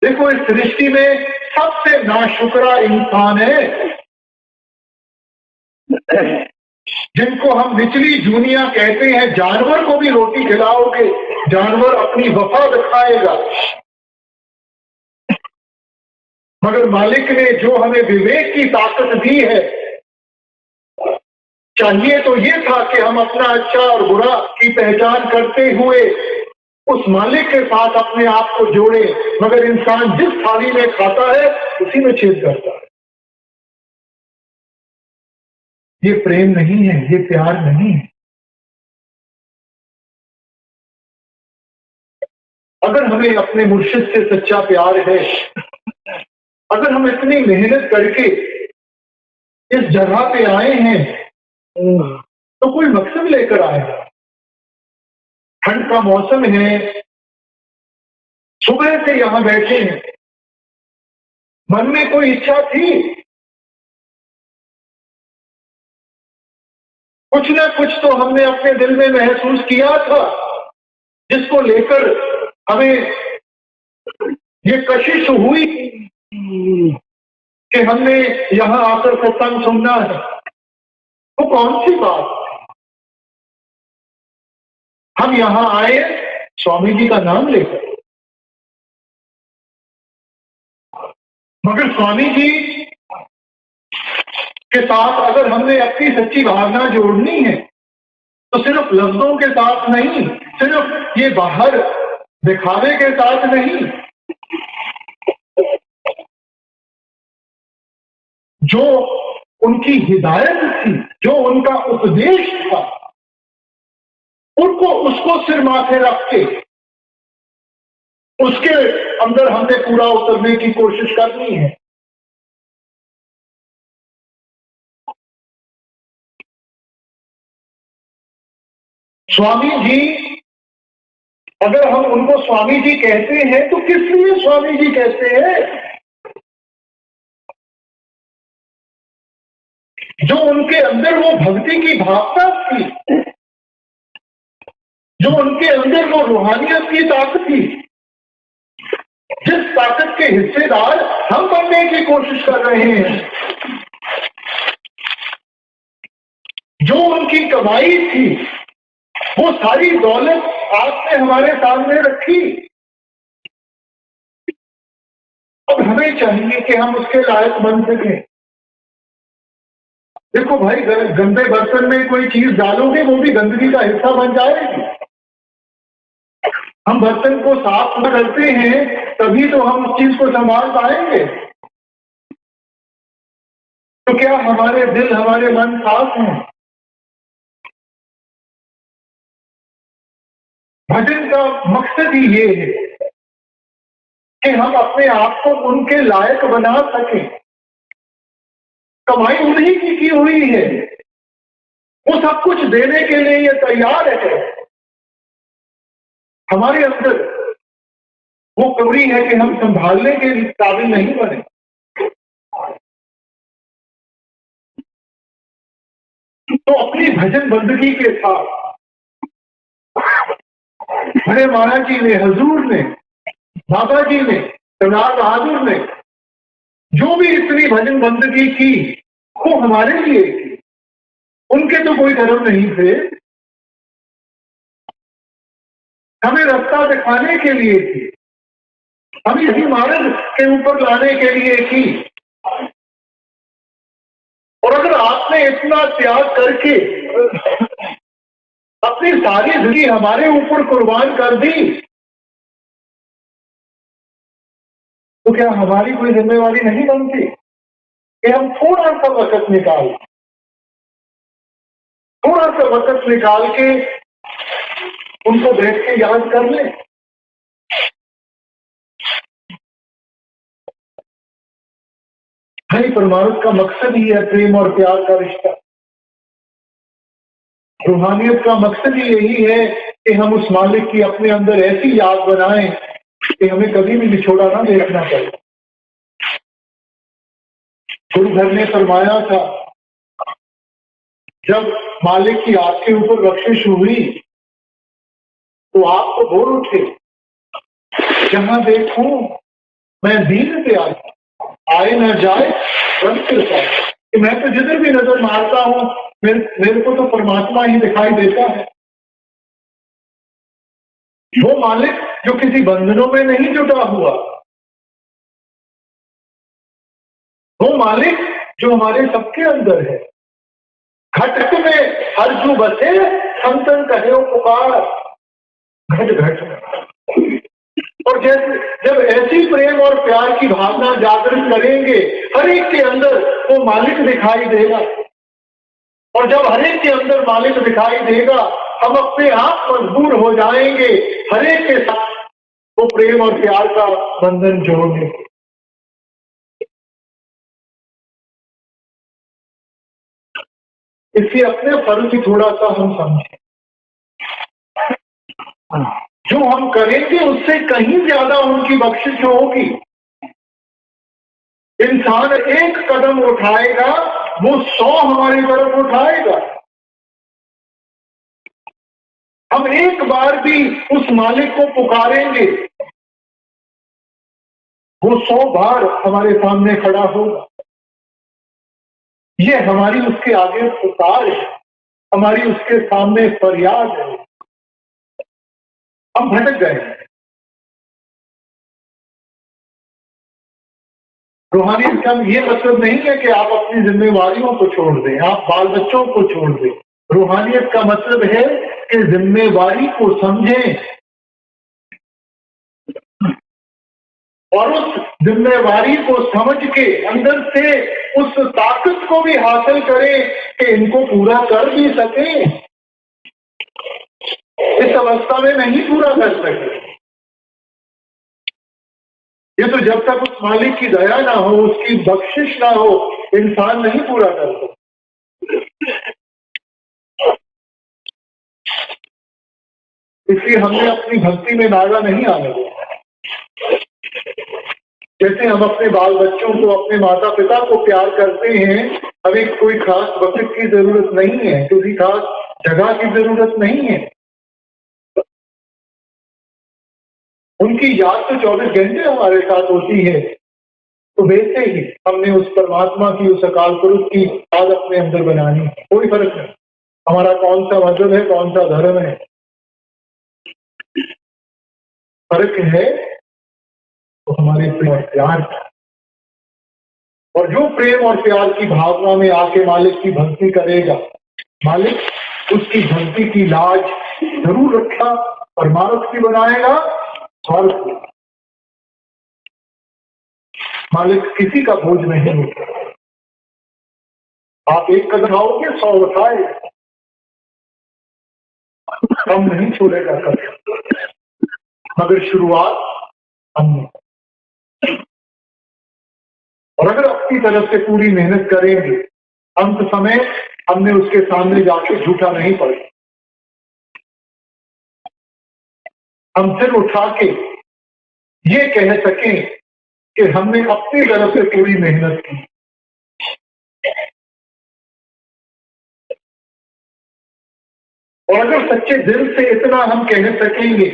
देखो, इस सृष्टि में सबसे नाशुक्रा इंसान है, जिनको हम निचली जूनिया कहते हैं। जानवर को भी रोटी खिलाओगे, जानवर अपनी वफा दिखाएगा, मगर मालिक ने जो हमें विवेक की ताकत दी है, चाहिए तो ये था कि हम अपना अच्छा और बुरा की पहचान करते हुए उस मालिक के साथ अपने आप को जोड़े, मगर इंसान जिस थाली में खाता है उसी में छेद करता है। ये प्रेम नहीं है, ये प्यार नहीं है। अगर हमें अपने मुर्शिद से सच्चा प्यार है, अगर हम इतनी मेहनत करके इस जगह पे आए हैं, तो कोई मकसद लेकर आएगा। ठंड का मौसम है, सुबह से यहां बैठे हैं, मन में कोई इच्छा थी, कुछ ना कुछ तो हमने अपने दिल में महसूस किया था, जिसको लेकर हमें ये कशिश हुई कि हमने यहां आकर सत्संग सुनना है। वो कौन सी बात? हम यहां आए स्वामी जी का नाम लेकर, मगर स्वामी जी के साथ अगर हमने अपनी सच्ची भावना जोड़नी है तो सिर्फ लफ्जों के साथ नहीं, सिर्फ ये बाहर दिखावे के साथ नहीं, जो उनकी हिदायत थी, जो उनका उपदेश था, उसको सिर माथे रख के उसके अंदर हमने पूरा उतरने की कोशिश करनी है। स्वामी जी, अगर हम उनको स्वामी जी कहते हैं तो किस लिए स्वामी जी कहते हैं? जो उनके अंदर वो भक्ति की भावना थी, जो उनके अंदर वो रूहानियत की ताकत थी, जिस ताकत के हिस्सेदार हम बनने की कोशिश कर रहे हैं, जो उनकी कमाई थी, वो सारी दौलत आपने हमारे सामने रखी। अब हमें चाहिए कि हम उसके लायक बन सकें। देखो भाई, गंदे बर्तन में कोई चीज डालोगे वो भी गंदगी का हिस्सा बन जाएगी। हम बर्तन को साफ करते हैं तभी तो हम उस चीज को संभाल पाएंगे। तो क्या हमारे दिल, हमारे मन साफ हैं? भजन का मकसद ही ये है कि हम अपने आप को उनके लायक बना सकें। कमाई उन्हीं की हुई है, वो सब कुछ देने के लिए ये तैयार है। हमारे अंदर वो कमी है कि हम संभालने के काबिल नहीं बने। तो अपनी भजन बंदगी के साथ बड़े महाराज जी ने, हजूर ने, बाबा जी ने, सरदार बहादुर ने जो भी इतनी भजन बंदगी की वो हमारे लिए की। उनके तो कोई धर्म नहीं थे, हमें रास्ता दिखाने के लिए की, हमें इसी मार्ग के ऊपर लाने के लिए की। और अगर आपने इतना त्याग करके अपनी सारी जिंदगी हमारे ऊपर कुर्बान कर दी, तो क्या हमारी कोई जिम्मेवारी नहीं बनती कि हम थोड़ा सा वक्त निकाल के उनको बैठ के याद कर लें? भाई, परमार्थ का मकसद ही है प्रेम और प्यार का रिश्ता। रूहानियत का मकसद ही यही है कि हम उस मालिक की अपने अंदर ऐसी याद बनाएं कि हमें कभी भी बिछोड़ा ना देखना पड़े। गुरु घर ने फरमाया था, जब मालिक की आपके ऊपर बख्शिश हुई तो आप तो बोल उठे, जहां देखूं मैं दीन पे आए न जाए रब कृपा। कि मैं तो जिधर भी नजर मारता हूं मेरे को तो परमात्मा ही दिखाई देता है। वो मालिक जो किसी बंधनों में नहीं जुटा हुआ, वो मालिक जो हमारे सबके अंदर है। घट में हर जो बसे संतन कहे पुकार, घट घट में। और जैसे जब ऐसी प्रेम और प्यार की भावना जागृत करेंगे, हर एक के अंदर वो मालिक दिखाई देगा। और जब हर एक के अंदर मालिक दिखाई देगा, हम अपने आप मजबूर हो जाएंगे हर एक के साथ वो प्रेम और प्यार का बंधन जोड़ने। इसलिए अपने फर्ज की थोड़ा सा हम समझें। जो हम करेंगे उससे कहीं ज्यादा उनकी बख्शिश होगी। इंसान एक कदम उठाएगा, वो 100 हमारी तरफ उठाएगा। हम एक बार भी उस मालिक को पुकारेंगे, वो 100 बार हमारे सामने खड़ा होगा। ये हमारी उसके आगे पुकार है, हमारी उसके सामने फरियाद है। हम भटक गए। रूहानियत का ये मतलब नहीं है कि आप अपनी जिम्मेवारियों को छोड़ दें, आप बाल बच्चों को छोड़ दें। रूहानियत का मतलब है कि जिम्मेवारी को समझें और उस जिम्मेवारी को समझ के अंदर से उस ताकत को भी हासिल करें कि इनको पूरा कर भी सकें। इस अवस्था में नहीं पूरा कर सके, ये तो जब तक उस मालिक की दया ना हो, उसकी बख्शिश ना हो, इंसान नहीं पूरा कर सकता। इसलिए हमने अपनी भक्ति में नागा नहीं आने दिया। जैसे हम अपने बाल बच्चों को, अपने माता पिता को प्यार करते हैं, हमें कोई खास वक्त की जरूरत नहीं है, किसी खास जगह की जरूरत नहीं है। उनकी याद तो 24 घंटे हमारे साथ होती है। तो वैसे ही हमने उस परमात्मा की, उस अकाल पुरुष की याद अपने अंदर बनानी है। कोई फर्क नहीं हमारा कौन सा मजहब है, कौन सा धर्म है। फर्क है तो हमारे प्रेम और प्यार का। और जो प्रेम और प्यार की भावना में आके मालिक की भक्ति करेगा, मालिक उसकी भक्ति की लाज जरूर रखा, परमार्थ की बनाएगा। स्वर्ग मालिक किसी का बोझ नहीं होता। आप एक कदम उठाओगे 100 उठाए, कम नहीं छोड़ेगा कभी। मगर शुरुआत हमने, और अगर अपनी तरफ से पूरी मेहनत करेंगे, अंत समय हमने उसके सामने जाके झूठा नहीं पड़े। हम सिर उठा के ये कह सकें कि हमने अपनी तरफ से पूरी मेहनत की। और अगर सच्चे दिल से इतना हम कह सकेंगे,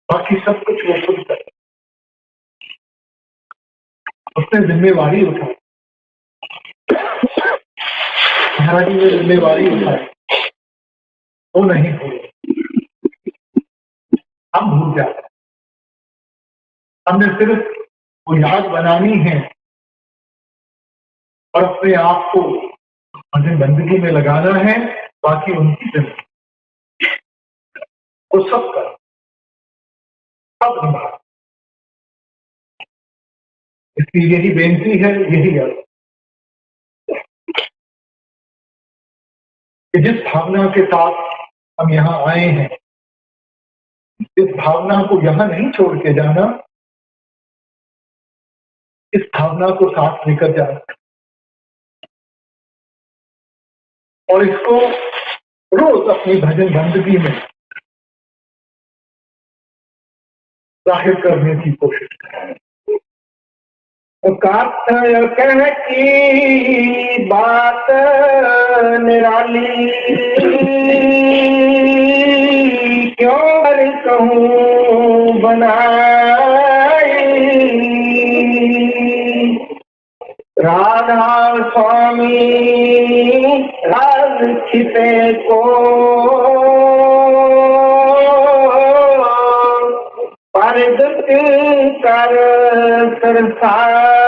बाकी सब कुछ वो खुद करे। उसने जिम्मेवारी उठाई, महाराज जी ने जिम्मेवारी उठाई, वो नहीं भूले। हम भूल जाते, हमने सिर्फ वो याद बनानी है और अपने आप को भजन बंदगी में लगाना है, बाकी उनकी जिम्मेदारी, वो सब कर सब निभा। इसलिए यही बेनती है, यही अर्थ कि जिस भावना के साथ हम यहाँ आए हैं, इस भावना को यहाँ नहीं छोड़ के जाना, इस भावना को साथ लेकर जाना और इसको रोज अपनी भजन बंदगी में जाहिर करने की कोशिश करें। कह की बात निराली, क्यों हर कहूँ बनाई। राधा स्वामी राज छिपे को परगट कर सरसाई।